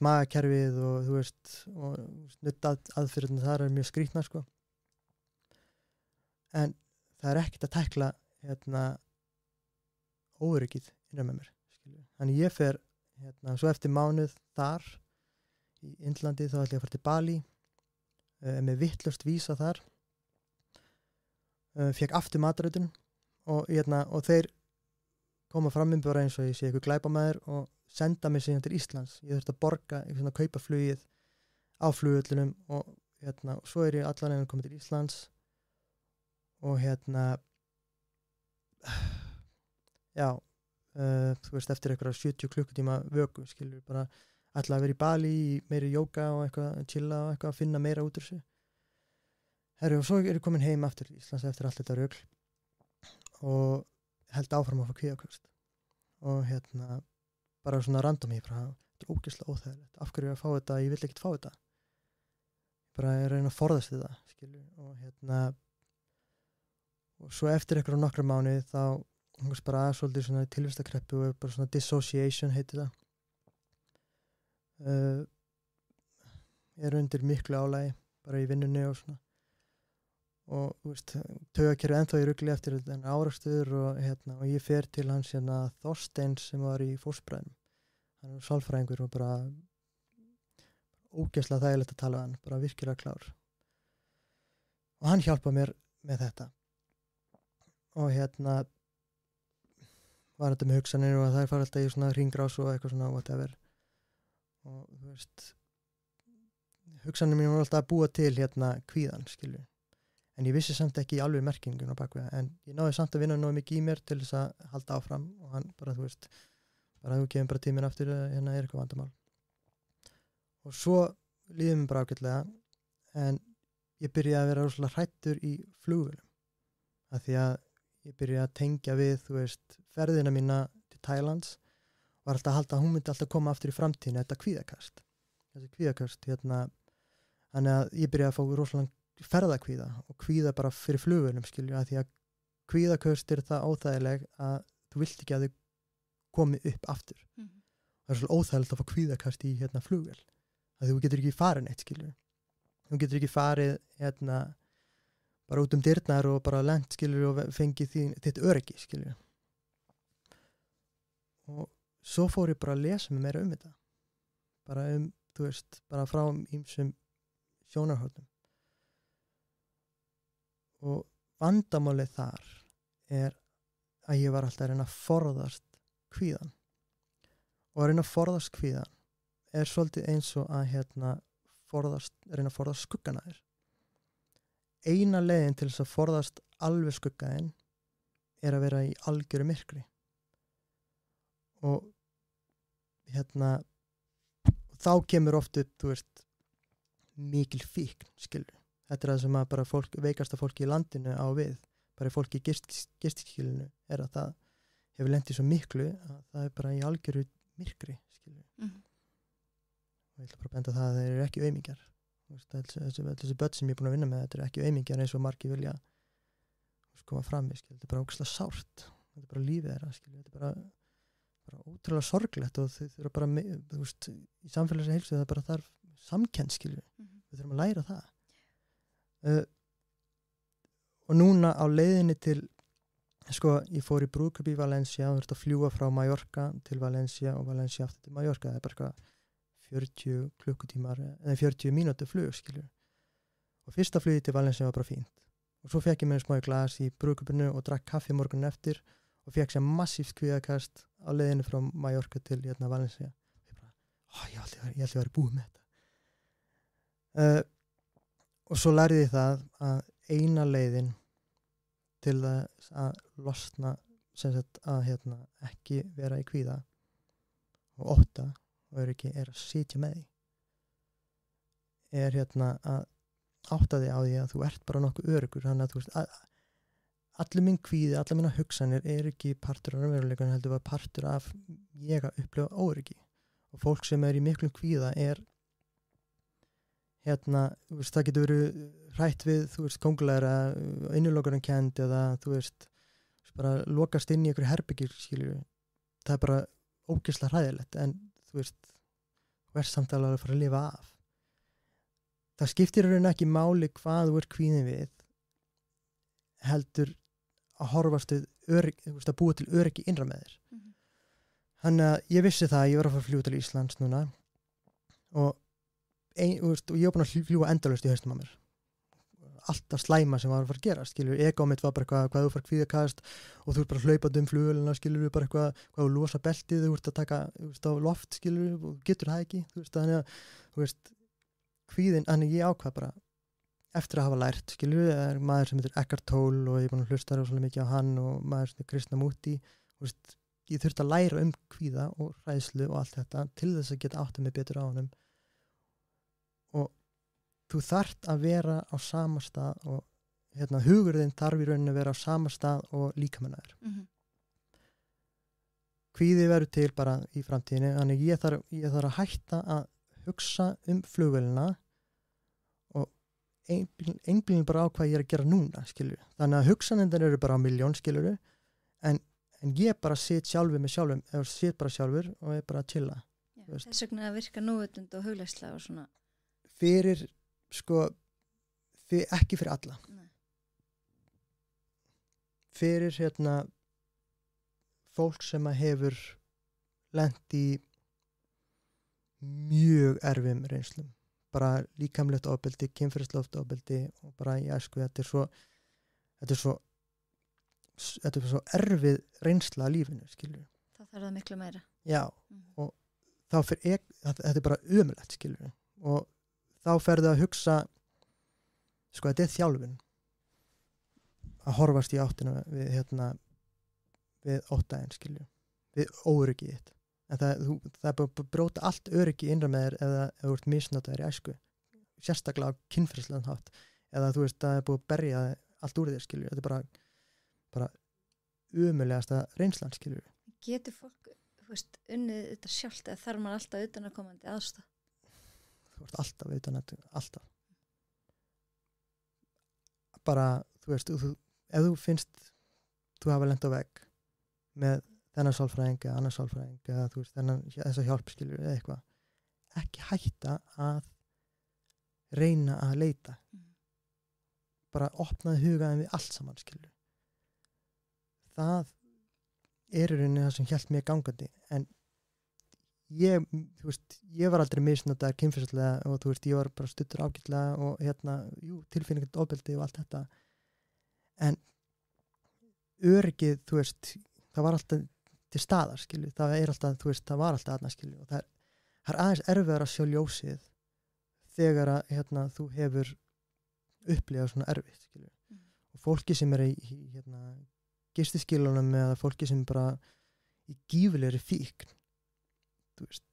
magakerfið og þú veist, og nudd aðferðinu þar er mjög skrýtna, sko. En það er ekkert að tækla óöryggið innan með mér, skilur. Þannig ég fer, svo eftir mánuð þar í Indlandi þá ætla ég að fara til Bali, með vitlaust vísa þar, fékk aftur matreiðun og þeir koma fram með bara eins og ég sé eitthvað glæpamaður og senda mig síðan til Íslands. Ég þurfti að borga, að kaupa flugið á flugvöllunum og svo er ég allan að koma til Íslands og þú veist, eftir eitthvað 70 klukkutíma vöku, skilur, bara ætla að vera í Bali í meiri jóga og eitthvað, chilla og eitthvað, finna meira út úr þessu. Herru, og svo er ég komin heim aftur til Íslands eftir allt þetta rugl og held áfram að fá kvíðaköst og bara svona random ég bara, þetta er ógeðslega óþægilegt, af hverju ég að fá þetta, ég vil ekkert fá þetta, bara ég reyna að forðast þetta, skilur, og svo eftir eitthvað nokkra mánuði þá bara svolítið svona tilvistakreppu og bara svona dissociation heitir það. Ég er undir miklu álagi bara í vinnunni og svona og þú veist, taugakerfið ennþá í rugli eftir þennan árekstur og ég fer til hans Þorsteins sem var í fóstbræðinum. Hann er sálfræðingur og bara ógeðslega þægilegt að tala við hann, bara virkilega klár. Og hann hjálpaði mér með þetta. Og var þetta með hugsanir og það fara alltaf í svona hringrás og eitthvað svona whatever. Og þú veist, hugsanir mín var alltaf að búa til kvíðan, skilur. En ég vissi samt ekki í alveg merkingun á bakvið, en ég náði samt að vinna nógu mikið í mér til þess að halda áfram og hann bara, þú veist, bara þú kemur bara tíminn aftur, er eitthvað vandamál. Og svo líður mér bara ágætlega, en ég byrjaði að vera rosalega hræddur í flugvélum, af því að ég byrjaði að tengja við, þú veist, ferðina mína til Thailands, var alltaf að halda að hún myndi alltaf koma aftur í framtíðinu, þetta kvíðakast. Þessi kvíðakast, þannig að ég byrjaði að fá rosalega ferðakvíða og kvíða bara fyrir flugvélum, skilju, að því að kvíðaköst er það óþægileg að þú vilt ekki að þau komi upp aftur. Það er svolítið óþægilegt að fá kvíðakast í flugvél, að þú getur ekki farið neitt, skilju. Þú getur ekki farið bara út dyrnar og bara lent, skilju, og fengið þitt öryggi, skilju. Og svo fór ég bara að lesa mig meira þetta. Bara þú veist, bara frá ýmsum sjónarhornum. Og vandamálið þar er að ég var alltaf að reyna að forðast kvíðan. Og að reyna að forðast kvíðan er svolítið eins og að reyna að forðast skuggana þér. Eina leiðin til þess að forðast alveg skuggaðinn er að vera í algjöru myrkri. Og þá kemur oft upp, þú veist, mikil fíkn, skilur. Þetta er það sem að bara veikasta fólki í landinu á við, bara fólki í gistikilinu, er að það hefur lent í svo miklu að það er bara í algjöru myrkri, skilur. Og ég ætla bara að benda það að þeir eru ekki aumingjar. Þessi börn sem ég er búin að vinna með, þetta eru ekki aumingjar eins og margir vilja koma fram í, skilur. Þetta er bara ógeðslega sárt, þetta er bara lífið þeirra, skilur. Þetta er bara ótrúlega sorglegt og þau þurfa bara, þú veist, í samfélagsins heilsu það bara þarf samkennd, skilur. Við þurfum að læra það. Og núna á leiðinni til ég fór í brúðkaup í Valencia og þurfti að fljúga frá Mallorca til Valencia og Valencia aftur til Mallorca, það er bara 40 klukkutímar eða 40 mínútur flug, skilur. Og fyrsta flugið til Valencia var bara fínt og svo fekk ég mér smá glas í brúðkaupinu og drakk kaffi morgunin eftir og fekk sér massíft kvíðakast á leiðinni frá Mallorca til Valencia. Ég held ég væri búið með þetta. Og svo lærði ég það að eina leiðin til að losna, sem sagt að ekki vera í kvíða og ótta og öryggi er að sitja með því. Er að átta þig á því að þú ert bara nokkuð öryggur, þannig að þú veist, allir minn kvíði, allir minna hugsanir er ekki partur af raunveruleikanum, heldur bara partur af ég að upplifa óöryggi. Og fólk sem er í miklum kvíða er þú veist, það getur verið hrætt við, þú veist, kóngulegra, innilokunarkennd eða, þú veist, bara lokast inn í einhverju herbergi, skilju. Það er bara ógeðslega hræðilegt en þú veist, þú ert samt alveg að fara að lifa af. Það skiptir í raun ekki máli hvað þú ert kvíðin við, heldur að horfast við öryggi, þú veist, að búa til öryggi innra með þér. Þannig að ég vissi það að ég var að fara að fljúga til Íslands núna og ég var búin að fljúga endalaust í haustum á mér. Alltaf slæma sem var að fara að gera, skilur, ego mitt var bara hvað þú fara kvíðakast og þú ert bara hlaupandi flugvélina, skilur, bara hvað þú losa beltið, þú ert að taka, þú veist, á loft, skilur, og getur það ekki, þú veist, þannig að, þú veist, kvíðin, þannig ég ákvað bara, eftir að hafa lært, skilur, það er maður sem heitir Eckhart Tolle og ég er búin að hlusta rosalega mikið á hann og maður sem heitir Krishnamurti, þú veist, ég þurfti að læra kvíða og hræðslu og allt þetta til þess að geta áttað mig betur á honum og þú þarft að vera á sama stað og hugurðin þarf í rauninni að vera á sama stað og líkaminn er. Kvíði verður til bara í framtíðinni, þannig ég þarf að hætta að hugsa flugvélina og einblíðin bara á hvað ég er að gera núna, skilur. Þannig að hugsanindar eru bara á 1.000.000, skilur, en ég bara sit sjálfur með sjálfum, eða sit bara sjálfur og er bara að chilla. Já, þess vegna að virka núvitund og huglæsla og svona. Fyrir, ekki fyrir alla. Nei. Fyrir fólk sem að hefur lent í mjög erfum reynslum. Bara líkamlegt ofbeldi, kynferðislegt ofbeldi og bara í æsku, þetta er svo erfið reynsla af lífinu, skilur. Þá þarf það miklu meira. Já, og þá þetta er bara ömurlegt, skilur. Og þá ferðu að hugsa, þetta er þjálfun. Að horfast í áttina við óttaðin, skilur. Við óöryggi þitt. En það er bara að bróta allt öryggi innra með þér eða þú ert misnotaður í æsku. Sérstaklega á kynferðislegan hátt. Eða þú veist, það er búið að berja allt úr þér, skilur. Þetta er bara ömurlegasta reynslan, skilur. Getur fólk, unnið þetta sjálft eða þarf maður alltaf utanaðkomandi aðstoð? Þú ert alltaf utanaðkomandi, alltaf. Bara, ef þú finnst þú hafa lent á vegg með þennan sálfræðing eða annan sálfræðing eða þú veist, þessa hjálp, skilur, eða eitthvað, ekki hætta að reyna að leita. Bara opnaði hugaðin við allt saman, skilur. Það er í rauninni það sem hélt mér gangandi, en ég var aldrei misnotaður kynferðislega og þú veist, ég var bara stuttur ágætlega og tilfinningandi ofbeldi og allt þetta, en öryggið, þú veist, það var alltaf til staðar, skilju, það er alltaf, þú veist, það var alltaf aðna, skilju, og það er aðeins erfiðar að sjá ljósið þegar að þú hefur upplifað svona erfitt, skilju, og fólki sem er í gistiskilunum eða fólki sem bara í gífulegri fíkn, þú veist,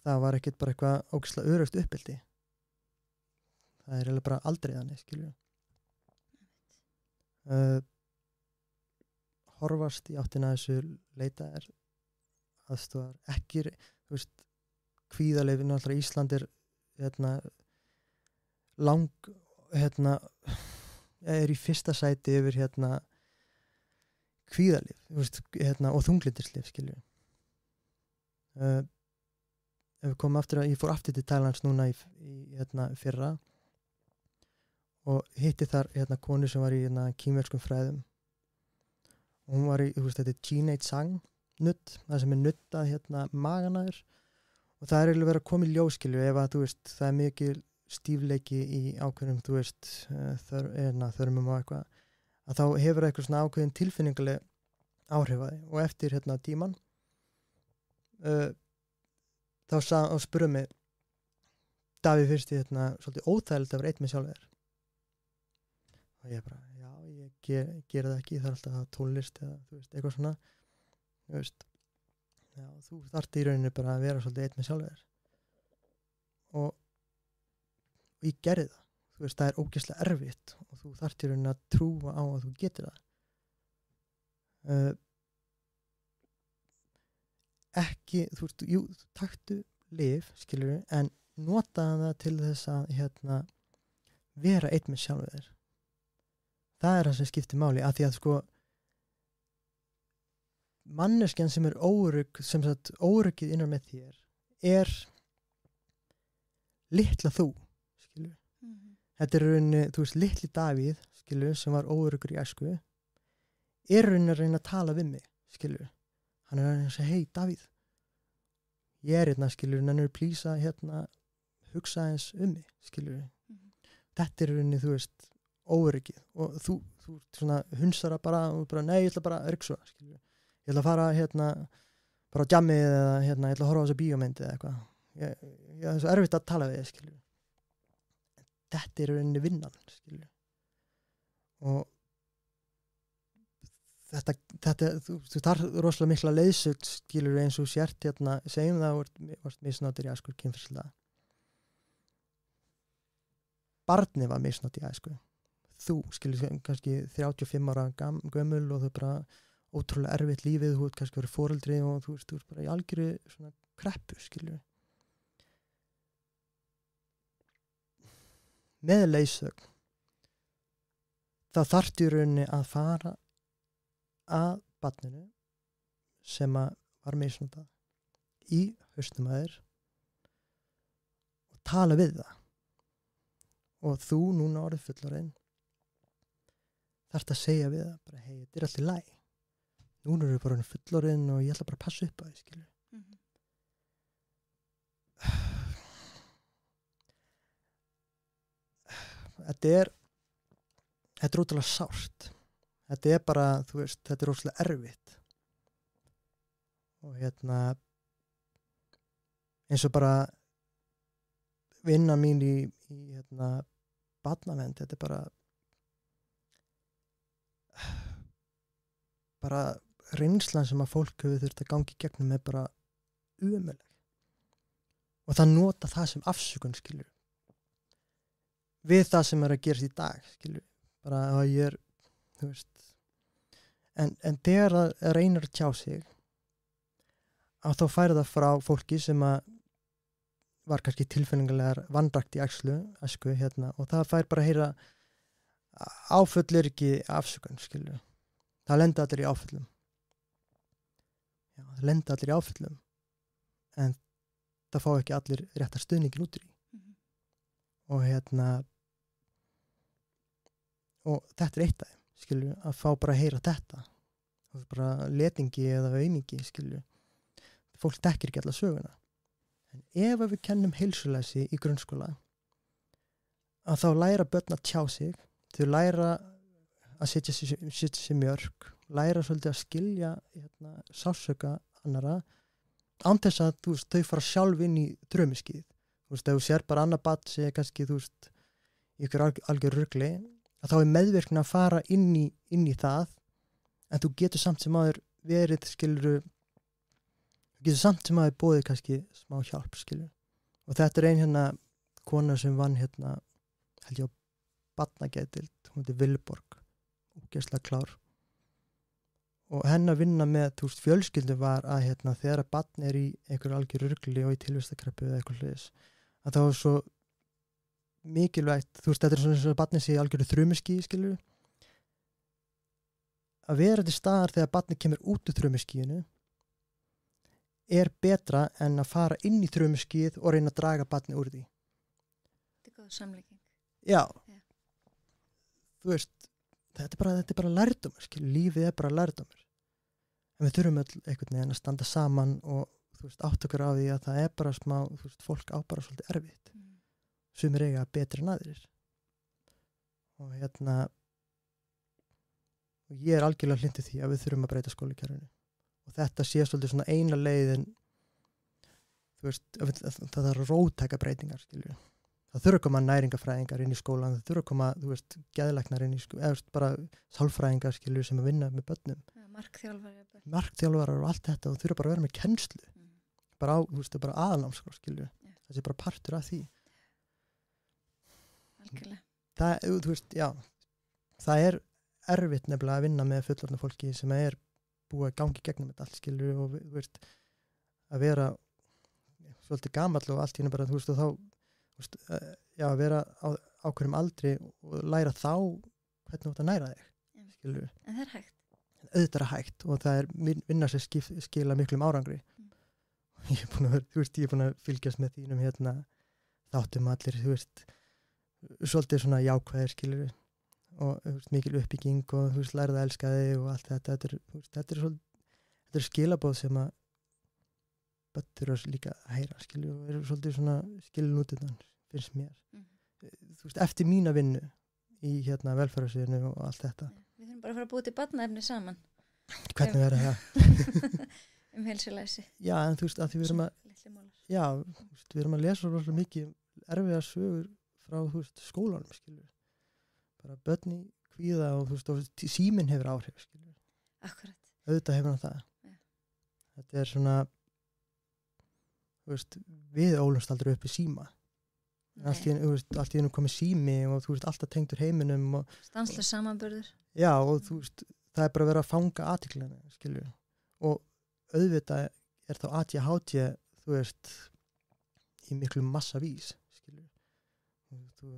það var ekkert bara eitthvað ógeðslega öruggt uppeldi, það er eiginlega bara aldrei þannig, skilju. Horfast í áttina að þessu, leita aðstofar, ekki, þú veist, kvíðalyfin, alltaf Ísland er er í fyrsta sæti yfir kvíðalyf, þú veist, og þunglyndislyf, skilju. Ef við komum aftur ég fór aftur til Thailands núna í fyrra og hitti þar konu sem var í kínverskum fræðum. Og hún var í, þú veist, þetta er Chinate Sang nutt, það sem er nuttað maganaður og það er eiginlega verið að koma í ljóskilju ef að, þú veist, það er mikil stífleiki í ákveðnum, þú veist, þörmum og eitthvað, að þá hefur eitthvað svona ákveðin tilfinninguleg áhrif að því og eftir tíman þá spurði mig Davíð fyrst í svolítið óþægilegt að vera einn með sjálfur og ég bara, já, ég gera það ekki, það er alltaf að hafa tónlist eða, þú veist, eitthvað svona, þú veist, já, þú þarft í rauninni bara að vera svolítið einn með sjálfur og ég gerði það, þú veist, það er ógeðslega erfitt og þú þarft í rauninni að trúa á að þú getur það. Ekki, þú veist, jú, taktu lyf, skilur, en notaðu það til þess að vera einn með sjálfur þér. Það er það sem skiptir máli, af því að manneskjan sem óörugg, sem sagt óöruggið innan með þér litla þú, skilur. Þetta rauninni, þú veist, litli Davíð, skilur, sem var óöruggur í æsku, rauninni að reyna að tala við mig, skilur. Hann að reyna að segja, hei, Davíð, ég hérna, skilur, nennir plísa hérna, hugsa eins mig, skilur. Þetta rauninni, þú veist, óöruggið og þú svona hunsar bara og bara, nei, ég ætla bara að ryksuga, skilur. Ég ætla að fara hérna, bara á djammið eða hérna, ég ætla að horfa á þessa bíómyndi eða eitthvað. Ég er svo erfitt að tala við þið, skilur. Þetta rauninni vinnan, skilur. Og þetta þú þarf rosalega mikla leiðsögn, skilur, eins og sért hérna, segjum það varst misnóttir í æsku kynferðislega. Barnið var misnótt í æsku. Þú, skilur, kannski 35 ára gömul og þau bara ótrúlega erfitt lífið, þú ert kannski verið foreldri og þú ert bara í algjöru svona kreppu, skilur. Með leiðsögn þá þarftu í rauninni að fara að barninu sem var misnotað í hausnum að þér og tala við það. Og þú núna orðið fullorðinn þarft að segja við það bara, hei, þetta allt í lagi. Núna eru bara fullorðinn og ég ætla bara að passa upp á því, skilur. Þetta er ótrúlega sárt. Þetta bara, þú veist, þetta ótrúlega erfitt. Og hérna, eins og bara vinna mín í hérna, barnavernd, þetta bara reynslan sem að fólk hefur þurft að gangi gegnum bara ömurleg. Og það nota það sem afsökun, skilur. Við það sem að gerast í dag, skilur. Bara að ég þú veist. En þegar það reynir að tjá sig, að þá færi það frá fólki sem að var kannski tilfinningarlegar vanrækt í æsku hérna, og það fær bara að heyra áföll ekki afsökun, skilur. Það lenda allir í áföllum. Já, það lenda allir í áföllum. En það fá ekki allir rétta stuðningin út í. Og hérna og þetta eitt af þeim, skilur, að fá bara að heyra þetta. Og bara letingi eða aumingi, skilur. Fólk dekkir ekki alla söguna. En ef við kennum heilsuleysi í grunnskóla, að þá læra börn að tjá sig, þau læra að setja sig mörk, læra svolítið að skilja hérna, sásöka annara, án þess að þú veist, þau fara sjálf inn í drömmuskið. Þú veist, ef þú sér bara annað barn sem kannski, þú veist, í ykkur algjör rugli, að þá meðvirkni að fara inn í það, en þú getur samt sem aður verið, skilur, þú getur samt sem aður bóðið kannski smá hjálp, skilur. Og þetta ein hérna kona sem vann hérna, held ég á barnageðdeild, hún heitir Vilborg, ógeðslega klár. Og hennar vinna með, þú veist, fjölskyldu var að hérna, þegar að barn í einhver algjör rugli og í tilvistakreppu eða eitthvað hlutis, að það var svo mikilvægt, þú veist, þetta svona eins og barnið sé algjörðu þrumuský, skilur. Að vera til staðar þegar barnið kemur út úr þrumuskýinu betra en að fara inn í þrumuskýið og reyna að draga barnið úr því. Þetta góð samleiking. Já. Þú veist, þetta er bara lærdómur, skilur, lífið bara lærdómur. En við þurfum öll einhvern veginn að standa saman og, þú veist, átt okkur á því að það bara smá, þú veist, fólk á bara svolítið erfitt. Sumir eiga betri en aðrir. Og hérna, og ég algjörlega hlintið því að við þurfum að breyta skólakerfinu. Og þetta sé svolítið svona eina leiðin, þú veist, það er róttæka breytingar, skilju. Það þurfa að koma næringafræðingar inn í skólan, það þurfa að koma, þú veist, geðlæknar inn í skólan, eða bara sálfræðingar, skilju, sem að vinna með börnum. Ja, markþjálfarar og allt þetta, og þurfa bara að vera með kennslu. Bara á, þú veist, bara aðalnámskrá, skilju. Það sé bara partur af því. Algjörlega. Það, þú veist, já, það erfitt nefnilega að vinna með fullorðna fólki sem búið að gangi gegnum þetta allt, skilur, og þú veist, að vera svolítið gamall og allt í henni bara, þú veist, og þá, þú veist, já, að vera á ákveðnum aldri og læra þá hvernig þú átt að næra þig, skilur. En það hægt. auðvitað er hægt og það er vinna sem skila miklum árangri. Ég er búin að, ég er búin að fylgjast með þínum þáttum allir, svolítið svona jákvæðir skilur og mikil uppbygging og lærða að elska þig og allt þetta er skilaboð sem að börn þurfa líka að heyra skilur og eru svolítið svona skilin út innan finnst mér. Eftir mína vinnu í velferðarsviðinu og allt þetta. Við þurfum bara að fara að búa til barnaefni saman. Hvernig verður það? Heilsulæsi. Já, en að því við erum að lesa rosalega mikið erfiða sögur frá skólanum skilur. Bara börn í kvíða og síminn hefur áhrif skilur. Akkurat. Auðvitað hefur hann það. Ja. Þetta er svona við ólumst aldrei upp í síma. Allt í einu komið sími og alltaf tengdur heiminum og stanslaus samanburður. Já, og það er bara verið að fanga athyglina skilur. Og auðvitað er þá ADHD í miklu massavís skilur.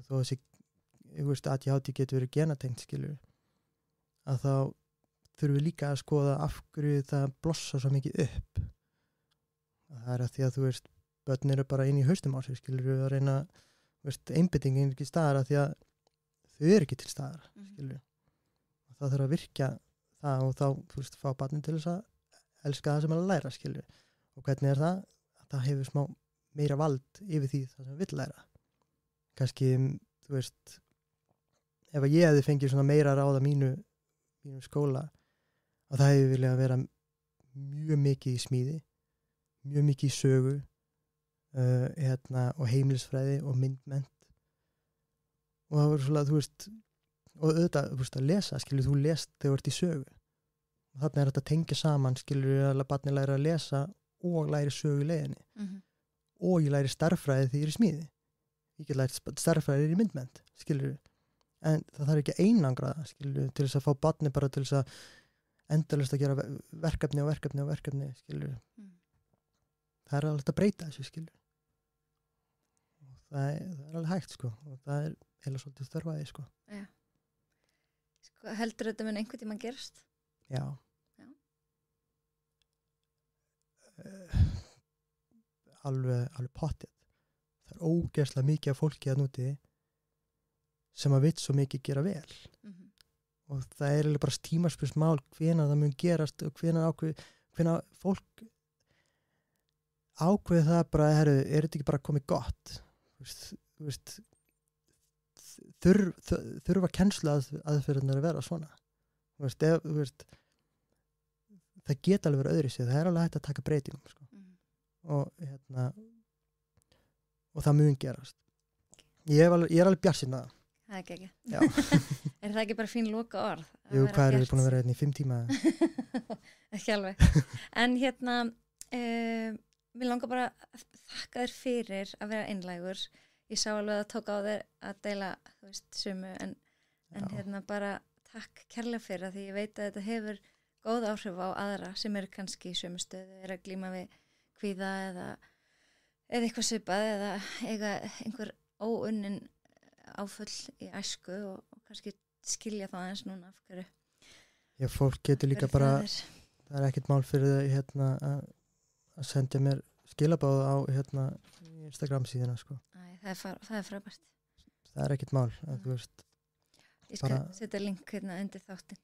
Þó þessi ADHD getur verið genatengt skilur. Að þá þurfum við líka að skoða af hverju það blossa svo mikið upp. Það er að því að börn eru bara inn í haustum á sig skilur við að reyna einbyttingin ekki staðar að því að þau eru ekki til staðar skilur. Og það þarf að virkja það og þá fá barnin til þess að elska það sem er að læra skilur. Og hvernig er það? Að það hefur smá meira vald yfir því það sem vill læra. Kannski ef að ég hefði fengið svona meira ráð að mínu skóla að það hefði viljað vera mjög mikið í smíði, mjög mikið í sögu og heimilisfræði og myndmennt og það voru svolítið og auðvitað að lesa skilur þú lest þegar þú ert í sögu og þarna er þetta að tengja saman skilur að barnið læra að lesa og læri sögu í leiðinni og ég læri starffræði þegar ég er í smíði ég get lært starffræði í myndmennt skilur en það þarf ekki að einangra skilur til þess að fá barnið bara til þess að endalaust að gera verkefni skilur það er alveg að breyta þessu skilur það er alveg hægt sko og það er heila svolítið þörfaði sko. Já. Sko heldur þetta mun einhvern tímann gerast? Já. Alveg pottið. Það er ógeðslega mikið af fólki að núti sem að vill svo mikið gera vel. Og það er bara tímaspursmál hvenær það mun gerast og hvenær fólk ákveði það bara er þetta ekki bara komið gott þurfa kennslu aðferðirnar að vera svona það geta alveg verið öðru sig það er alveg hægt að taka breytingum sko. og það mun gerast ég er alveg bjartsýnn að það er ekki er það ekki bara fín loka orð? Jú, hvað erum við búin að vera í 5 tíma? Ekki alveg en mér langar bara að þakka þér fyrir að vera einlægur. Ég sá alveg að tók á þér að deila, sumu, en bara takk kærlega fyrir því ég veit að þetta hefur góð áhrif á aðra sem eru kannski í sömu stöðu, eru að glíma við kvíða eða eitthvað svipað eða eiga einhver óunnin áföll í æsku og kannski skilja það aðeins núna af hverju. Já, fólk getur líka bara, það er ekkert mál fyrir að senda mér skilabáð á Instagram síðuna sko. Æ, það er frábært. Það er ekkert mál, þú veist. Ég skal setja link undir þáttinn.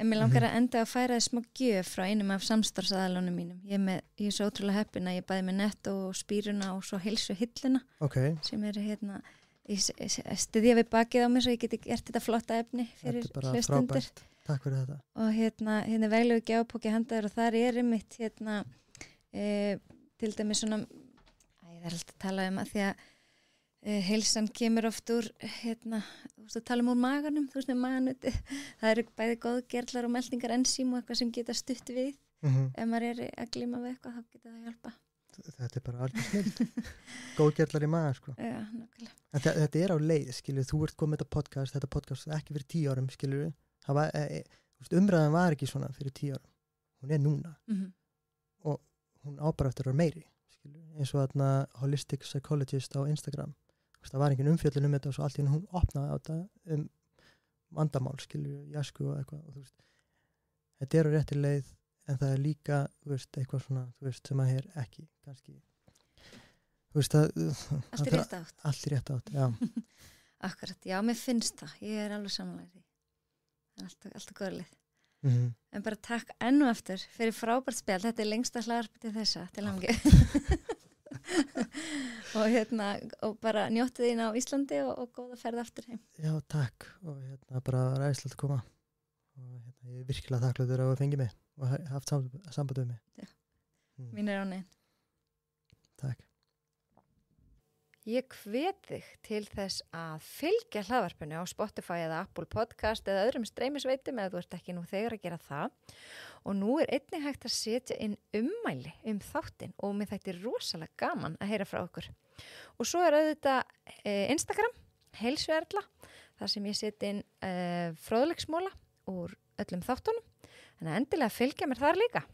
En mér langar að enda að færa þið smá gjöf frá einum af samstarfsaðalunum mínum. Ég er svo ótrúlega heppin að ég bæði með Netto og Spíruna og svo Heilsuhilluna sem eru styðja við bakið á mér svo ég geti gert þetta flotta efni fyrir hlustundir. Takk fyrir þetta. Og veglegu gjafpóki handaður og þar er einmitt til dæmis svona það er alltaf að tala um að því að heilsan kemur oft úr þú veist að tala úr maganum, þú veist með maganuti það eru bæði góðgerlar og meltingar ensím og eitthvað sem geta stutt við ef maður er að glíma við eitthvað þá geta það hjálpa. Þetta er bara alveg snill góðgerlar í maga sko. Já, nákvæmlega. Þetta er á leið, skilur, þú ert komið þetta podcast ekki fyrir 10 árum, skilur umræðan var ekki svona fyrir 10 árum, hún er núna og hún ábara eftir að vera meiri, skilur, eins og þarna holistic psychologist á Instagram, það var engin umfjöllun þetta og svo allt í hún opnaði á þetta vandamál, skilur, jasku og eitthvað og þú veist, þetta er á rétti leið en það er líka, þú veist, eitthvað svona, þú veist, sem að er ekki, kannski, þú veist, Allt í rétt átt. Allt í rétt átt, já. Akkurat, já, mér finnst það. Ég er alveg samanlega því. Það er alltaf góðlið. En bara takk enn og aftur fyrir frábært spjall. Þetta er lengsta hlaðvarp til þessa, til hamingju. og bara njóttu þín á Íslandi og góða ferð aftur heim. Já, takk. Og bara ræðislegt að koma. Og ég er virkilega þakklátur að fengi mig og haft samband við mig. Já, mín er ánægð. Takk. Ég hvet þig til þess að fylgja hlaðvarpinu á Spotify eða Apple Podcast eða öðrum streymisveitum eða þú ert ekki nú þegar að gera það. Og nú er einnig hægt að setja inn ummæli þáttinn og mér þætti rosalega gaman að heyra frá okkur. Og svo er auðvitað Instagram, Heilsuerla, þar sem ég seti inn fróðleiksmóla úr öllum þáttunum. Þannig að endilega fylgja mér þar líka.